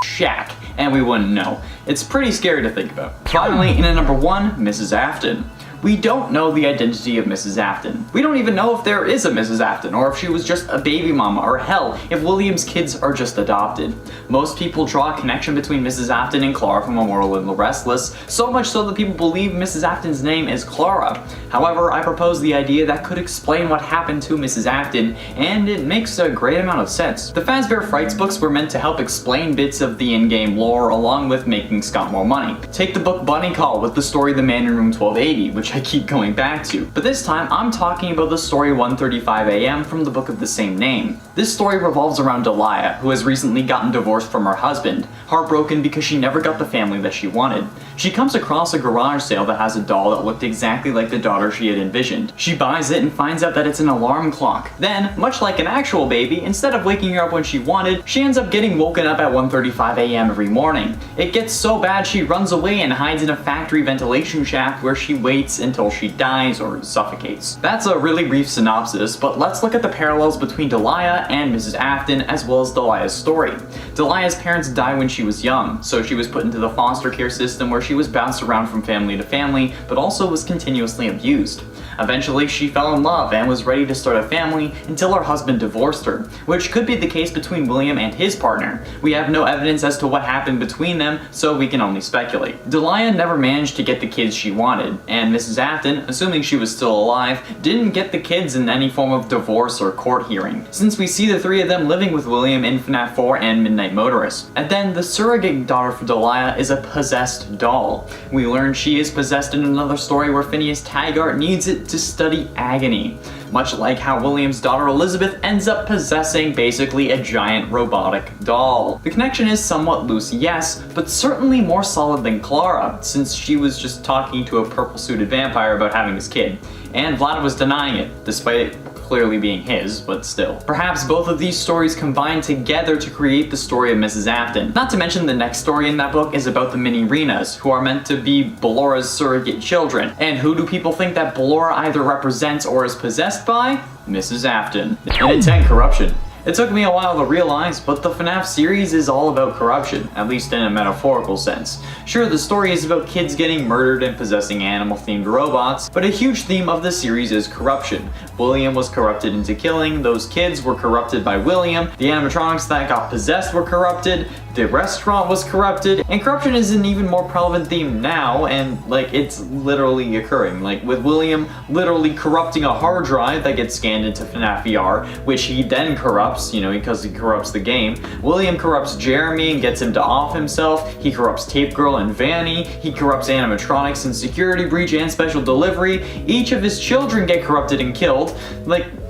[SPEAKER 1] shack, and we wouldn't know. It's pretty scary to think about. Finally, in at number 1, Mrs. Afton. We don't know the identity of Mrs. Afton. We don't even know if there is a Mrs. Afton, or if she was just a baby mama, or hell, if William's kids are just adopted. Most people draw a connection between Mrs. Afton and Clara from A Moral and the Restless, so much so that people believe Mrs. Afton's name is Clara. However, I propose the idea that could explain what happened to Mrs. Afton, and it makes a great amount of sense. The Fazbear Frights books were meant to help explain bits of the in-game lore along with making Scott more money. Take the book Bunny Call with the story The Man in Room 1280, which I keep going back to, but this time I'm talking about the story 1:35 AM from the book of the same name. This story revolves around Delia, who has recently gotten divorced from her husband, heartbroken because she never got the family that she wanted. She comes across a garage sale that has a doll that looked exactly like the daughter she had envisioned. She buys it and finds out that it's an alarm clock. Then, much like an actual baby, instead of waking her up when she wanted, she ends up getting woken up at 1:35 AM every morning. It gets so bad she runs away and hides in a factory ventilation shaft where she waits until she dies or suffocates. That's a really brief synopsis, but let's look at the parallels between Delia and Mrs. Afton as well as Delia's story. Delia's parents died when she was young, so she was put into the foster care system where she was bounced around from family to family, but also was continuously abused. Eventually, she fell in love and was ready to start a family until her husband divorced her, which could be the case between William and his partner. We have no evidence as to what happened between them, so we can only speculate. Delia never managed to get the kids she wanted, and Mrs. Afton, assuming she was still alive, didn't get the kids in any form of divorce or court hearing, since we see the three of them living with William in FNAF 4 and Midnight Motorist. And then the surrogate daughter for Delia is a possessed doll. We learn she is possessed in another story where Phineas Taggart needs it to study agony, much like how William's daughter Elizabeth ends up possessing basically a giant robotic doll. The connection is somewhat loose, yes, but certainly more solid than Clara, since she was just talking to a purple-suited vampire about having his kid, and Vlad was denying it, despite it clearly being his, but still. Perhaps both of these stories combine together to create the story of Mrs. Afton. Not to mention the next story in that book is about the mini-Renas, who are meant to be Ballora's surrogate children. And who do people think that Ballora either represents or is possessed by? Mrs. Afton. And intent corruption. It took me a while to realize, but the FNAF series is all about corruption, at least in a metaphorical sense. Sure, the story is about kids getting murdered and possessing animal-themed robots, but a huge theme of the series is corruption. William was corrupted into killing, those kids were corrupted by William, the animatronics that got possessed were corrupted, the restaurant was corrupted, and corruption is an even more prevalent theme now, and it's literally occurring. With William literally corrupting a hard drive that gets scanned into FNAF VR, which he then corrupts, because he corrupts the game. William corrupts Jeremy and gets him to off himself, he corrupts Tape Girl and Vani, he corrupts animatronics in Security Breach and Special Delivery, each of his children get corrupted and killed.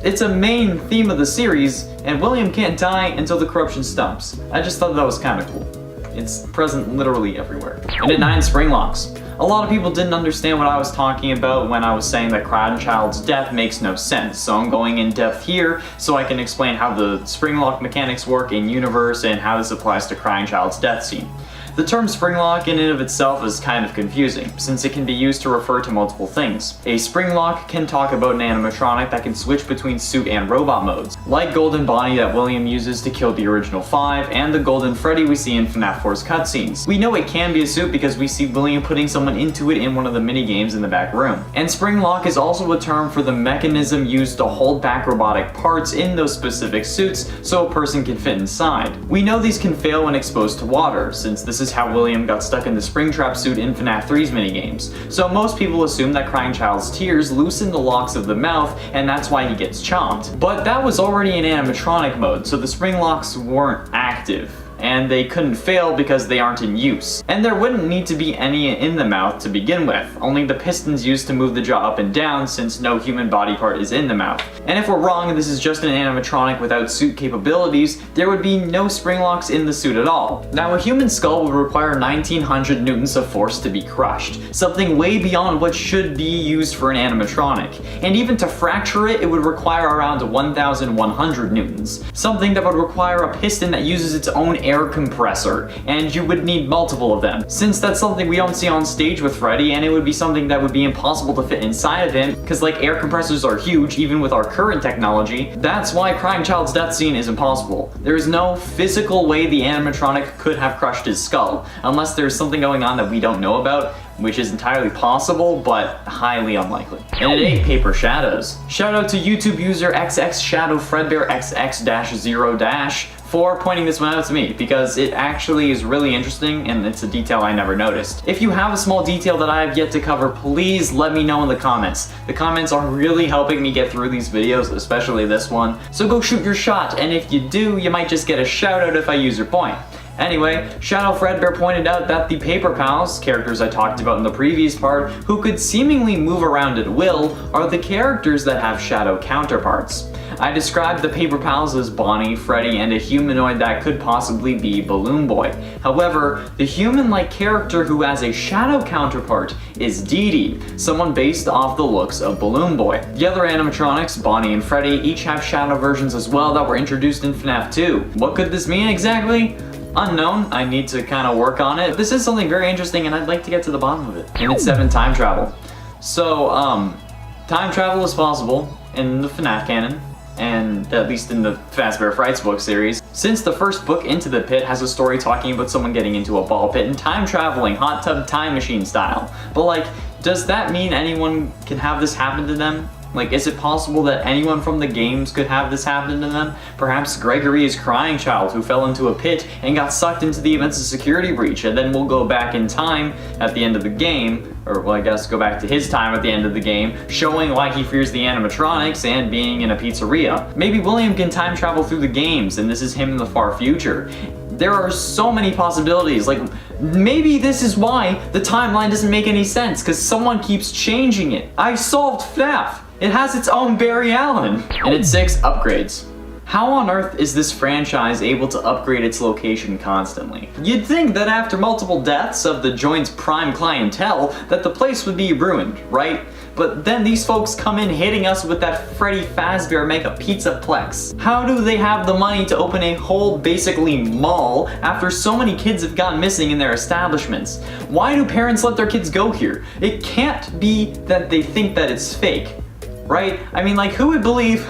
[SPEAKER 1] It's a main theme of the series, and William can't die until the corruption stops. I just thought that was kind of cool. It's present literally everywhere. And at 9 Springlocks. A lot of people didn't understand what I was talking about when I was saying that Crown Child's death makes no sense, so I'm going in depth here so I can explain how the Springlock mechanics work in universe and how this applies to Crying Child's death scene. The term Springlock in and of itself is kind of confusing, since it can be used to refer to multiple things. A Springlock can talk about an animatronic that can switch between suit and robot modes, like Golden Bonnie that William uses to kill the original 5, and the Golden Freddy we see in FNAF 4's cutscenes. We know it can be a suit because we see William putting someone into it in one of the mini-games in the back room. And Springlock is also a term for the mechanism used to hold back robotic parts in those specific suits so a person can fit inside. We know these can fail when exposed to water, since this is how William got stuck in the Springtrap suit in FNAF 3's minigames. So most people assume that Crying Child's tears loosen the locks of the mouth, and that's why he gets chomped. But that was already in animatronic mode, so the spring locks weren't active, and they couldn't fail because they aren't in use. And there wouldn't need to be any in the mouth to begin with, only the pistons used to move the jaw up and down since no human body part is in the mouth. And if we're wrong and this is just an animatronic without suit capabilities, there would be no spring locks in the suit at all. Now a human skull would require 1900 newtons of force to be crushed, something way beyond what should be used for an animatronic. And even to fracture it, it would require around 1100 newtons, something that would require a piston that uses its own air air compressor, and you would need multiple of them. Since that's something we don't see on stage with Freddy, and it would be something that would be impossible to fit inside of him, because like air compressors are huge even with our current technology, that's why Crying Child's death scene is impossible. There is no physical way the animatronic could have crushed his skull, unless there's something going on that we don't know about, which is entirely possible, but highly unlikely. And it ate paper shadows. Shout out to YouTube user XXShadowFredbearXX-0- for pointing this one out to me, because it actually is really interesting and it's a detail I never noticed. If you have a small detail that I have yet to cover, please let me know in the comments. The comments are really helping me get through these videos, especially this one. So go shoot your shot, and if you do, you might just get a shout out if I use your point. Anyway, Shadow Fredbear pointed out that the Paper Pals, characters I talked about in the previous part, who could seemingly move around at will, are the characters that have shadow counterparts. I described the Paper Pals as Bonnie, Freddy, and a humanoid that could possibly be Balloon Boy. However, the human-like character who has a shadow counterpart is Dee Dee, someone based off the looks of Balloon Boy. The other animatronics, Bonnie and Freddy, each have shadow versions as well that were introduced in FNAF 2. What could this mean exactly? Unknown. I need to kind of work on it. This is something very interesting and I'd like to get to the bottom of it. And it's 7 time travel. So, time travel is possible in the FNAF canon, and at least in the Fazbear Frights book series. Since the first book, Into the Pit, has a story talking about someone getting into a ball pit and time traveling, hot tub time machine style. But like, does that mean anyone can have this happen to them? Like, is it possible that anyone from the games could have this happen to them? Perhaps Gregory is Crying Child, who fell into a pit and got sucked into the events of security breach, and then we'll go back in time at the end of the game, or well, I guess go back to his time at the end of the game, showing why he fears the animatronics and being in a pizzeria. Maybe William can time travel through the games, and this is him in the far future. There are so many possibilities. Like, maybe this is why the timeline doesn't make any sense, because someone keeps changing it. I solved FNAF. It has its own Barry Allen. And it's 6 upgrades. How on earth is this franchise able to upgrade its location constantly? You'd think that after multiple deaths of the joint's prime clientele, that the place would be ruined, right? But then these folks come in hitting us with that Freddy Fazbear Mega Pizzaplex. How do they have the money to open a whole, basically, mall after so many kids have gone missing in their establishments? Why do parents let their kids go here? It can't be that they think that it's fake, right? I mean, like, who would believe...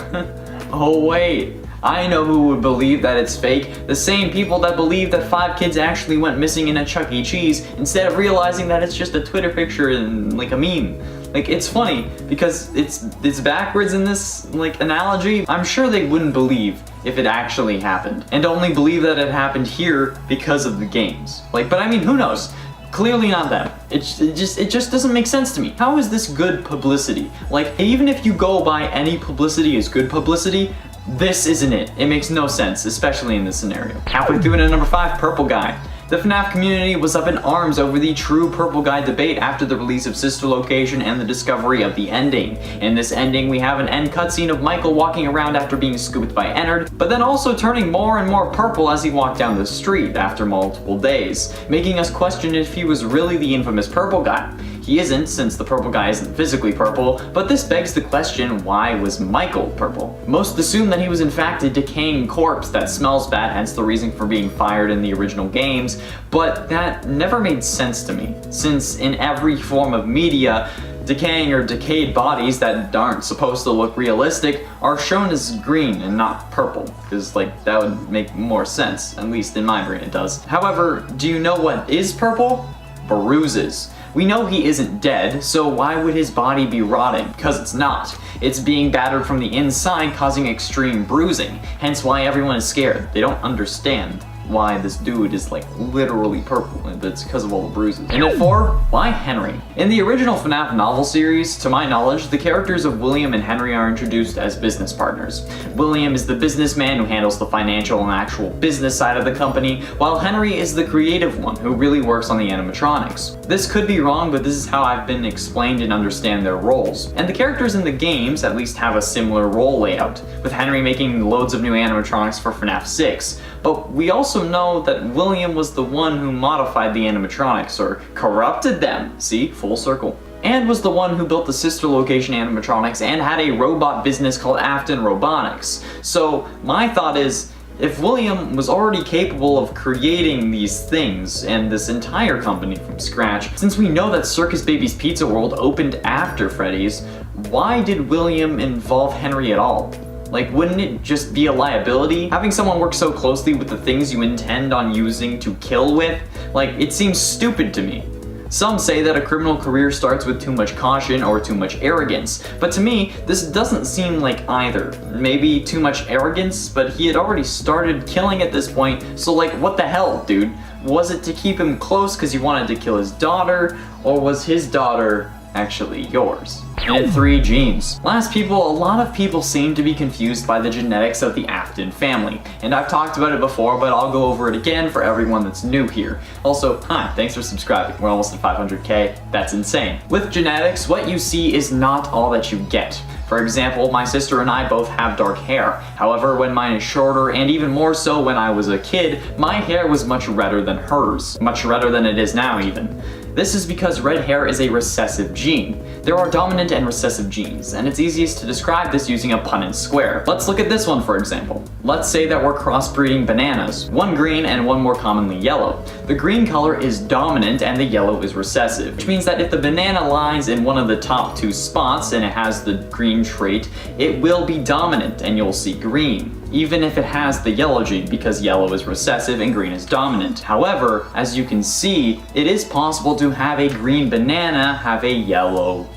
[SPEAKER 1] Oh wait, I know who would believe that it's fake. The same people that believe that 5 kids actually went missing in a Chuck E. Cheese instead of realizing that it's just a Twitter picture and like a meme. Like, it's funny because it's backwards in this like analogy. I'm sure they wouldn't believe if it actually happened, and only believe that it happened here because of the games. Like, but I mean, who knows? Clearly not them. It just doesn't make sense to me. How is this good publicity? Like, even if you go by any publicity as good publicity, this isn't it. It makes no sense, especially in this scenario. Halfway through into number 5, Purple Guy. The FNAF community was up in arms over the true Purple Guy debate after the release of Sister Location and the discovery of the ending. In this ending, we have an end cutscene of Michael walking around after being scooped by Ennard, but then also turning more and more purple as he walked down the street after multiple days, making us question if he was really the infamous Purple Guy. He isn't, since the Purple Guy isn't physically purple, but this begs the question, why was Michael purple? Most assume that he was in fact a decaying corpse that smells bad, hence the reason for being fired in the original games, but that never made sense to me, since in every form of media, decaying or decayed bodies that aren't supposed to look realistic are shown as green and not purple, because like that would make more sense, at least in my brain it does. However, do you know what is purple? Bruises. We know he isn't dead, so why would his body be rotting? Because it's not. It's being battered from the inside, causing extreme bruising, hence why everyone is scared. They don't understand why this dude is like literally purple, and it's because of all the bruises. And at 4, why Henry? In the original FNAF novel series, to my knowledge, the characters of William and Henry are introduced as business partners. William is the businessman who handles the financial and actual business side of the company, while Henry is the creative one who really works on the animatronics. This could be wrong, but this is how I've been explained and understand their roles. And the characters in the games at least have a similar role layout, with Henry making loads of new animatronics for FNAF 6. But we also know that William was the one who modified the animatronics, or corrupted them, see, full circle, and was the one who built the Sister Location animatronics and had a robot business called Afton Robotics. So my thought is, If William was already capable of creating these things and this entire company from scratch, since we know that Circus Baby's Pizza World opened after Freddy's, why did William involve Henry at all? Like, wouldn't it just be a liability? Having someone work so closely with the things you intend on using to kill with? Like, it seems stupid to me. Some say that a criminal career starts with too much caution or too much arrogance, but to me, this doesn't seem like either. Maybe too much arrogance, but he had already started killing at this point, so like, what the hell, dude? Was it to keep him close because you wanted to kill his daughter, or was his daughter actually yours? And 3 genes. Last people, a lot of people seem to be confused by the genetics of the Afton family, and I've talked about it before, but I'll go over it again for everyone that's new here. Also, hi, thanks for subscribing. We're almost at 500k, that's insane. With genetics, what you see is not all that you get. For example, my sister and I both have dark hair. However, when mine is shorter, and even more so when I was a kid, my hair was much redder than hers. Much redder than it is now, even. This is because red hair is a recessive gene. There are dominant and recessive genes, and it's easiest to describe this using a Punnett square. Let's look at this one for example. Let's say that we're crossbreeding bananas, one green and one more commonly yellow. The green color is dominant and the yellow is recessive, which means that if the banana lies in one of the top 2 spots and it has the green trait, it will be dominant and you'll see green, even if it has the yellow gene, because yellow is recessive and green is dominant. However, as you can see, it is possible to have a green banana have a yellow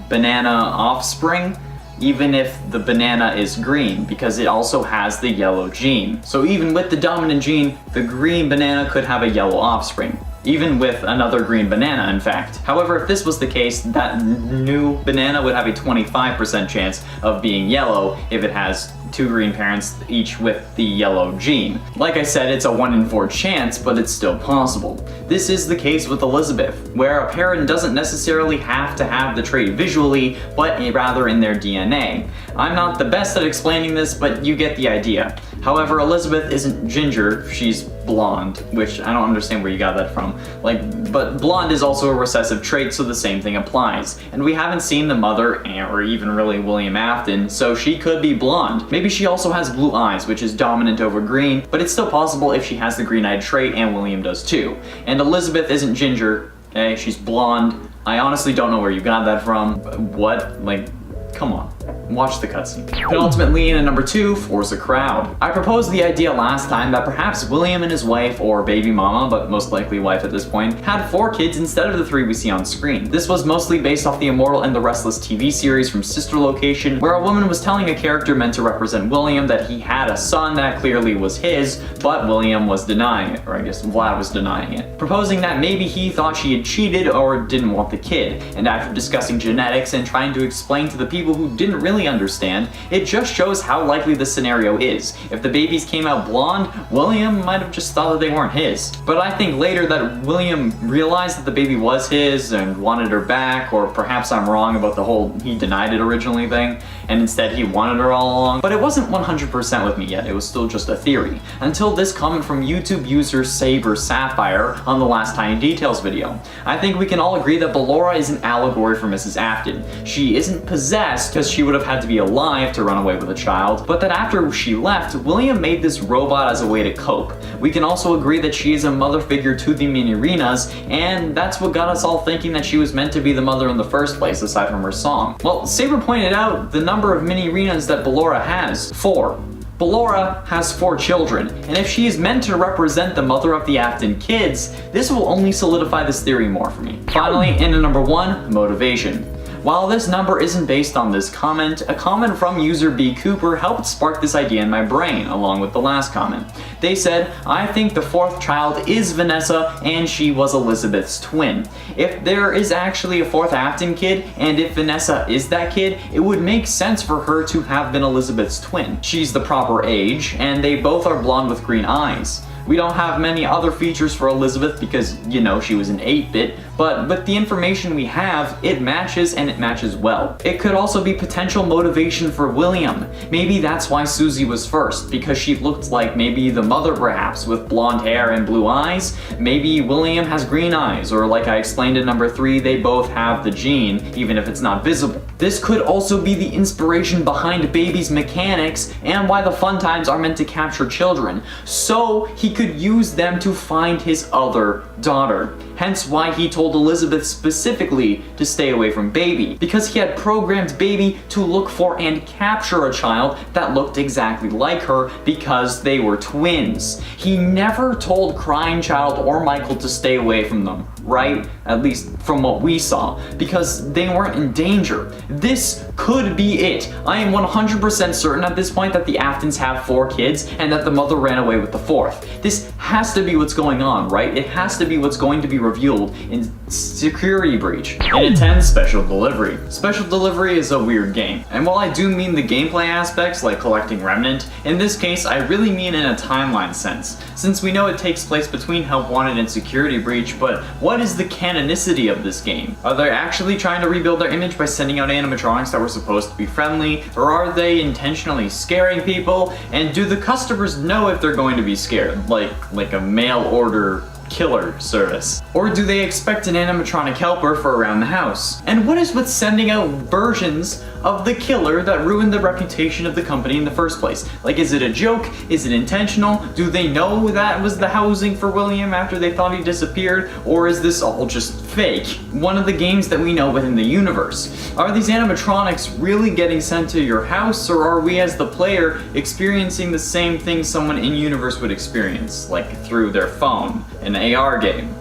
[SPEAKER 1] banana offspring, even if the banana is green, because it also has the yellow gene. So even with the dominant gene, the green banana could have a yellow offspring. Even with another green banana, in fact. However, if this was the case, that new banana would have a 25% chance of being yellow if it has 2 green parents, each with the yellow gene. Like I said, it's a 1 in 4 chance, but it's still possible. This is the case with Elizabeth, where a parent doesn't necessarily have to have the trait visually, but rather in their DNA. I'm not the best at explaining this, but you get the idea. However, Elizabeth isn't ginger, she's blonde, which I don't understand where you got that from. But blonde is also a recessive trait, so the same thing applies. And we haven't seen the mother, or even really William Afton, so she could be blonde. Maybe she also has blue eyes, which is dominant over green, but it's still possible if she has the green-eyed trait, and William does too. And Elizabeth isn't ginger, okay? She's blonde. I honestly don't know where you got that from. What? Like, come on. Watch the cutscene. Penultimately, in at number 2, force a crowd. I proposed the idea last time that perhaps William and his wife, or baby mama, but most likely wife at this point, had 4 kids instead of the 3 we see on screen. This was mostly based off the Immortal and the Restless TV series from Sister Location, where a woman was telling a character meant to represent William that he had a son that clearly was his, but William was denying it, or I guess Vlad was denying it, proposing that maybe he thought she had cheated or didn't want the kid. And after discussing genetics and trying to explain to the people who didn't really understand, it just shows how likely the scenario is. If the babies came out blonde, William might have just thought that they weren't his. But I think later that William realized that the baby was his and wanted her back, or perhaps I'm wrong about the whole he denied it originally thing, and instead he wanted her all along. But it wasn't 100% with me yet, it was still just a theory. Until this comment from YouTube user Saber Sapphire on the last Tiny Details video. I think we can all agree that Ballora is an allegory for Mrs. Afton. She isn't possessed, because she would have had to be alive to run away with a child, but that after she left, William made this robot as a way to cope. We can also agree that she is a mother figure to the Minirinas, and that's what got us all thinking that she was meant to be the mother in the first place, aside from her song. Well, Saber pointed out the number of Minirinas that Ballora has, 4. Ballora has 4 children, and if she is meant to represent the mother of the Afton kids, this will only solidify this theory more for me. Finally, in at number 1, motivation. While this number isn't based on this comment, a comment from user B Cooper helped spark this idea in my brain, along with the last comment. They said, I think the 4th child is Vanessa, and she was Elizabeth's twin. If there is actually a 4th Afton kid, and if Vanessa is that kid, it would make sense for her to have been Elizabeth's twin. She's the proper age, and they both are blonde with green eyes. We don't have many other features for Elizabeth because, you know, she was an 8-bit, but with the information we have, it matches and it matches well. It could also be potential motivation for William. Maybe that's why Susie was first, because she looked like maybe the mother perhaps, with blonde hair and blue eyes. Maybe William has green eyes, or like I explained in number 3, they both have the gene, even if it's not visible. This could also be the inspiration behind Baby's mechanics and why the fun times are meant to capture children, so he could use them to find his other daughter. Hence why he told Elizabeth specifically to stay away from Baby, because he had programmed Baby to look for and capture a child that looked exactly like her because they were twins. He never told Crying Child or Michael to stay away from them, right? At least from what we saw, because they weren't in danger. This could be it. I am 100% certain at this point that the Aftons have 4 kids and that the mother ran away with the 4th. This has to be what's going on, right? It has to be what's going to be revealed in Security Breach. In 10, Special Delivery. Special Delivery is a weird game, and while I do mean the gameplay aspects like collecting Remnant, in this case I really mean in a timeline sense, since we know it takes place between Help Wanted and Security Breach, but what is the canonicity of this game? Are they actually trying to rebuild their image by sending out animatronics that were supposed to be friendly, or are they intentionally scaring people? And do the customers know if they're going to be scared, like a mail order killer service? Or do they expect an animatronic helper for around the house? And what is with sending out versions of the killer that ruined the reputation of the company in the first place? Like, is it a joke? Is it intentional? Do they know that was the housing for William after they thought he disappeared? Or is this all just fake? One of the games that we know within the universe. Are these animatronics really getting sent to your house, or are we as the player experiencing the same thing someone in universe would experience, like through their phone, an AR game?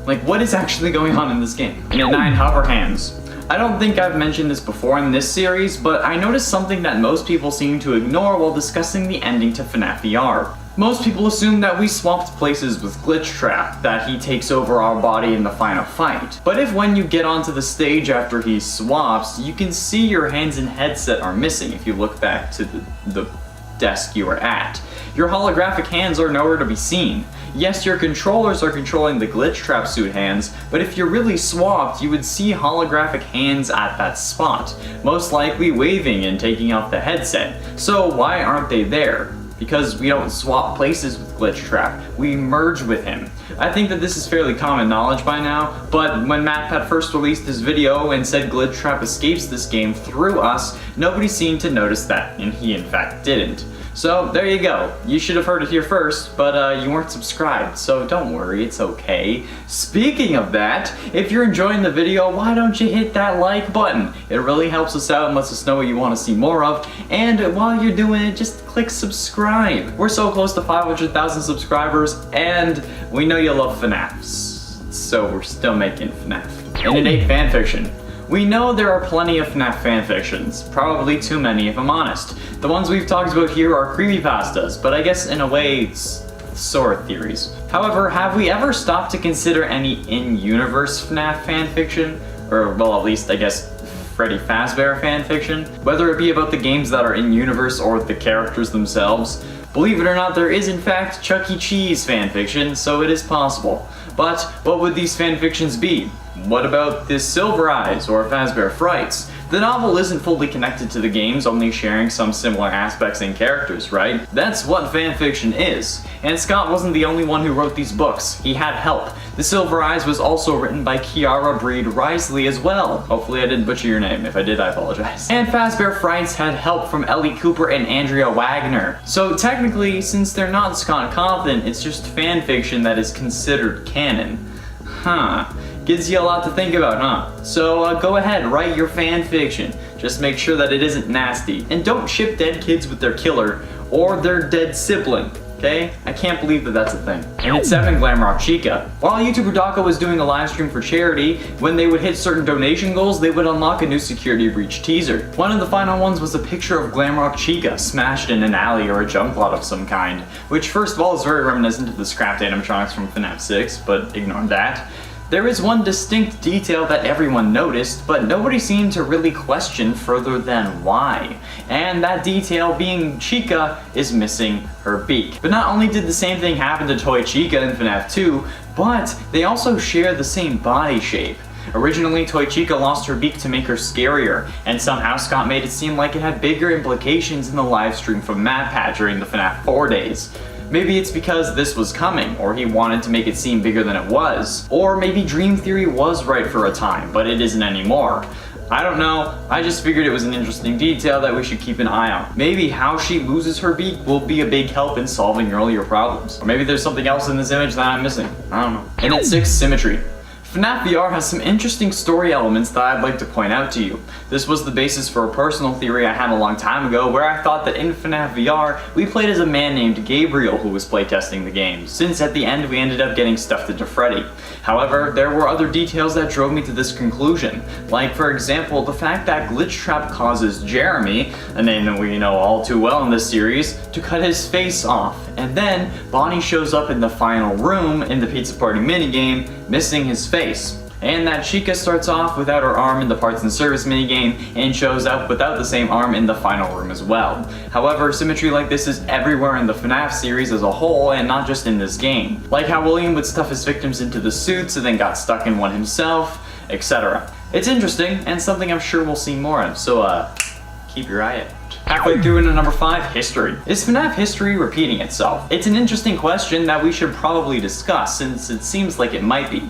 [SPEAKER 1] Like, what is actually going on in this game? And at 9, Hover Hands. I don't think I've mentioned this before in this series, but I noticed something that most people seem to ignore while discussing the ending to FNAF VR. Most people assume that we swapped places with Glitch Trap, that he takes over our body in the final fight. But if when you get onto the stage after he swaps, you can see your hands and headset are missing if you look back to the desk you were at. Your holographic hands are nowhere to be seen. Yes, your controllers are controlling the Glitch Trap suit hands, but if you're really swapped, you would see holographic hands at that spot, most likely waving and taking off the headset. So why aren't they there? Because we don't swap places with Glitch Trap, we merge with him. I think that this is fairly common knowledge by now, but when Matpat first released this video and said Glitch Trap escapes this game through us, nobody seemed to notice that, and he in fact didn't. So there you go. You should have heard it here first, but you weren't subscribed, so don't worry, it's okay. Speaking of that, if you're enjoying the video, why don't you hit that like button? It really helps us out and lets us know what you want to see more of, and while you're doing it, just click subscribe. We're so close to 500,000 subscribers, and we know you love FNAFs, so we're still making FNAF. And in 8, fanfiction. We know there are plenty of FNAF fanfictions, probably too many if I'm honest. The ones we've talked about here are creepypastas, but I guess in a way it's sort of theories. However, have we ever stopped to consider any in-universe FNAF fanfiction? Or, well, at least I guess Freddy Fazbear fanfiction? Whether it be about the games that are in-universe or the characters themselves. Believe it or not, there is in fact Chuck E. Cheese fanfiction, so it is possible. But what would these fanfictions be? What about this Silver Eyes or Fazbear Frights? The novel isn't fully connected to the games, only sharing some similar aspects and characters, right? That's what fanfiction is. And Scott wasn't the only one who wrote these books. He had help. The Silver Eyes was also written by Kiara Breed Risley as well. Hopefully I didn't butcher your name. If I did, I apologize. And Fazbear Frights had help from Ellie Cooper and Andrea Wagner. So technically, since they're not Scott Cawthon, it's just fanfiction that is considered canon. Huh. Gives you a lot to think about, huh? So go ahead, write your fan fiction. Just make sure that it isn't nasty. And don't ship dead kids with their killer or their dead sibling, okay? I can't believe that that's a thing. And it's 7, Glamrock Chica. While YouTuber Daka was doing a live stream for charity, when they would hit certain donation goals, they would unlock a new Security Breach teaser. One of the final ones was a picture of Glamrock Chica smashed in an alley or a junk lot of some kind, which first of all is very reminiscent of the scrapped animatronics from FNAF 6, but ignore that. There is one distinct detail that everyone noticed, but nobody seemed to really question further than why. And that detail being Chica is missing her beak. But not only did the same thing happen to Toy Chica in FNAF 2, but they also share the same body shape. Originally, Toy Chica lost her beak to make her scarier, and somehow Scott made it seem like it had bigger implications in the livestream from Matpat during the FNAF 4 days. Maybe it's because this was coming, or he wanted to make it seem bigger than it was. Or maybe Dream Theory was right for a time, but it isn't anymore. I don't know, I just figured it was an interesting detail that we should keep an eye on. Maybe how she loses her beak will be a big help in solving earlier problems. Or maybe there's something else in this image that I'm missing. I don't know. And at 6, symmetry. FNAF VR has some interesting story elements that I'd like to point out to you. This was the basis for a personal theory I had a long time ago where I thought that in FNAF VR, we played as a man named Gabriel who was playtesting the game, since at the end we ended up getting stuffed into Freddy. However, there were other details that drove me to this conclusion, like for example, the fact that Glitch Trap causes Jeremy, a name that we know all too well in this series, to cut his face off, and then Vani shows up in the final room in the Pizza Party minigame, missing his face. And that Chica starts off without her arm in the Parts and Service minigame and shows up without the same arm in the final room as well. However, symmetry like this is everywhere in the FNAF series as a whole and not just in this game. Like how William would stuff his victims into the suits and then got stuck in one himself, etc. It's interesting and something I'm sure we'll see more of, so keep your eye out. Halfway through into number 5, history. Is FNAF history repeating itself? It's an interesting question that we should probably discuss since it seems like it might be.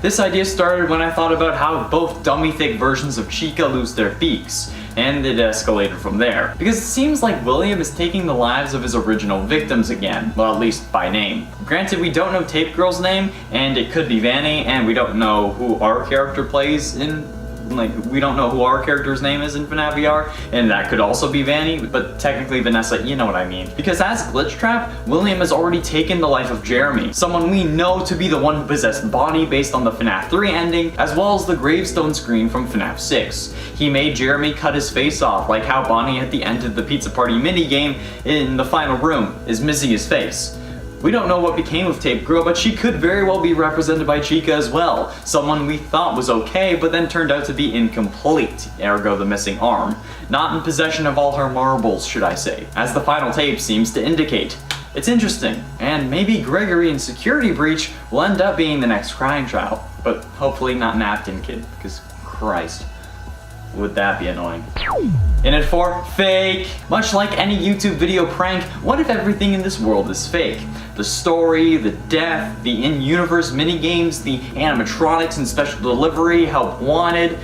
[SPEAKER 1] This idea started when I thought about how both dummy-thick versions of Chica lose their beaks, and it escalated from there. Because it seems like William is taking the lives of his original victims again, well at least by name. Granted, we don't know Tape Girl's name, and it could be Vani, and we don't know who our character plays in we don't know who our character's name is in FNAF VR, and that could also be Vani, but technically Vanessa, you know what I mean. Because as Glitch Trap, William has already taken the life of Jeremy, someone we know to be the one who possessed Bonnie based on the FNAF 3 ending, as well as the gravestone screen from FNAF 6. He made Jeremy cut his face off, like how Bonnie at the end of the Pizza Party minigame in the final room is missing his face. We don't know what became of Tape Girl, but she could very well be represented by Chica as well, someone we thought was okay, but then turned out to be incomplete, ergo the missing arm. Not in possession of all her marbles, should I say, as the final tape seems to indicate. It's interesting, and maybe Gregory in Security Breach will end up being the next crying child, but hopefully not Napkin Kid, because Christ, would that be annoying. In at 4, fake. Much like any YouTube video prank, what if everything in this world is fake? The story, the death, the in-universe minigames, the animatronics and special delivery, help wanted.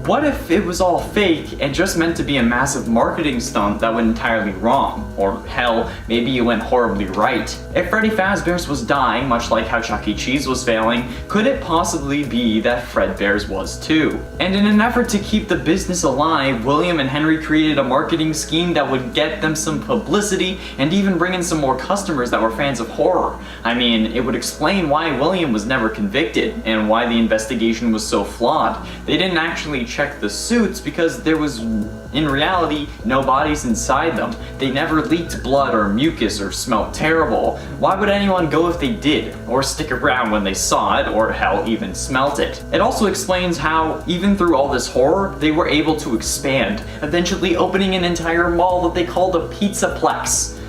[SPEAKER 1] What if it was all fake and just meant to be a massive marketing stunt that went entirely wrong? Or hell, maybe it went horribly right. If Freddy Fazbear's was dying, much like how Chuck E. Cheese was failing, could it possibly be that Fredbear's was too? And in an effort to keep the business alive, William and Henry created a marketing scheme that would get them some publicity and even bring in some more customers that were fans of horror. I mean, it would explain why William was never convicted and why the investigation was so flawed. They didn't actually check the suits because there was, in reality, no bodies inside them. They never leaked blood or mucus or smelled terrible. Why would anyone go if they did? Or stick around when they saw it, or hell, even smelt it? It also explains how, even through all this horror, they were able to expand, eventually opening an entire mall that they called a Pizzaplex.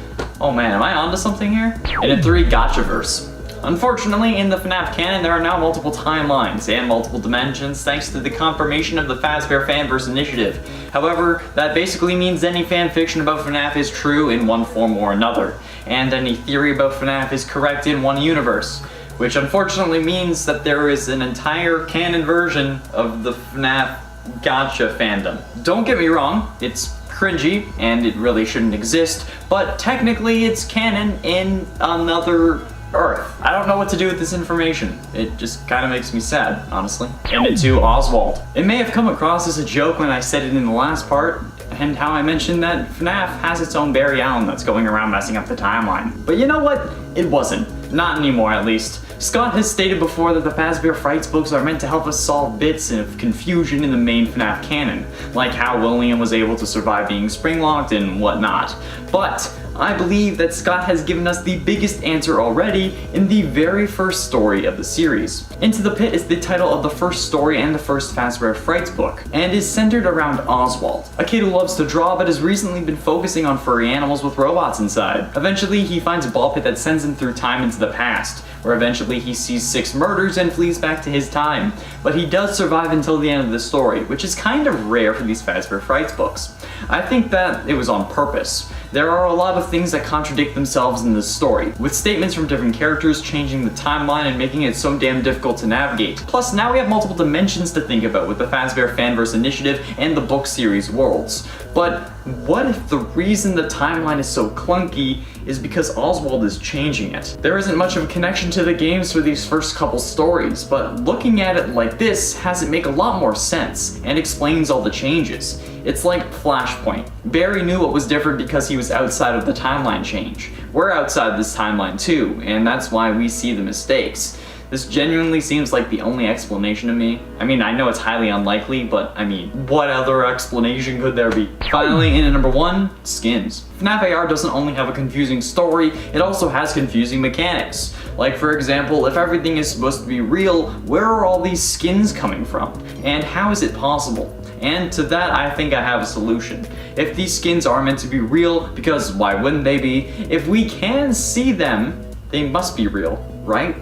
[SPEAKER 1] Oh man, am I onto something here? And at 3, Gotchaverse. Unfortunately, in the FNAF canon, there are now multiple timelines and multiple dimensions thanks to the confirmation of the Fazbear Fanverse initiative. However, that basically means any fanfiction about FNAF is true in one form or another, and any theory about FNAF is correct in one universe, which unfortunately means that there is an entire canon version of the FNAF Gotcha fandom. Don't get me wrong, it's cringy and it really shouldn't exist, but technically it's canon in another Earth. I don't know what to do with this information. It just kind of makes me sad, honestly. And at 2, Oswald. It may have come across as a joke when I said it in the last part, and how I mentioned that FNAF has its own Barry Allen that's going around messing up the timeline. But you know what? It wasn't. Not anymore, at least. Scott has stated before that the Fazbear Frights books are meant to help us solve bits of confusion in the main FNAF canon, like how William was able to survive being springlocked and whatnot. But I believe that Scott has given us the biggest answer already in the very first story of the series. Into the Pit is the title of the first story and the first Fazbear Frights book, and is centered around Oswald, a kid who loves to draw but has recently been focusing on furry animals with robots inside. Eventually, he finds a ball pit that sends him through time into the past, where eventually he sees 6 murders and flees back to his time. but he does survive until the end of the story, which is kind of rare for these Fazbear Frights books. I think that it was on purpose. There are a lot of things that contradict themselves in this story, with statements from different characters changing the timeline and making it so damn difficult to navigate. Plus, now we have multiple dimensions to think about with the Fazbear Fanverse Initiative and the book series worlds. But what if the reason the timeline is so clunky is because Oswald is changing it? There isn't much of a connection to the games for these first couple stories, but looking at it like this has it make a lot more sense and explains all the changes. It's like Flashpoint. Barry knew what was different because he was outside of the timeline change. We're outside this timeline too, and that's why we see the mistakes. This genuinely seems like the only explanation to me. I mean, I know it's highly unlikely, but I mean, what other explanation could there be? Finally, in at number 1, skins. FNAF AR doesn't only have a confusing story, it also has confusing mechanics. Like, for example, if everything is supposed to be real, where are all these skins coming from? And how is it possible? And to that, I think I have a solution. If these skins are meant to be real, because why wouldn't they be? If we can see them, they must be real, right?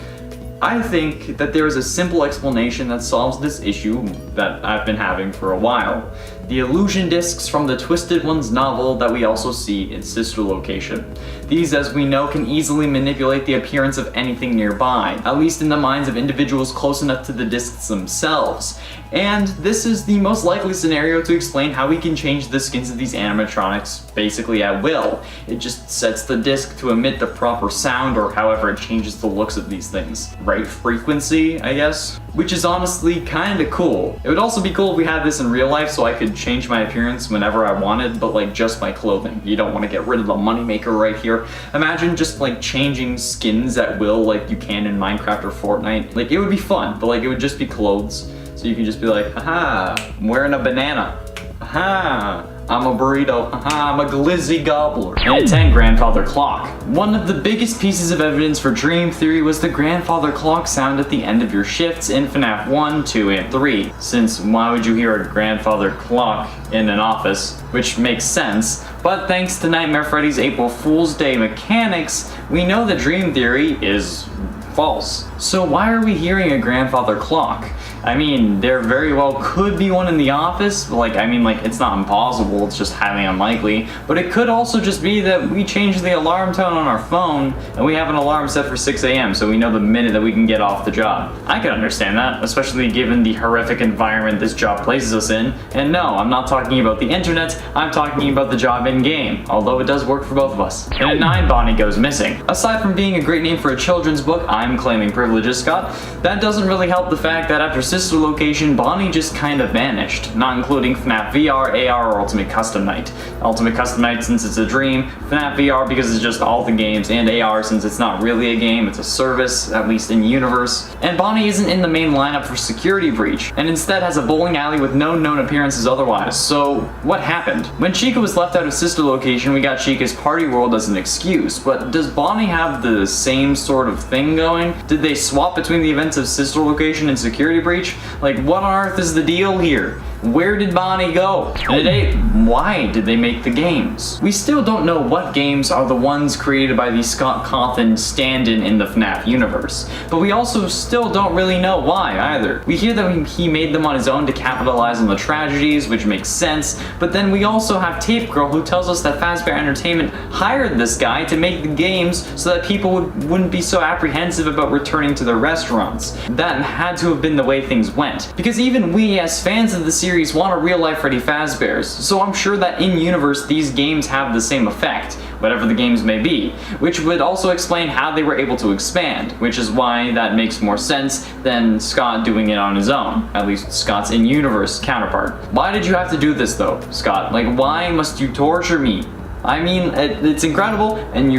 [SPEAKER 1] I think that there is a simple explanation that solves this issue that I've been having for a while. The illusion discs from the Twisted Ones novel that we also see in Sister Location. These, as we know, can easily manipulate the appearance of anything nearby, at least in the minds of individuals close enough to the discs themselves. And this is the most likely scenario to explain how we can change the skins of these animatronics basically at will. It just sets the disc to emit the proper sound, or however it changes the looks of these things. Right frequency, I guess? Which is honestly kinda cool. It would also be cool if we had this in real life so I could change my appearance whenever I wanted, but like just my clothing. You don't want to get rid of the moneymaker right here. Imagine just like changing skins at will like you can in Minecraft or Fortnite. Like, it would be fun, but like it would just be clothes. So you can just be like, aha, I'm wearing a banana. Aha, I'm a burrito. Aha, I'm a glizzy gobbler. And at 10, grandfather clock. One of the biggest pieces of evidence for dream theory was the grandfather clock sound at the end of your shifts in FNAF 1, 2, and 3. Since why would you hear a grandfather clock in an office? Which makes sense, but thanks to Nightmare Freddy's April Fool's Day mechanics, we know that dream theory is false. So why are we hearing a grandfather clock? I mean, there very well could be one in the office, but like, I mean, like, it's not impossible, it's just highly unlikely. But it could also just be that we change the alarm tone on our phone, and we have an alarm set for 6 a.m., so we know the minute that we can get off the job. I can understand that, especially given the horrific environment this job places us in. And no, I'm not talking about the internet, I'm talking about the job in-game, although it does work for both of us. And at 9, Bonnie goes missing. Aside from being a great name for a children's book, I'm claiming privileges, Scott, that doesn't really help the fact that after Sister Location, Bonnie just kind of vanished, not including FNAF VR, AR, or Ultimate Custom Night. Ultimate Custom Night since it's a dream, FNAF VR because it's just all the games, and AR since it's not really a game, it's a service, at least in universe. And Bonnie isn't in the main lineup for Security Breach, and instead has a bowling alley with no known appearances otherwise. So what happened? When Chica was left out of Sister Location, we got Chica's Party World as an excuse, but does Bonnie have the same sort of thing going? Did they swap between the events of Sister Location and Security Breach? Like, what on earth is the deal here? Where did Bonnie go? And why did they make the games? We still don't know what games are the ones created by the Scott Cawthon stand-in in the FNAF universe, but we also still don't really know why either. We hear that he made them on his own to capitalize on the tragedies, which makes sense, but then we also have Tape Girl who tells us that Fazbear Entertainment hired this guy to make the games so that people wouldn't be so apprehensive about returning to their restaurants. That had to have been the way things went, because even we as fans of the series want a real-life Freddy Fazbear's, so I'm sure that in-universe these games have the same effect, whatever the games may be, which would also explain how they were able to expand, which is why that makes more sense than Scott doing it on his own, at least Scott's in-universe counterpart. Why did you have to do this though, Scott? Like, why must you torture me? I mean, it's incredible, and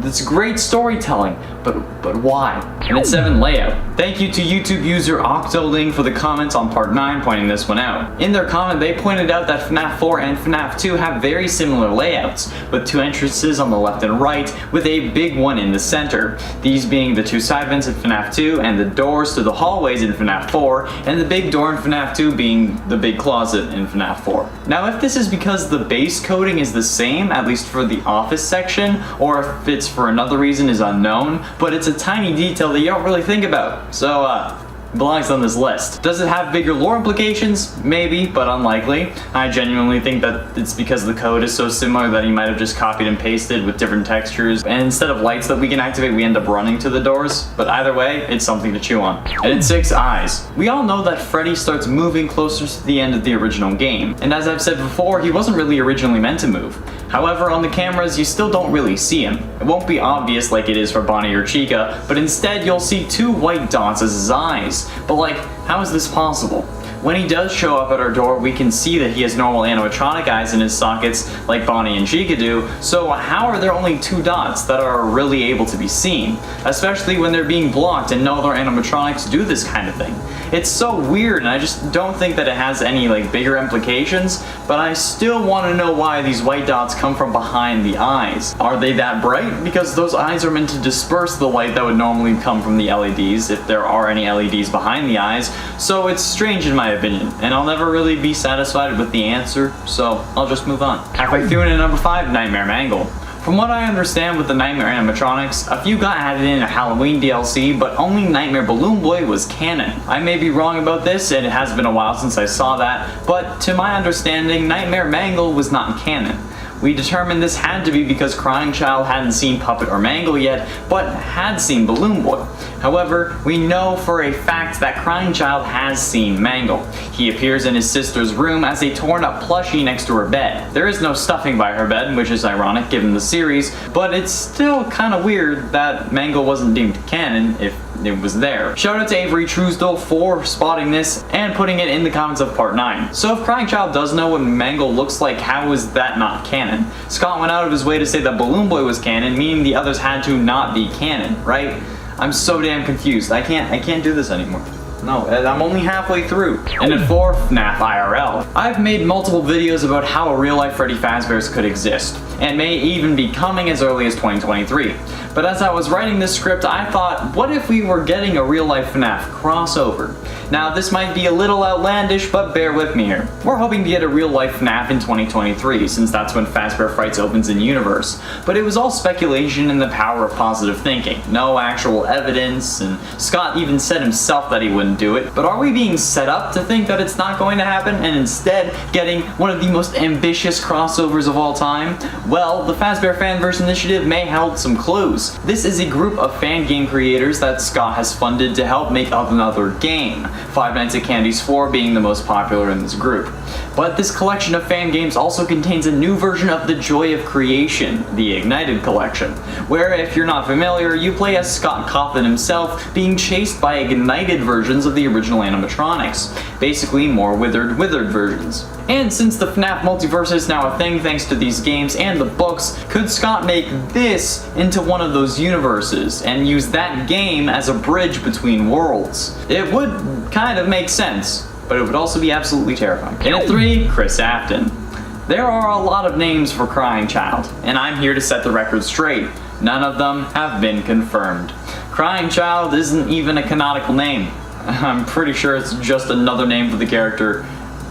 [SPEAKER 1] it's great storytelling, but why? And it's 7 layout. Thank you to YouTube user Octoling for the comments on part 9 pointing this one out. In their comment, they pointed out that FNAF 4 and FNAF 2 have very similar layouts, with 2 entrances on the left and right, with a big one in the center. These being the 2 side vents in FNAF 2, and the doors to the hallways in FNAF 4, and the big door in FNAF 2 being the big closet in FNAF 4. Now, if this is because the base coding is the same, at least for the office section, or if it's for another reason is unknown, but it's a tiny detail that you don't really think about. So, belongs on this list. Does it have bigger lore implications? Maybe, but unlikely. I genuinely think that it's because the code is so similar that he might have just copied and pasted with different textures, and instead of lights that we can activate, we end up running to the doors. But either way, it's something to chew on. And it's 6 eyes. We all know that Freddy starts moving closer to the end of the original game, and as I've said before, he wasn't really originally meant to move. However, on the cameras, you still don't really see him. It won't be obvious like it is for Vani or Chica, but instead you'll see 2 white dots as his eyes. But like, how is this possible? When he does show up at our door, we can see that he has normal animatronic eyes in his sockets like Vani and Chica do, so how are there only 2 dots that are really able to be seen? Especially when they're being blocked and no other animatronics do this kind of thing. It's so weird, and I just don't think that it has any like bigger implications, but I still want to know why these white dots come from behind the eyes. Are they that bright? Because those eyes are meant to disperse the light that would normally come from the LEDs, if there are any LEDs behind the eyes, so it's strange in my opinion, and I'll never really be satisfied with the answer, so I'll just move on. Halfway through into number 5, Nightmare Mangle. From what I understand with the Nightmare animatronics, a few got added in a Halloween DLC, but only Nightmare Balloon Boy was canon. I may be wrong about this, and it has been a while since I saw that, but to my understanding, Nightmare Mangle was not canon. We determined this had to be because Crying Child hadn't seen Puppet or Mangle yet, but had seen Balloon Boy. However, we know for a fact that Crying Child has seen Mangle. He appears in his sister's room as a torn up plushie next to her bed. There is no stuffing by her bed, which is ironic given the series, but it's still kinda weird that Mangle wasn't deemed canon if it was there. Shout out to Avery Truesdale for spotting this and putting it in the comments of part 9. So if Crying Child does know what Mangle looks like, how is that not canon? Scott went out of his way to say that Balloon Boy was canon, meaning the others had to not be canon, right? I'm so damn confused. I can't do this anymore. No, I'm only halfway through. And at 4, FNAF IRL. I've made multiple videos about how a real-life Freddy Fazbear's could exist, and may even be coming as early as 2023. But as I was writing this script, I thought, what if we were getting a real-life FNAF crossover? Now, this might be a little outlandish, but bear with me here. We're hoping to get a real-life FNAF in 2023, since that's when Fazbear Frights opens in universe. But it was all speculation and the power of positive thinking. No actual evidence, and Scott even said himself that he wouldn't do it. But are we being set up to think that it's not going to happen, and instead getting one of the most ambitious crossovers of all time? Well, the Fazbear Fanverse Initiative may hold some clues. This is a group of fan game creators that Scott has funded to help make another game, Five Nights at Candy's 4 being the most popular in this group. But this collection of fan games also contains a new version of the Joy of Creation, the Ignited Collection, where if you're not familiar, you play as Scott Cawthon himself being chased by ignited versions of the original animatronics, basically more withered versions. And since the FNAF Multiverse is now a thing thanks to these games and the books, could Scott make this into one of those universes and use that game as a bridge between worlds? It would kind of make sense, but it would also be absolutely terrifying. And at 3, Chris Afton. There are a lot of names for Crying Child, and I'm here to set the record straight. None of them have been confirmed. Crying Child isn't even a canonical name. I'm pretty sure it's just another name for the character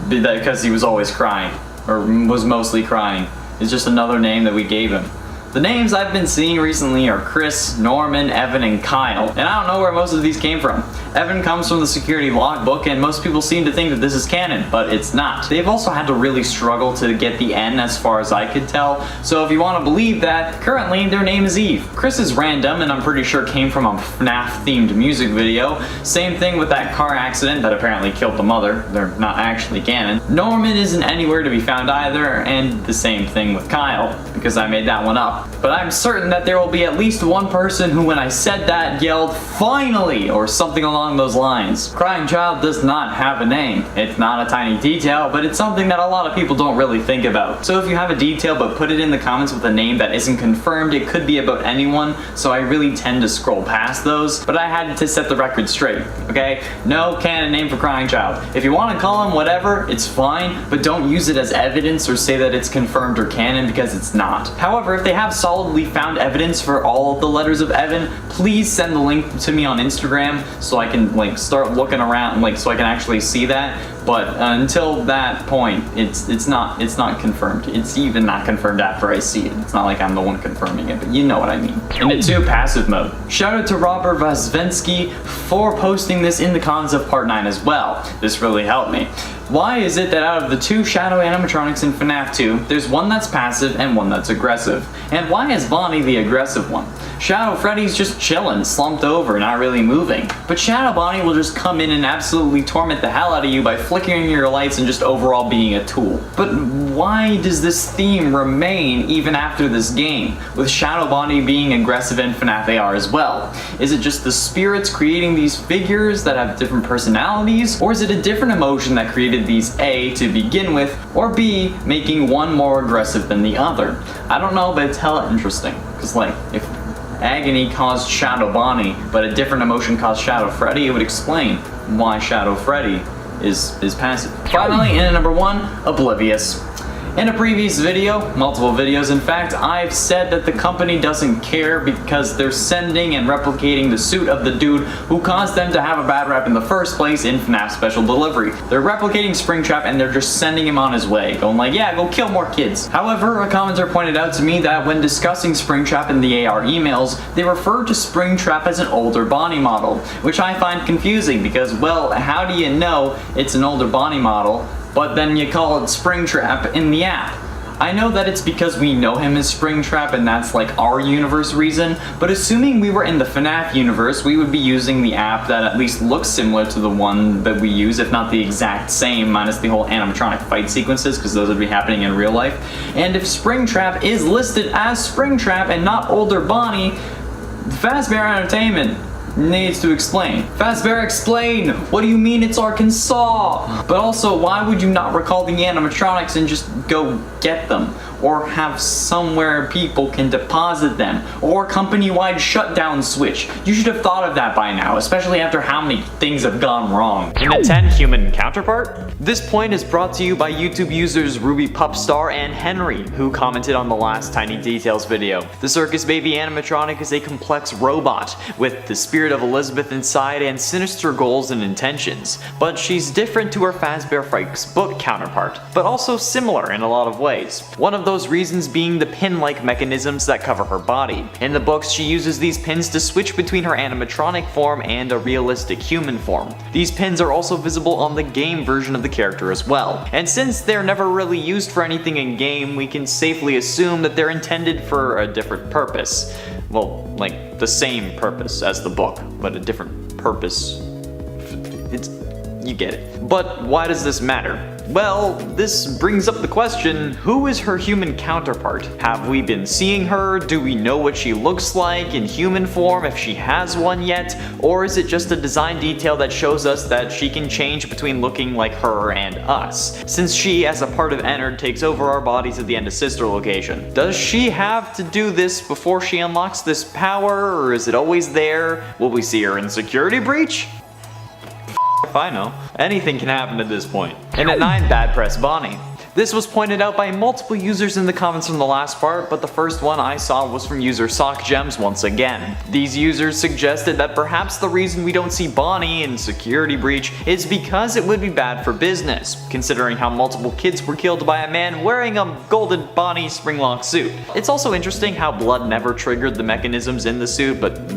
[SPEAKER 1] because he was always crying, or was mostly crying. It's just another name that we gave him. The names I've been seeing recently are Chris, Norman, Evan, and Kyle, and I don't know where most of these came from. Evan comes from the security logbook, and most people seem to think that this is canon, but it's not. They've also had to really struggle to get the N as far as I could tell, so if you want to believe that, currently their name is Eve. Chris is random, and I'm pretty sure came from a FNAF-themed music video. Same thing with that car accident that apparently killed the mother. They're not actually canon. Norman isn't anywhere to be found either, and the same thing with Kyle, because I made that one up. But I'm certain that there will be at least one person who, when I said that, yelled, "Finally!" or something along those lines. Crying Child does not have a name. It's not a tiny detail, but it's something that a lot of people don't really think about. So if you have a detail but put it in the comments with a name that isn't confirmed, it could be about anyone, so I really tend to scroll past those, but I had to set the record straight, okay? No canon name for Crying Child. If you want to call him whatever, it's fine, but don't use it as evidence or say that it's confirmed or canon, because it's not. not. However, if they have solidly found evidence for all of the letters of Evan, please send the link to me on Instagram so I can like start looking around, like so I can actually see that. But until that point, it's not confirmed. It's even not confirmed after I see it. It's not like I'm the one confirming it, but you know what I mean. Into 2, passive mode. Shout out to Robert Vazvensky for posting this in the comments of part 9 as well. This really helped me. Why is it that out of the 2 shadow animatronics in FNAF 2, there's one that's passive and one that's aggressive? And why is Vani the aggressive one? Shadow Freddy's just chillin', slumped over, not really moving. But Shadow Bonnie will just come in and absolutely torment the hell out of you by flickering your lights and just overall being a tool. But why does this theme remain even after this game, with Shadow Bonnie being aggressive in FNAF AR as well? Is it just the spirits creating these figures that have different personalities? Or is it a different emotion that created these A to begin with, or B, making one more aggressive than the other? I don't know, but it's hella interesting. Because like, if agony caused Shadow Bonnie, but a different emotion caused Shadow Freddy, it would explain why Shadow Freddy is passive. Finally, in at number 1, Oblivious. In a previous video, multiple videos in fact, I've said that the company doesn't care because they're sending and replicating the suit of the dude who caused them to have a bad rap in the first place in FNAF Special Delivery. They're replicating Springtrap and they're just sending him on his way, going like, yeah, go kill more kids. However, a commenter pointed out to me that when discussing Springtrap in the AR emails, they refer to Springtrap as an older Bonnie model, which I find confusing because, well, how do you know it's an older Bonnie model, but then you call it Springtrap in the app? I know that it's because we know him as Springtrap and that's like our universe reason, but assuming we were in the FNAF universe, we would be using the app that at least looks similar to the one that we use, if not the exact same, minus the whole animatronic fight sequences, because those would be happening in real life. And if Springtrap is listed as Springtrap and not older Bonnie, Fazbear Entertainment needs to explain. Fazbear, explain! What do you mean it's Arkansas? But also, why would you not recall the animatronics and just go get them? Or have somewhere people can deposit them? Or company-wide shutdown switch? You should have thought of that by now, especially after how many things have gone wrong. In a 10 human counterpart? This point is brought to you by YouTube users Ruby Pupstar and Henry, who commented on the last Tiny Details video. The Circus Baby animatronic is a complex robot, with the spirit of Elizabeth inside and sinister goals and intentions. But she's different to her Fazbear Frights book counterpart, but also similar in a lot of ways. One of those reasons being the pin-like mechanisms that cover her body. In the books, she uses these pins to switch between her animatronic form and a realistic human form. These pins are also visible on the game version of the character as well. And since they're never really used for anything in game, we can safely assume that they're intended for a different purpose. Well, like the same purpose as the book, but a different purpose. You get it. But why does this matter? Well, this brings up the question, who is her human counterpart? Have we been seeing her? Do we know what she looks like in human form, if she has one yet? Or is it just a design detail that shows us that she can change between looking like her and us, since she, as a part of Ennard, takes over our bodies at the end of Sister Location? Does she have to do this before she unlocks this power, or is it always there? Will we see her in Security Breach? If I know. Anything can happen at this point. And at 9, Bad Press Bonnie. This was pointed out by multiple users in the comments from the last part, but the first one I saw was from user SockGems once again. These users suggested that perhaps the reason we don't see Bonnie in Security Breach is because it would be bad for business, considering how multiple kids were killed by a man wearing a golden Bonnie springlock suit. It's also interesting how blood never triggered the mechanisms in the suit, but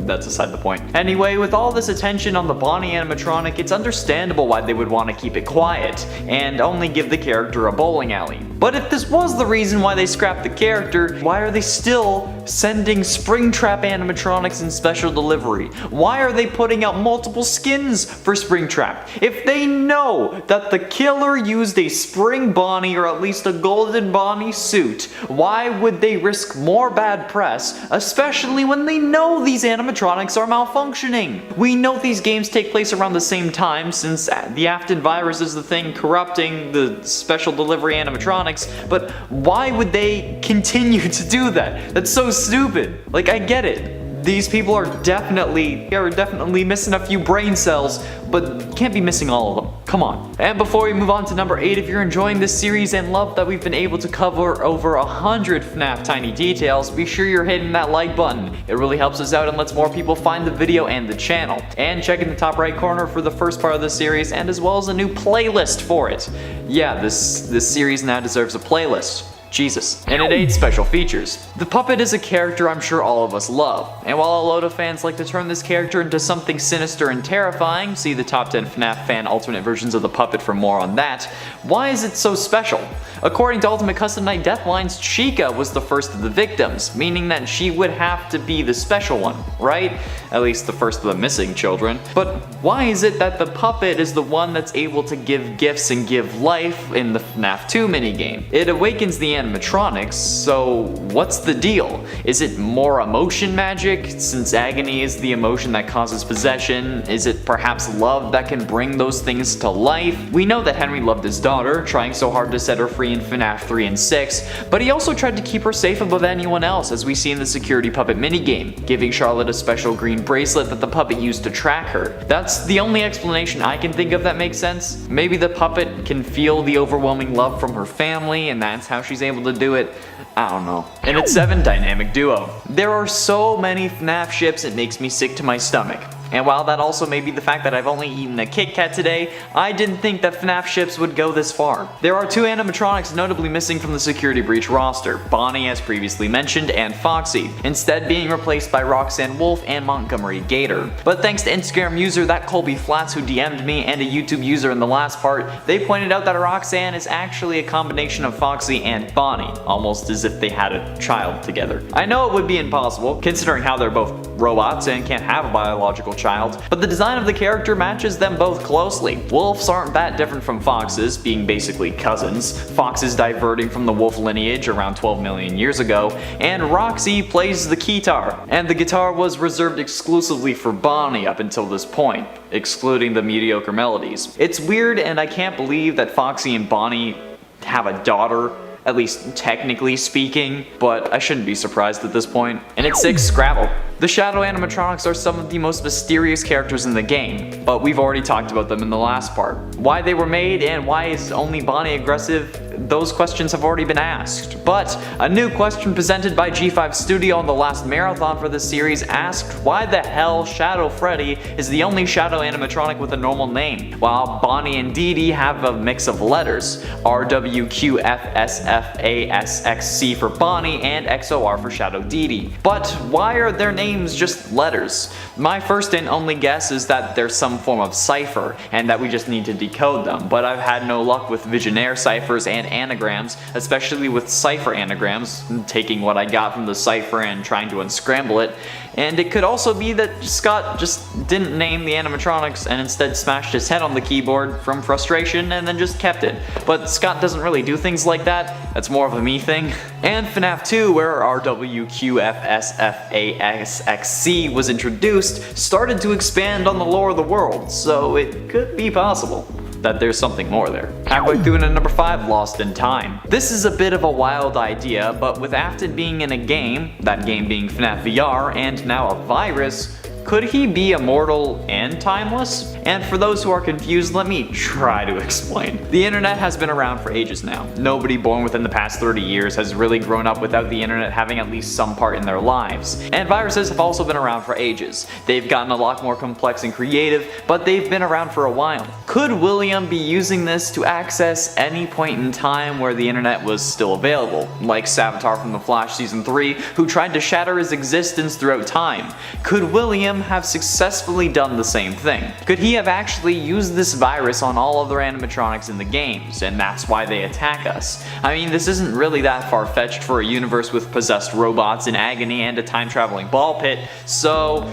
[SPEAKER 1] that's aside the point. Anyway, with all this attention on the Bonnie animatronic, it's understandable why they would want to keep it quiet, and only give the character a bowling alley. But if this was the reason why they scrapped the character, why are they still sending Springtrap animatronics in special delivery? Why are they putting out multiple skins for Springtrap? If they know that the killer used a Spring Bonnie or at least a Golden Bonnie suit, why would they risk more bad press, especially when they know these animatronics are malfunctioning? We know these games take place around the same time, since the Aftons virus is the thing corrupting the special delivery animatronics, but why would they continue to do that? That's so stupid. Like, I get it. These people are definitely missing a few brain cells, but can't be missing all of them. Come on. And before we move on to number 8, if you're enjoying this series and love that we've been able to cover over 100 FNAF tiny details, be sure you're hitting that like button. It really helps us out and lets more people find the video and the channel. And check in the top right corner for the first part of the series, and as well as a new playlist for it. Yeah, this series now deserves a playlist. Jesus. And it aids special features. The puppet is a character I'm sure all of us love, and while a load of fans like to turn this character into something sinister and terrifying, see the top 10 FNAF fan alternate versions of the puppet for more on that, why is it so special? According to Ultimate Custom Night Deathline's, Chica was the first of the victims, meaning that she would have to be the special one, right? At least the first of the missing children. But why is it that the puppet is the one that's able to give gifts and give life in the FNAF 2 minigame? It awakens the animatronics, so what's the deal? Is it more emotion magic, since agony is the emotion that causes possession? Is it perhaps love that can bring those things to life? We know that Henry loved his daughter, trying so hard to set her free in FNAF 3 and 6, but he also tried to keep her safe above anyone else, as we see in the security puppet minigame, giving Charlotte a special green bracelet that the puppet used to track her. That's the only explanation I can think of that makes sense. Maybe the puppet can feel the overwhelming love from her family, and that's how she's able to do it. I don't know. And at 7, Dynamic Duo. There are so many FNAF ships it makes me sick to my stomach. And while that also may be the fact that I've only eaten a Kit Kat today, I didn't think that FNAF ships would go this far. There are 2 animatronics notably missing from the Security Breach roster, Bonnie as previously mentioned, and Foxy, instead being replaced by Roxanne Wolf and Montgomery Gator. But thanks to Instagram user that Colby Flats who DM'd me and a YouTube user in the last part, they pointed out that Roxanne is actually a combination of Foxy and Bonnie, almost as if they had a child together. I know it would be impossible, considering how they're both robots and can't have a biological child, but the design of the character matches them both closely. Wolves aren't that different from foxes, being basically cousins, foxes diverting from the wolf lineage around 12 million years ago, and Roxy plays the guitar, and the guitar was reserved exclusively for Bonnie up until this point, excluding the mediocre melodies. It's weird, and I can't believe that Foxy and Bonnie have a daughter, at least technically speaking, but I shouldn't be surprised at this point. And at 6, Scrabble. The Shadow animatronics are some of the most mysterious characters in the game, but we've already talked about them in the last part. Why they were made and why is only Bonnie aggressive, those questions have already been asked. But a new question presented by G5 Studio on the last marathon for this series asked why the hell Shadow Freddy is the only Shadow animatronic with a normal name, while Bonnie and Dee Dee have a mix of letters, RWQFSFASXC for Bonnie and XOR for Shadow Dee Dee. But why are their names just letters? My first and only guess is that there's some form of cipher and that we just need to decode them, but I've had no luck with Visionaire ciphers and anagrams, especially with cipher anagrams, taking what I got from the cipher and trying to unscramble it. And it could also be that Scott just didn't name the animatronics and instead smashed his head on the keyboard from frustration and then just kept it. But Scott doesn't really do things like that, that's more of a me thing. And FNAF 2, where RWQFSFASXC was introduced, started to expand on the lore of the world, so it could be possible that there's something more there. Halfway through into number 5, Lost in Time. This is a bit of a wild idea, but with Afton being in a game, that game being FNAF VR, and now a virus, could he be immortal and timeless? And for those who are confused, let me try to explain. The internet has been around for ages now. Nobody born within the past 30 years has really grown up without the internet having at least some part in their lives. And viruses have also been around for ages. They've gotten a lot more complex and creative, but they've been around for a while. Could William be using this to access any point in time where the internet was still available, like Savitar from The Flash Season 3, who tried to shatter his existence throughout time? Could William have successfully done the same thing? Could he have actually used this virus on all other animatronics in the games, and that's why they attack us? I mean, this isn't really that far-fetched for a universe with possessed robots in agony and a time-traveling ball pit, so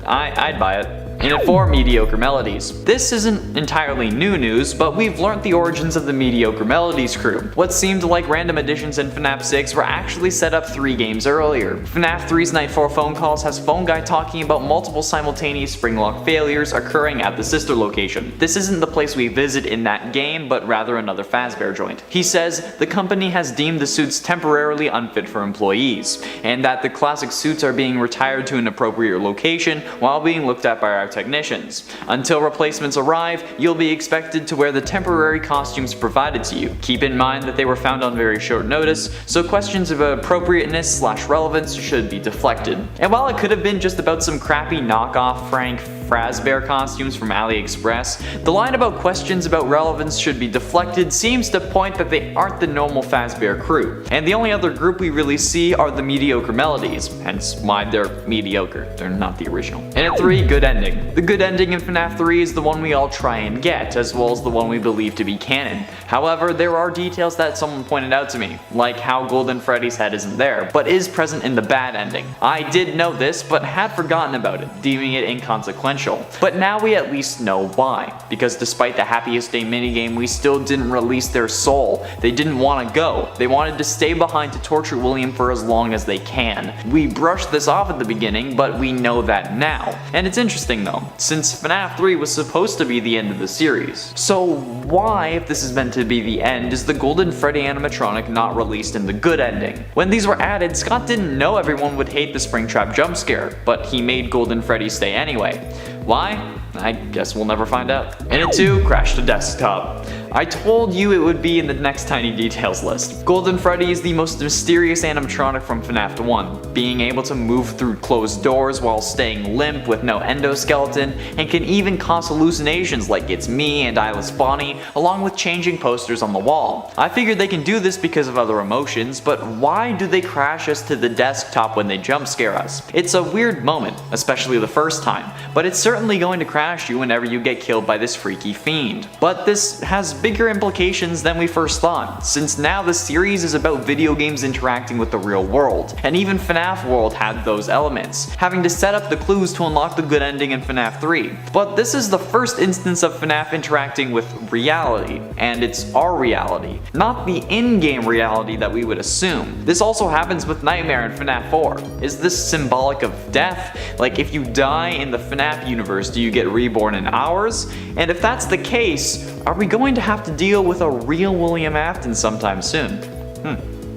[SPEAKER 1] I'd buy it. And at 4, mediocre melodies. This isn't entirely new news, but we've learnt the origins of the mediocre melodies crew. What seemed like random additions in FNAF 6 were actually set up 3 games earlier. FNAF 3's Night 4 phone calls has Phone Guy talking about multiple simultaneous spring lock failures occurring at the sister location. This isn't the place we visit in that game, but rather another Fazbear joint. He says the company has deemed the suits temporarily unfit for employees, and that the classic suits are being retired to an appropriate location while being looked at by our technicians. Until replacements arrive, you'll be expected to wear the temporary costumes provided to you. Keep in mind that they were found on very short notice, so questions of appropriateness/relevance should be deflected. And while it could have been just about some crappy knockoff Frank Fazbear costumes from AliExpress, the line about questions about relevance should be deflected seems to point that they aren't the normal Fazbear crew. And the only other group we really see are the mediocre melodies, hence why they're mediocre, they're not the original. And at 3, good ending. The good ending in FNAF 3 is the one we all try and get, as well as the one we believe to be canon. However, there are details that someone pointed out to me, like how Golden Freddy's head isn't there, but is present in the bad ending. I did know this, but had forgotten about it, deeming it inconsequential. But now we at least know why, because despite the Happiest Day minigame, we still didn't release their soul. They didn't want to go. They wanted to stay behind to torture William for as long as they can. We brushed this off at the beginning, but we know that now. And it's interesting though, since FNAF 3 was supposed to be the end of the series. So why, if this is meant to be the end, is the Golden Freddy animatronic not released in the good ending? When these were added, Scott didn't know everyone would hate the Springtrap jump scare, but he made Golden Freddy stay anyway. Why? I guess we'll never find out. And at 2, crash to desktop. I told you it would be in the next tiny details list. Golden Freddy is the most mysterious animatronic from FNAF 1, being able to move through closed doors while staying limp with no endoskeleton, and can even cause hallucinations like It's Me and I Was Bonnie, along with changing posters on the wall. I figured they can do this because of other emotions, but why do they crash us to the desktop when they jump scare us? It's a weird moment, especially the first time, but it's certainly going to crash you whenever you get killed by this freaky fiend. But this has bigger implications than we first thought, since now the series is about video games interacting with the real world, and even FNAF World had those elements, having to set up the clues to unlock the good ending in FNAF 3. But this is the first instance of FNAF interacting with reality, and it's our reality, not the in-game reality that we would assume. This also happens with Nightmare in FNAF 4. Is this symbolic of death? Like, if you die in the FNAF universe, do you get reborn in ours? And if that's the case, are we going to have to deal with a real William Afton sometime soon?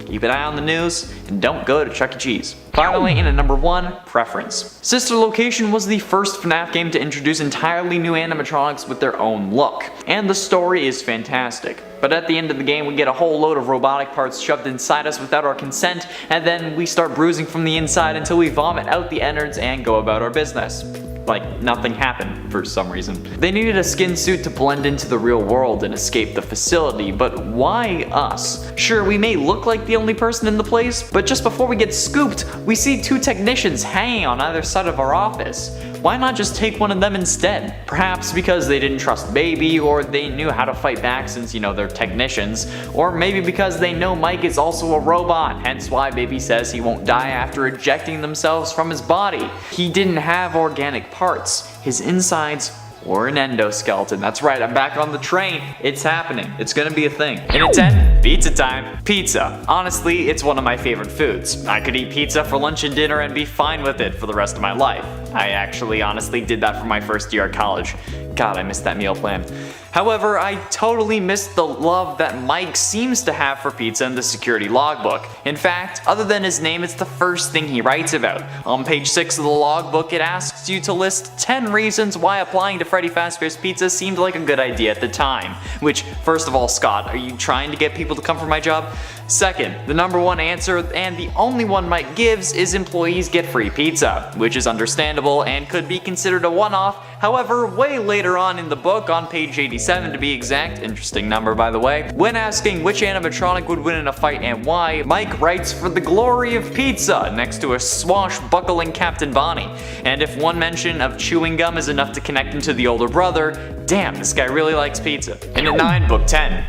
[SPEAKER 1] Keep an eye on the news, and don't go to Chuck E. Cheese. Finally, in at number 1, preference. Sister Location was the first FNAF game to introduce entirely new animatronics with their own look, and the story is fantastic. But at the end of the game, we get a whole load of robotic parts shoved inside us without our consent, and then we start bruising from the inside until we vomit out the innards and go about our business. Like nothing happened for some reason. They needed a skin suit to blend into the real world and escape the facility, but why us? Sure, we may look like the only person in the place, but just before we get scooped, we see 2 technicians hanging on either side of our office. Why not just take one of them instead? Perhaps because they didn't trust Baby, or they knew how to fight back since, they're technicians, or maybe because they know Mike is also a robot, hence why Baby says he won't die after ejecting themselves from his body. He didn't have organic parts. His insides or an endoskeleton. That's right, I'm back on the train. It's happening. It's gonna be a thing. And at 10, pizza time. Pizza. Honestly, it's one of my favorite foods. I could eat pizza for lunch and dinner and be fine with it for the rest of my life. I actually honestly did that for my first year at college. God, I missed that meal plan. However, I totally missed the love that Mike seems to have for pizza in the security logbook. In fact, other than his name, it's the first thing he writes about. On page 6 of the logbook, it asks you to list 10 reasons why applying to Freddy Fazbear's Pizza seemed like a good idea at the time. Which, first of all, Scott, are you trying to get people to come for my job? Second, the number 1 answer, and the only one Mike gives, is employees get free pizza, which is understandable and could be considered a one-off. However, way later on in the book, on page 87 to be exact, interesting number by the way, when asking which animatronic would win in a fight and why, Mike writes for the glory of pizza next to a swashbuckling Captain Vani. And if one mention of chewing gum is enough to connect him to the older brother, damn, this guy really likes pizza. And at 9, book 10.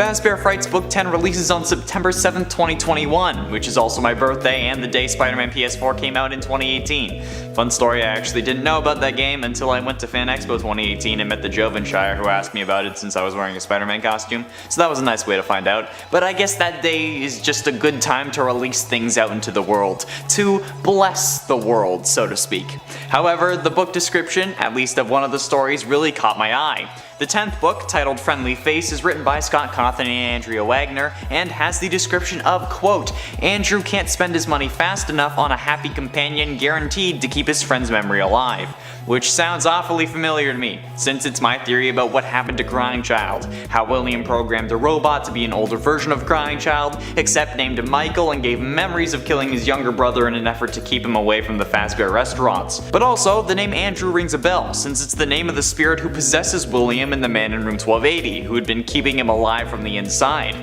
[SPEAKER 1] Fazbear Frights Book 10 releases on September 7th, 2021, which is also my birthday and the day Spider-Man PS4 came out in 2018. Fun story, I actually didn't know about that game until I went to Fan Expo 2018 and met the Jovenshire who asked me about it since I was wearing a Spider-Man costume, so that was a nice way to find out. But I guess that day is just a good time to release things out into the world, to bless the world, so to speak. However, the book description, at least of one of the stories, really caught my eye. The 10th book, titled Friendly Face, is written by Scott Cawthon and Andrea Wagner, and has the description of, quote, Andrew can't spend his money fast enough on a happy companion guaranteed to keep his friend's memory alive. Which sounds awfully familiar to me, since it's my theory about what happened to Crying Child, how William programmed a robot to be an older version of Crying Child, except named him Michael and gave him memories of killing his younger brother in an effort to keep him away from the Fazbear restaurants. But also, the name Andrew rings a bell, since it's the name of the spirit who possesses William and the man in room 1280, who had been keeping him alive from the inside.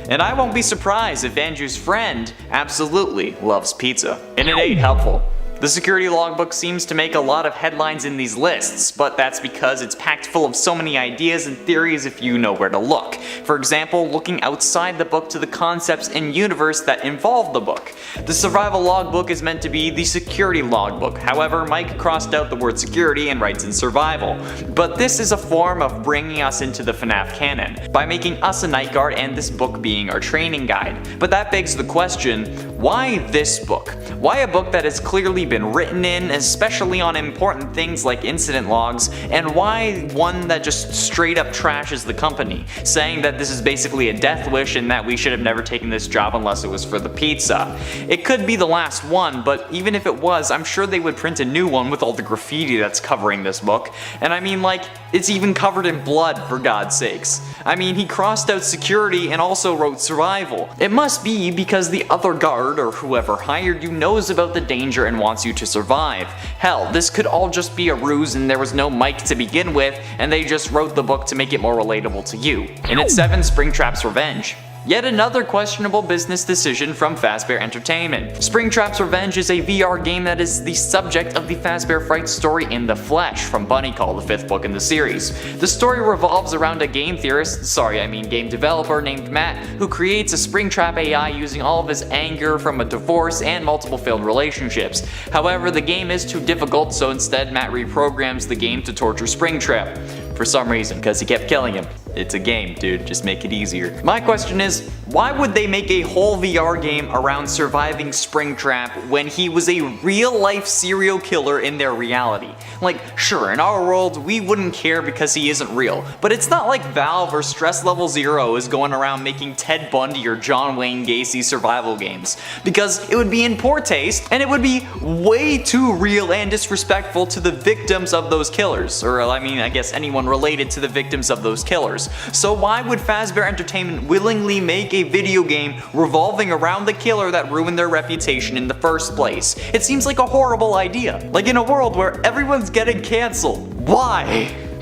[SPEAKER 1] And I won't be surprised if Andrew's friend absolutely loves pizza. And it ain't helpful. The security logbook seems to make a lot of headlines in these lists, but that's because it's packed full of so many ideas and theories if you know where to look. For example, looking outside the book to the concepts and universe that involve the book. The survival logbook is meant to be the security logbook, however Mike crossed out the word security and writes in survival. But this is a form of bringing us into the FNAF canon, by making us a night guard and this book being our training guide. But that begs the question, why this book? Why a book that has clearly been written in, especially on important things like incident logs, and why one that just straight up trashes the company, saying that this is basically a death wish and that we should have never taken this job unless it was for the pizza. It could be the last one, but even if it was, I'm sure they would print a new one with all the graffiti that's covering this book, and I mean, like, it's even covered in blood, for God's sakes. I mean, he crossed out security and also wrote survival. It must be because the other guard, or whoever hired you, knows about the danger and wants you to survive. Hell, this could all just be a ruse and there was no Mike to begin with, and they just wrote the book to make it more relatable to you. And it's 7, Springtrap's Revenge. Yet another questionable business decision from Fazbear Entertainment. Springtrap's Revenge is a VR game that is the subject of the Fazbear Frights story in the flesh from Bunnycall, the 5th book in the series. The story revolves around a game game developer named Matt, who creates a Springtrap AI using all of his anger from a divorce and multiple failed relationships. However, the game is too difficult, so instead Matt reprograms the game to torture Springtrap. For some reason, because he kept killing him. It's a game, dude, just make it easier. My question is, why would they make a whole VR game around surviving Springtrap when he was a real-life serial killer in their reality? Like, sure, in our world, we wouldn't care because he isn't real, but it's not like Valve or Stress Level Zero is going around making Ted Bundy or John Wayne Gacy survival games, because it would be in poor taste, and it would be way too real and disrespectful to the victims of those killers, or I mean, I guess anyone related to the victims of those killers. So why would Fazbear Entertainment willingly make a video game revolving around the killer that ruined their reputation in the first place? It seems like a horrible idea. Like in a world where everyone's getting cancelled. Why?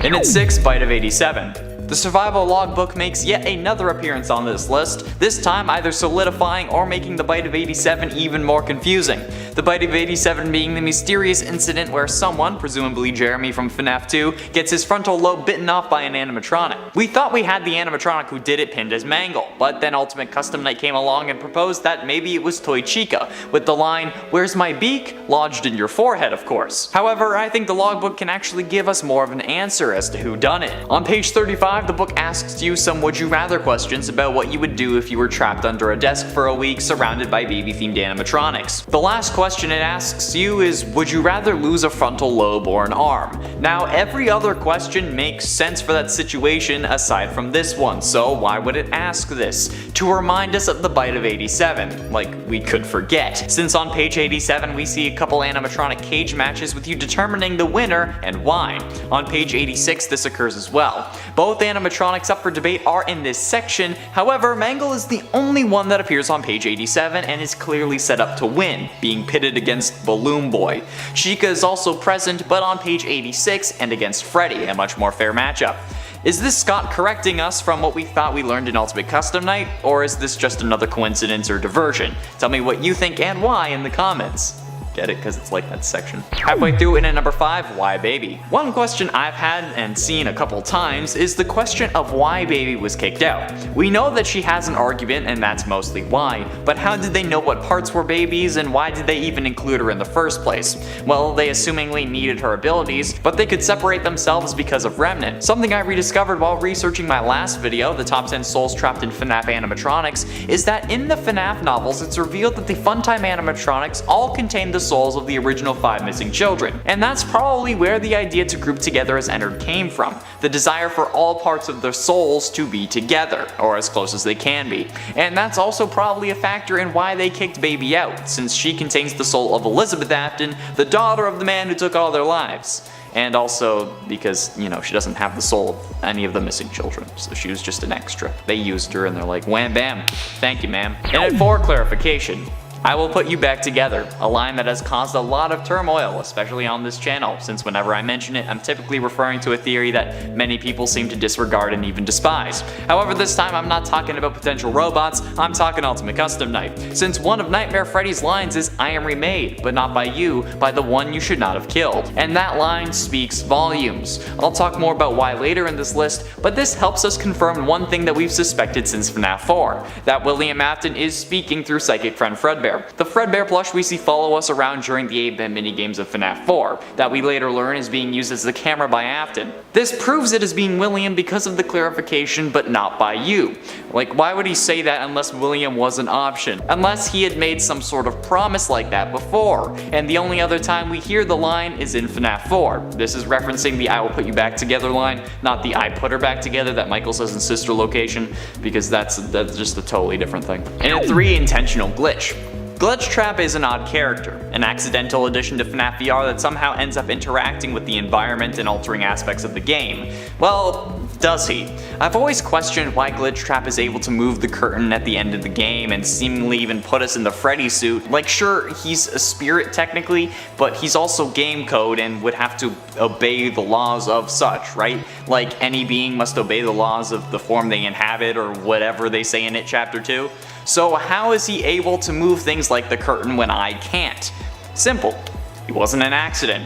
[SPEAKER 1] And at 6, Bite of 87. The survival logbook makes yet another appearance on this list, this time either solidifying or making the Bite of 87 even more confusing. The Bite of 87 being the mysterious incident where someone, presumably Jeremy from FNAF 2, gets his frontal lobe bitten off by an animatronic. We thought we had the animatronic who did it pinned as Mangle, but then Ultimate Custom Night came along and proposed that maybe it was Toy Chica, with the line, "Where's my beak?" lodged in your forehead, of course. However, I think the logbook can actually give us more of an answer as to who done it. On page 35, the book asks you some would you rather questions about what you would do if you were trapped under a desk for a week surrounded by baby-themed animatronics. The last question it asks you is, would you rather lose a frontal lobe or an arm? Now, every other question makes sense for that situation aside from this one, so why would it ask this? To remind us of the Bite of 87, like we could forget, since on page 87 we see a couple animatronic cage matches with you determining the winner and why. On page 86 this occurs as well. Both animatronics up for debate are in this section, however Mangle is the only one that appears on page 87 and is clearly set up to win, being pitted against Balloon Boy. Chica is also present but on page 86 and against Freddy, a much more fair matchup. Is this Scott correcting us from what we thought we learned in Ultimate Custom Night, or is this just another coincidence or diversion? Tell me what you think and why in the comments. Get it? Because it's like that section. Halfway through, in at number 5, why Baby? One question I've had and seen a couple times is the question of why Baby was kicked out. We know that she has an argument, and that's mostly why, but how did they know what parts were Baby's, and why did they even include her in the first place? Well, they assumingly needed her abilities, but they could separate themselves because of Remnant. Something I rediscovered while researching my last video, the top 10 souls trapped in FNAF animatronics, is that in the FNAF novels it's revealed that the Funtime animatronics all contain the souls of the original 5 missing children. And that's probably where the idea to group together as Ennard came from. The desire for all parts of their souls to be together, or as close as they can be. And that's also probably a factor in why they kicked Baby out, since she contains the soul of Elizabeth Afton, the daughter of the man who took all their lives. And also because, you know, she doesn't have the soul of any of the missing children, so she was just an extra. They used her and they're like, wham bam, thank you ma'am. And at 4, clarification. I will put you back together, a line that has caused a lot of turmoil, especially on this channel, since whenever I mention it, I'm typically referring to a theory that many people seem to disregard and even despise. However, this time I'm not talking about potential robots, I'm talking Ultimate Custom Night, since one of Nightmare Freddy's lines is, I am remade, but not by you, by the one you should not have killed. And that line speaks volumes. I'll talk more about why later in this list, but this helps us confirm one thing that we've suspected since FNAF 4, that William Afton is speaking through psychic friend Fredbear. The Fredbear plush we see follow us around during the 8-bit minigames of FNAF 4, that we later learn is being used as the camera by Afton. This proves it as being William because of the clarification, but not by you. Like, why would he say that unless William was an option? Unless he had made some sort of promise like that before, and the only other time we hear the line is in FNAF 4. This is referencing the I will put you back together line, not the I put her back together that Michael says in Sister Location, because that's just a totally different thing. And at 3, intentional glitch. Glitch Trap is an odd character, an accidental addition to FNAF VR that somehow ends up interacting with the environment and altering aspects of the game. Well, does he? I've always questioned why Glitch Trap is able to move the curtain at the end of the game and seemingly even put us in the Freddy suit. Like, sure, he's a spirit technically, but he's also game code and would have to obey the laws of such, right? Like, any being must obey the laws of the form they inhabit or whatever they say in it, Chapter 2. So how is he able to move things like the curtain when I can't? Simple. He wasn't an accident.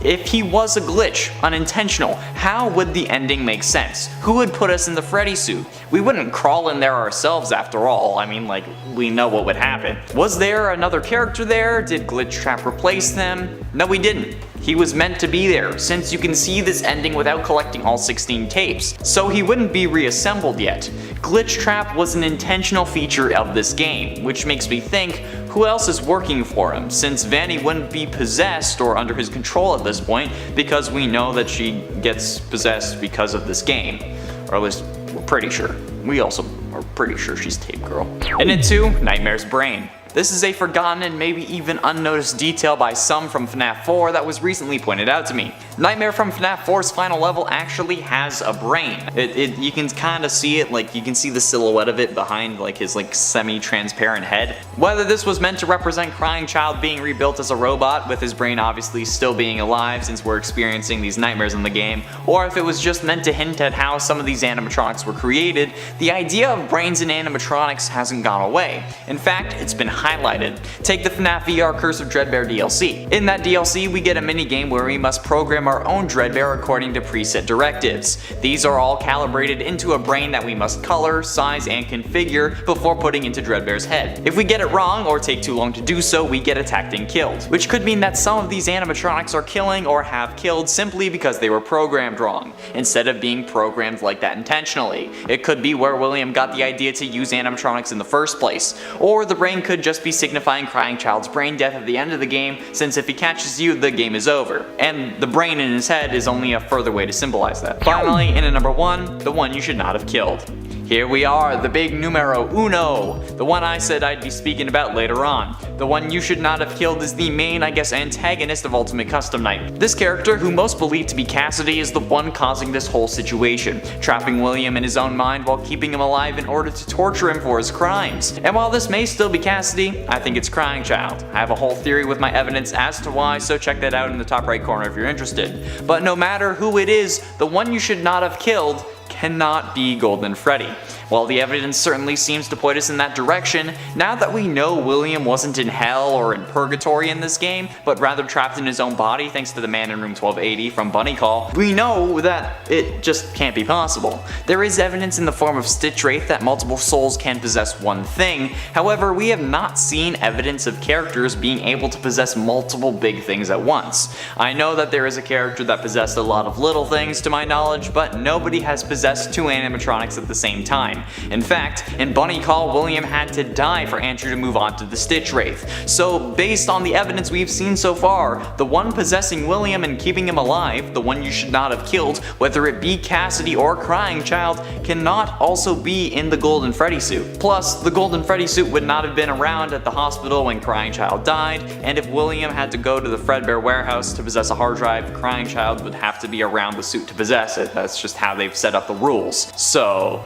[SPEAKER 1] If he was a glitch, unintentional, how would the ending make sense? Who would put us in the Freddy suit? We wouldn't crawl in there ourselves after all. I mean, like, we know what would happen. Was there another character there? Did Glitch Trap replace them? No, he didn't. He was meant to be there, since you can see this ending without collecting all 16 tapes, so he wouldn't be reassembled yet. Glitch Trap was an intentional feature of this game, which makes me think, who else is working for him, since Vani wouldn't be possessed or under his control at this point, because we know that she gets possessed because of this game. Or at least, we're pretty sure. We also are pretty sure she's Tape Girl. And at 2, Nightmare's brain. This is a forgotten and maybe even unnoticed detail by some from FNAF 4 that was recently pointed out to me. Nightmare from FNAF 4's final level actually has a brain. You can kind of see it, like you can see the silhouette of it behind like his like semi-transparent head. Whether this was meant to represent Crying Child being rebuilt as a robot with his brain obviously still being alive since we're experiencing these nightmares in the game, or if it was just meant to hint at how some of these animatronics were created, the idea of brains in animatronics hasn't gone away. In fact, it's been highlighted. Take the FNAF VR Curse of Dreadbear DLC. In that DLC, we get a mini game where we must program our own Dreadbear according to preset directives. These are all calibrated into a brain that we must color, size, and configure before putting into Dreadbear's head. If we get it wrong or take too long to do so, we get attacked and killed, which could mean that some of these animatronics are killing or have killed simply because they were programmed wrong, instead of being programmed like that intentionally. It could be where William got the idea to use animatronics in the first place, or the brain could just be signifying Crying Child's brain death at the end of the game, since if he catches you, the game is over. And the brain in his head is only a further way to symbolize that. Finally, in at number 1, the one you should not have killed. Here we are, the big numero uno, the one I said I'd be speaking about later on. The one you should not have killed is the main, I guess, antagonist of Ultimate Custom Night. This character, who most believe to be Cassidy, is the one causing this whole situation, trapping William in his own mind while keeping him alive in order to torture him for his crimes. And while this may still be Cassidy, I think it's Crying Child. I have a whole theory with my evidence as to why, so check that out in the top right corner if you're interested. But no matter who it is, the one you should not have killed cannot be Golden Freddy. While the evidence certainly seems to point us in that direction, now that we know William wasn't in hell or in purgatory in this game, but rather trapped in his own body thanks to the man in room 1280 from Bunny Call, we know that it just can't be possible. There is evidence in the form of Stitch Wraith that multiple souls can possess one thing, however we have not seen evidence of characters being able to possess multiple big things at once. I know that there is a character that possessed a lot of little things to my knowledge, but nobody has possessed two animatronics at the same time. In fact, in Bunny Call, William had to die for Andrew to move on to the Stitch Wraith. So based on the evidence we've seen so far, the one possessing William and keeping him alive, the one you should not have killed, whether it be Cassidy or Crying Child, cannot also be in the Golden Freddy suit. Plus, the Golden Freddy suit would not have been around at the hospital when Crying Child died, and if William had to go to the Fredbear warehouse to possess a hard drive, Crying Child would have to be around the suit to possess it. That's just how they've set up the rules. So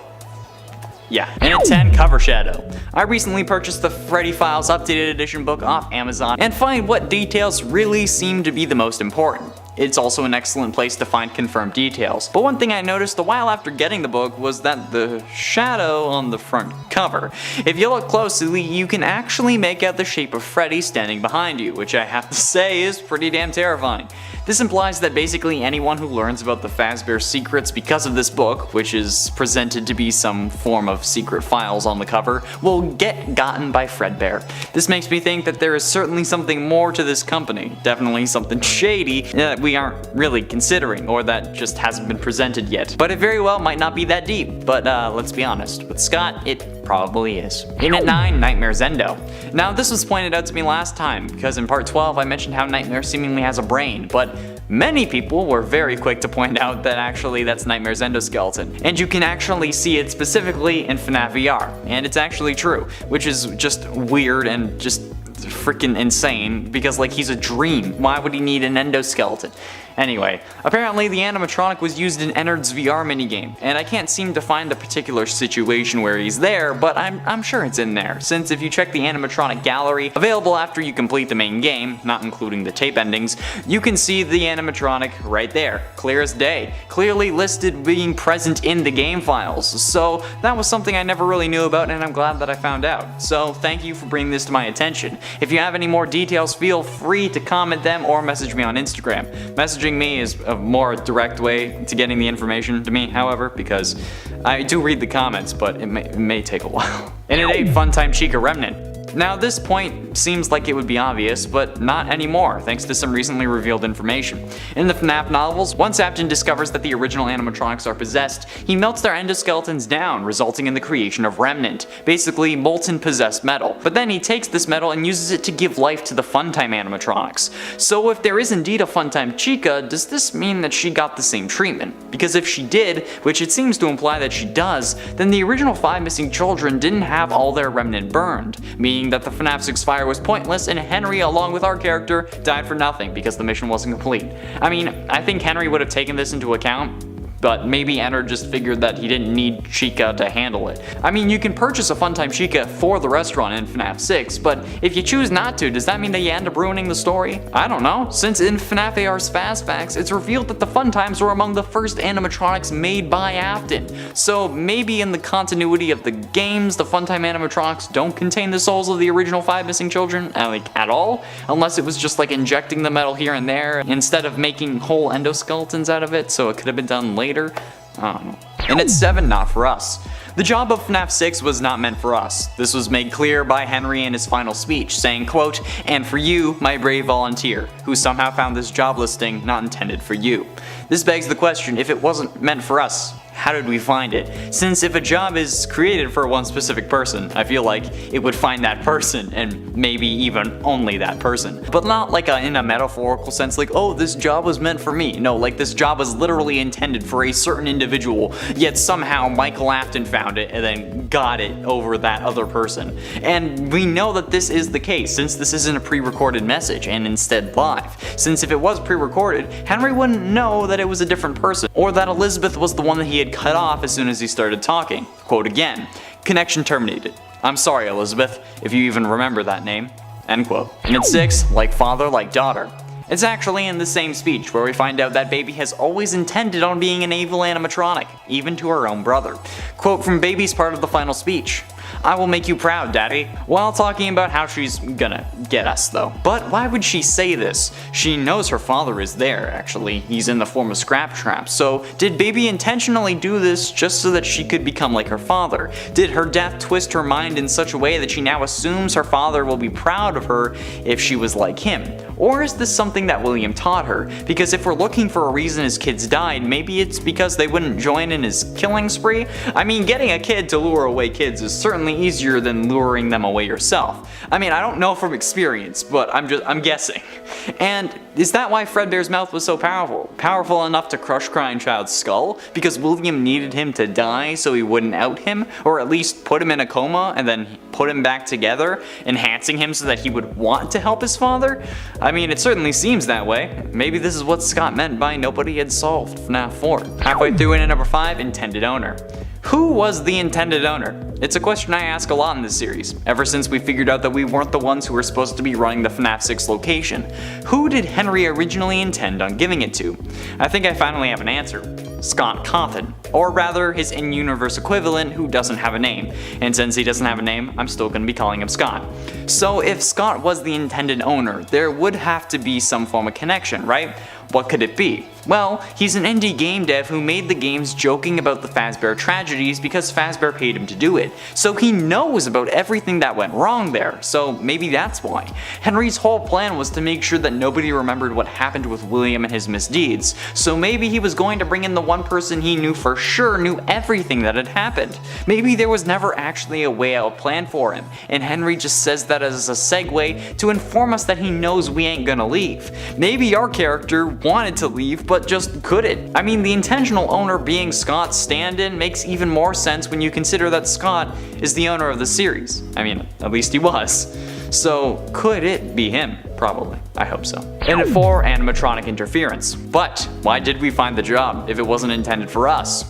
[SPEAKER 1] yeah. And at 10, Cover Shadow. I recently purchased the Freddy Files Updated Edition book off Amazon and find what details really seem to be the most important. It's also an excellent place to find confirmed details. But one thing I noticed a while after getting the book was that the shadow on the front cover. If you look closely, you can actually make out the shape of Freddy standing behind you, which I have to say is pretty damn terrifying. This implies that basically anyone who learns about the Fazbear secrets because of this book, which is presented to be some form of secret files on the cover, will get gotten by Fredbear. This makes me think that there is certainly something more to this company, definitely something shady that we aren't really considering, or that just hasn't been presented yet. But it very well might not be that deep, but let's be honest, with Scott, it probably is. In at 9, Nightmare Zendo. Now this was pointed out to me last time, because in part 12 I mentioned how Nightmare seemingly has a brain, but many people were very quick to point out that actually that's Nightmare's endoskeleton, and you can actually see it specifically in FNAF VR, and it's actually true, which is just weird and just freaking insane, because like he's a dream. Why would he need an endoskeleton? Anyway, apparently the animatronic was used in Ennard's VR minigame, and I can't seem to find a particular situation where he's there, but I'm sure it's in there, since if you check the animatronic gallery, available after you complete the main game, not including the tape endings, you can see the animatronic right there, clear as day, clearly listed being present in the game files. So that was something I never really knew about, and I'm glad that I found out. So thank you for bringing this to my attention. If you have any more details, feel free to comment them or message me on Instagram. Messaging me is a more direct way to getting the information to me, however, because I do read the comments, but it may take a while. And at 8, Funtime Chica Remnant. Now this point seems like it would be obvious, but not anymore, thanks to some recently revealed information. In the FNAF novels, once Afton discovers that the original animatronics are possessed, he melts their endoskeletons down, resulting in the creation of Remnant, basically molten possessed metal. But then he takes this metal and uses it to give life to the Funtime animatronics. So if there is indeed a Funtime Chica, does this mean that she got the same treatment? Because if she did, which it seems to imply that she does, then the original 5 missing children didn't have all their Remnant burned, meaning that the FNAF 6 fire was pointless and Henry, along with our character, died for nothing because the mission wasn't complete. I mean, I think Henry would have taken this into account, but maybe Ennard just figured that he didn't need Chica to handle it. I mean, you can purchase a Funtime Chica for the restaurant in FNAF 6, but if you choose not to, does that mean that you end up ruining the story? I don't know, since in FNAF AR's Fast Facts, it's revealed that the Funtimes were among the first animatronics made by Afton. So maybe in the continuity of the games, the Funtime animatronics don't contain the souls of the original 5 missing children, like at all? Unless it was just like injecting the metal here and there, instead of making whole endoskeletons out of it, so it could have been done later. I don't know. And at 7, Not For Us. The job of FNAF 6 was not meant for us. This was made clear by Henry in his final speech, saying, quote, "And for you, my brave volunteer, who somehow found this job listing not intended for you." This begs the question, if it wasn't meant for us, how did we find it? Since if a job is created for one specific person, I feel like it would find that person, and maybe even only that person. But not like in a metaphorical sense, like, oh, this job was meant for me. No, like this job was literally intended for a certain individual, yet somehow Michael Afton found it and then got it over that other person. And we know that this is the case, since this isn't a pre-recorded message, and instead live. Since if it was pre-recorded, Henry wouldn't know that it was a different person, or that Elizabeth was the one that he had cut off as soon as he started talking. Quote again, "Connection terminated. I'm sorry, Elizabeth, if you even remember that name." End quote. And at 6, Like Father, Like Daughter. It's actually in the same speech where we find out that Baby has always intended on being an evil animatronic, even to her own brother. Quote from Baby's part of the final speech: "I will make you proud, Daddy," while talking about how she's gonna get us though. But why would she say this? She knows her father is there, actually. He's in the form of Scraptrap. So did Baby intentionally do this just so that she could become like her father? Did her death twist her mind in such a way that she now assumes her father will be proud of her if she was like him? Or is this something that William taught her? Because if we're looking for a reason his kids died, maybe it's because they wouldn't join in his killing spree? I mean, getting a kid to lure away kids is certainly easier than luring them away yourself. I mean, I don't know from experience, but I'm guessing. And is that why Fredbear's mouth was so powerful? Powerful enough to crush Crying Child's skull? Because William needed him to die so he wouldn't out him? Or at least put him in a coma and then put him back together, enhancing him so that he would want to help his father? I mean, it certainly seems that way. Maybe this is what Scott meant by nobody had solved FNAF 4. Halfway through in at number 5, intended owner. Who was the intended owner? It's a question I ask a lot in this series, ever since we figured out that we weren't the ones who were supposed to be running the FNAF 6 location. Who did Henry originally intend on giving it to? I think I finally have an answer. Scott Cawthon, or rather his in-universe equivalent who doesn't have a name, and since he doesn't have a name, I'm still going to be calling him Scott. So if Scott was the intended owner, there would have to be some form of connection, right? What could it be? Well, he's an indie game dev who made the games joking about the Fazbear tragedies because Fazbear paid him to do it. So he knows about everything that went wrong there, so maybe that's why. Henry's whole plan was to make sure that nobody remembered what happened with William and his misdeeds, so maybe he was going to bring in the one person he knew for sure knew everything that had happened. Maybe there was never actually a way out plan for him, and Henry just says that as a segue to inform us that he knows we ain't gonna leave. Maybe our character wanted to leave, but just couldn't. I mean, the intentional owner being Scott's stand-in makes even more sense when you consider that Scott is the owner of the series. I mean, at least he was. So, could it be him? Probably. I hope so. And at 4, animatronic interference. But, why did we find the job if it wasn't intended for us?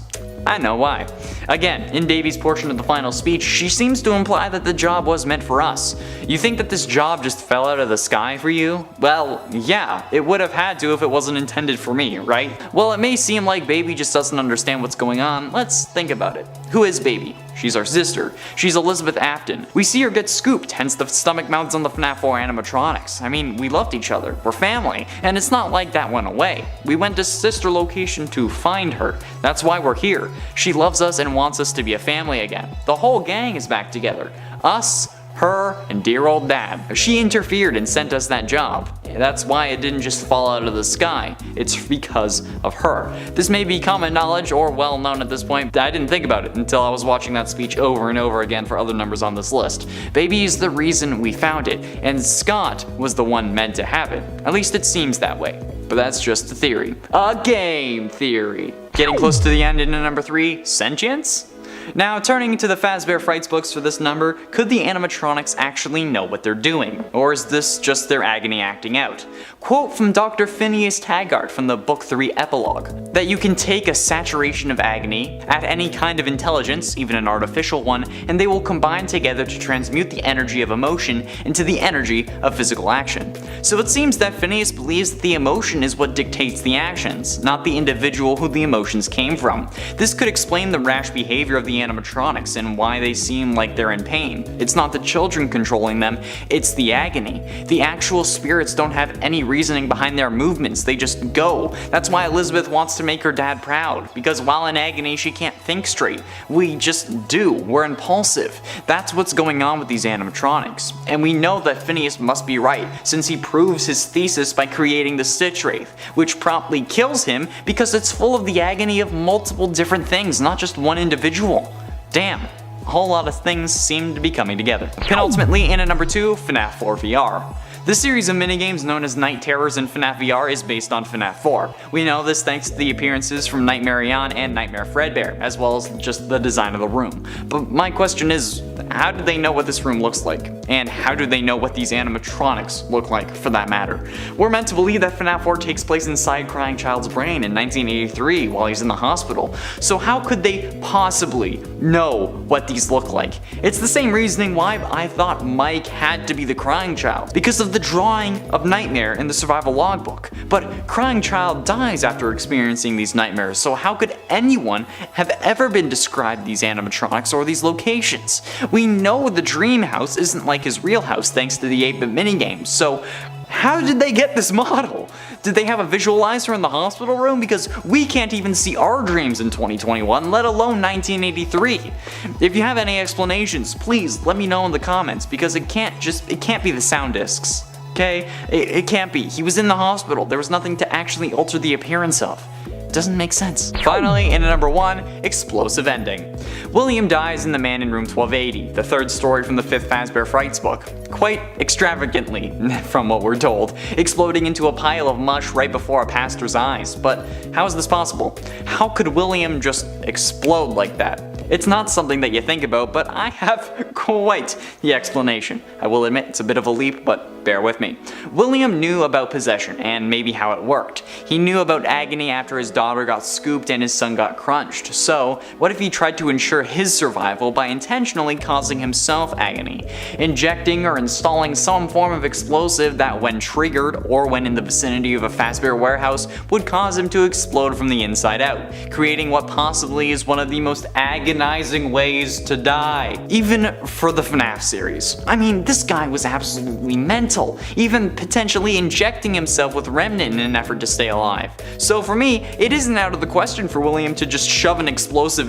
[SPEAKER 1] I know why. Again, in Baby's portion of the final speech, she seems to imply that the job was meant for us. You think that this job just fell out of the sky for you? Well, yeah, it would have had to if it wasn't intended for me, right? Well, it may seem like Baby just doesn't understand what's going on. Let's think about it. Who is Baby? She's our sister. She's Elizabeth Afton. We see her get scooped, hence the stomach mounts on the FNAF 4 animatronics. I mean, we loved each other. We're family. And it's not like that went away. We went to sister location to find her. That's why we're here. She loves us and wants us to be a family again. The whole gang is back together. Us, her, and dear old Dad. She interfered and sent us that job. That's why it didn't just fall out of the sky. It's because of her. This may be common knowledge or well known at this point, but I didn't think about it until I was watching that speech over and over again for other numbers on this list. Baby is the reason we found it, and Scott was the one meant to have it. At least it seems that way. But that's just a theory. A game theory. Getting close to the end in number 3, sentience? Now, turning to the Fazbear Frights books for this number, could the animatronics actually know what they're doing? Or is this just their agony acting out? Quote from Dr. Phineas Taggart from the Book 3 epilogue, that you can take a saturation of agony, add any kind of intelligence, even an artificial one, and they will combine together to transmute the energy of emotion into the energy of physical action. So it seems that Phineas believes that the emotion is what dictates the actions, not the individual who the emotions came from. This could explain the rash behavior of the animatronics and why they seem like they're in pain. It's not the children controlling them, it's the agony. The actual spirits don't have any reasoning behind their movements, they just go. That's why Elizabeth wants to make her dad proud, because while in agony she can't think straight. We just do, we're impulsive. That's what's going on with these animatronics. And we know that Phineas must be right, since he proves his thesis by creating the Stitch Wraith, which promptly kills him because it's full of the agony of multiple different things, not just one individual. Damn, a whole lot of things seem to be coming together. Penultimately, in at number 2, FNAF 4 VR. The series of minigames known as Night Terrors in FNAF VR is based on FNAF 4. We know this thanks to the appearances from Nightmare Eon and Nightmare Fredbear, as well as just the design of the room. But my question is, how did they know what this room looks like? And how do they know what these animatronics look like, for that matter? We're meant to believe that FNAF World takes place inside Crying Child's brain in 1983 while he's in the hospital. So how could they possibly know what these look like? It's the same reasoning why I thought Mike had to be the Crying Child, because of the drawing of Nightmare in the survival logbook. But Crying Child dies after experiencing these nightmares, so how could anyone have ever been described these animatronics or these locations? We know the dream house isn't like his real house thanks to the 8-bit minigames, so how did they get this model? Did they have a visualizer in the hospital room? Because we can't even see our dreams in 2021, let alone 1983. If you have any explanations, please let me know in the comments, because it can't be the sound discs. Okay? It can't be. He was in the hospital. There was nothing to actually alter the appearance of. Doesn't make sense. Finally, in number 1, explosive ending. William dies in The Man in Room 1280, the third story from the 5th Fazbear Frights book. Quite extravagantly, from what we're told, exploding into a pile of mush right before a pastor's eyes. But how is this possible? How could William just explode like that? It's not something that you think about, but I have quite the explanation. I will admit it's a bit of a leap, but bear with me. William knew about possession and maybe how it worked. He knew about agony after his daughter got scooped and his son got crunched. So, what if he tried to ensure his survival by intentionally causing himself agony? Injecting or installing some form of explosive that, when triggered or when in the vicinity of a Fazbear warehouse, would cause him to explode from the inside out, creating what possibly is one of the most agonizing ways to die, even for the FNAF series. I mean, this guy was absolutely mental, even potentially injecting himself with Remnant in an effort to stay alive. So for me, it isn't out of the question for William to just shove an explosive in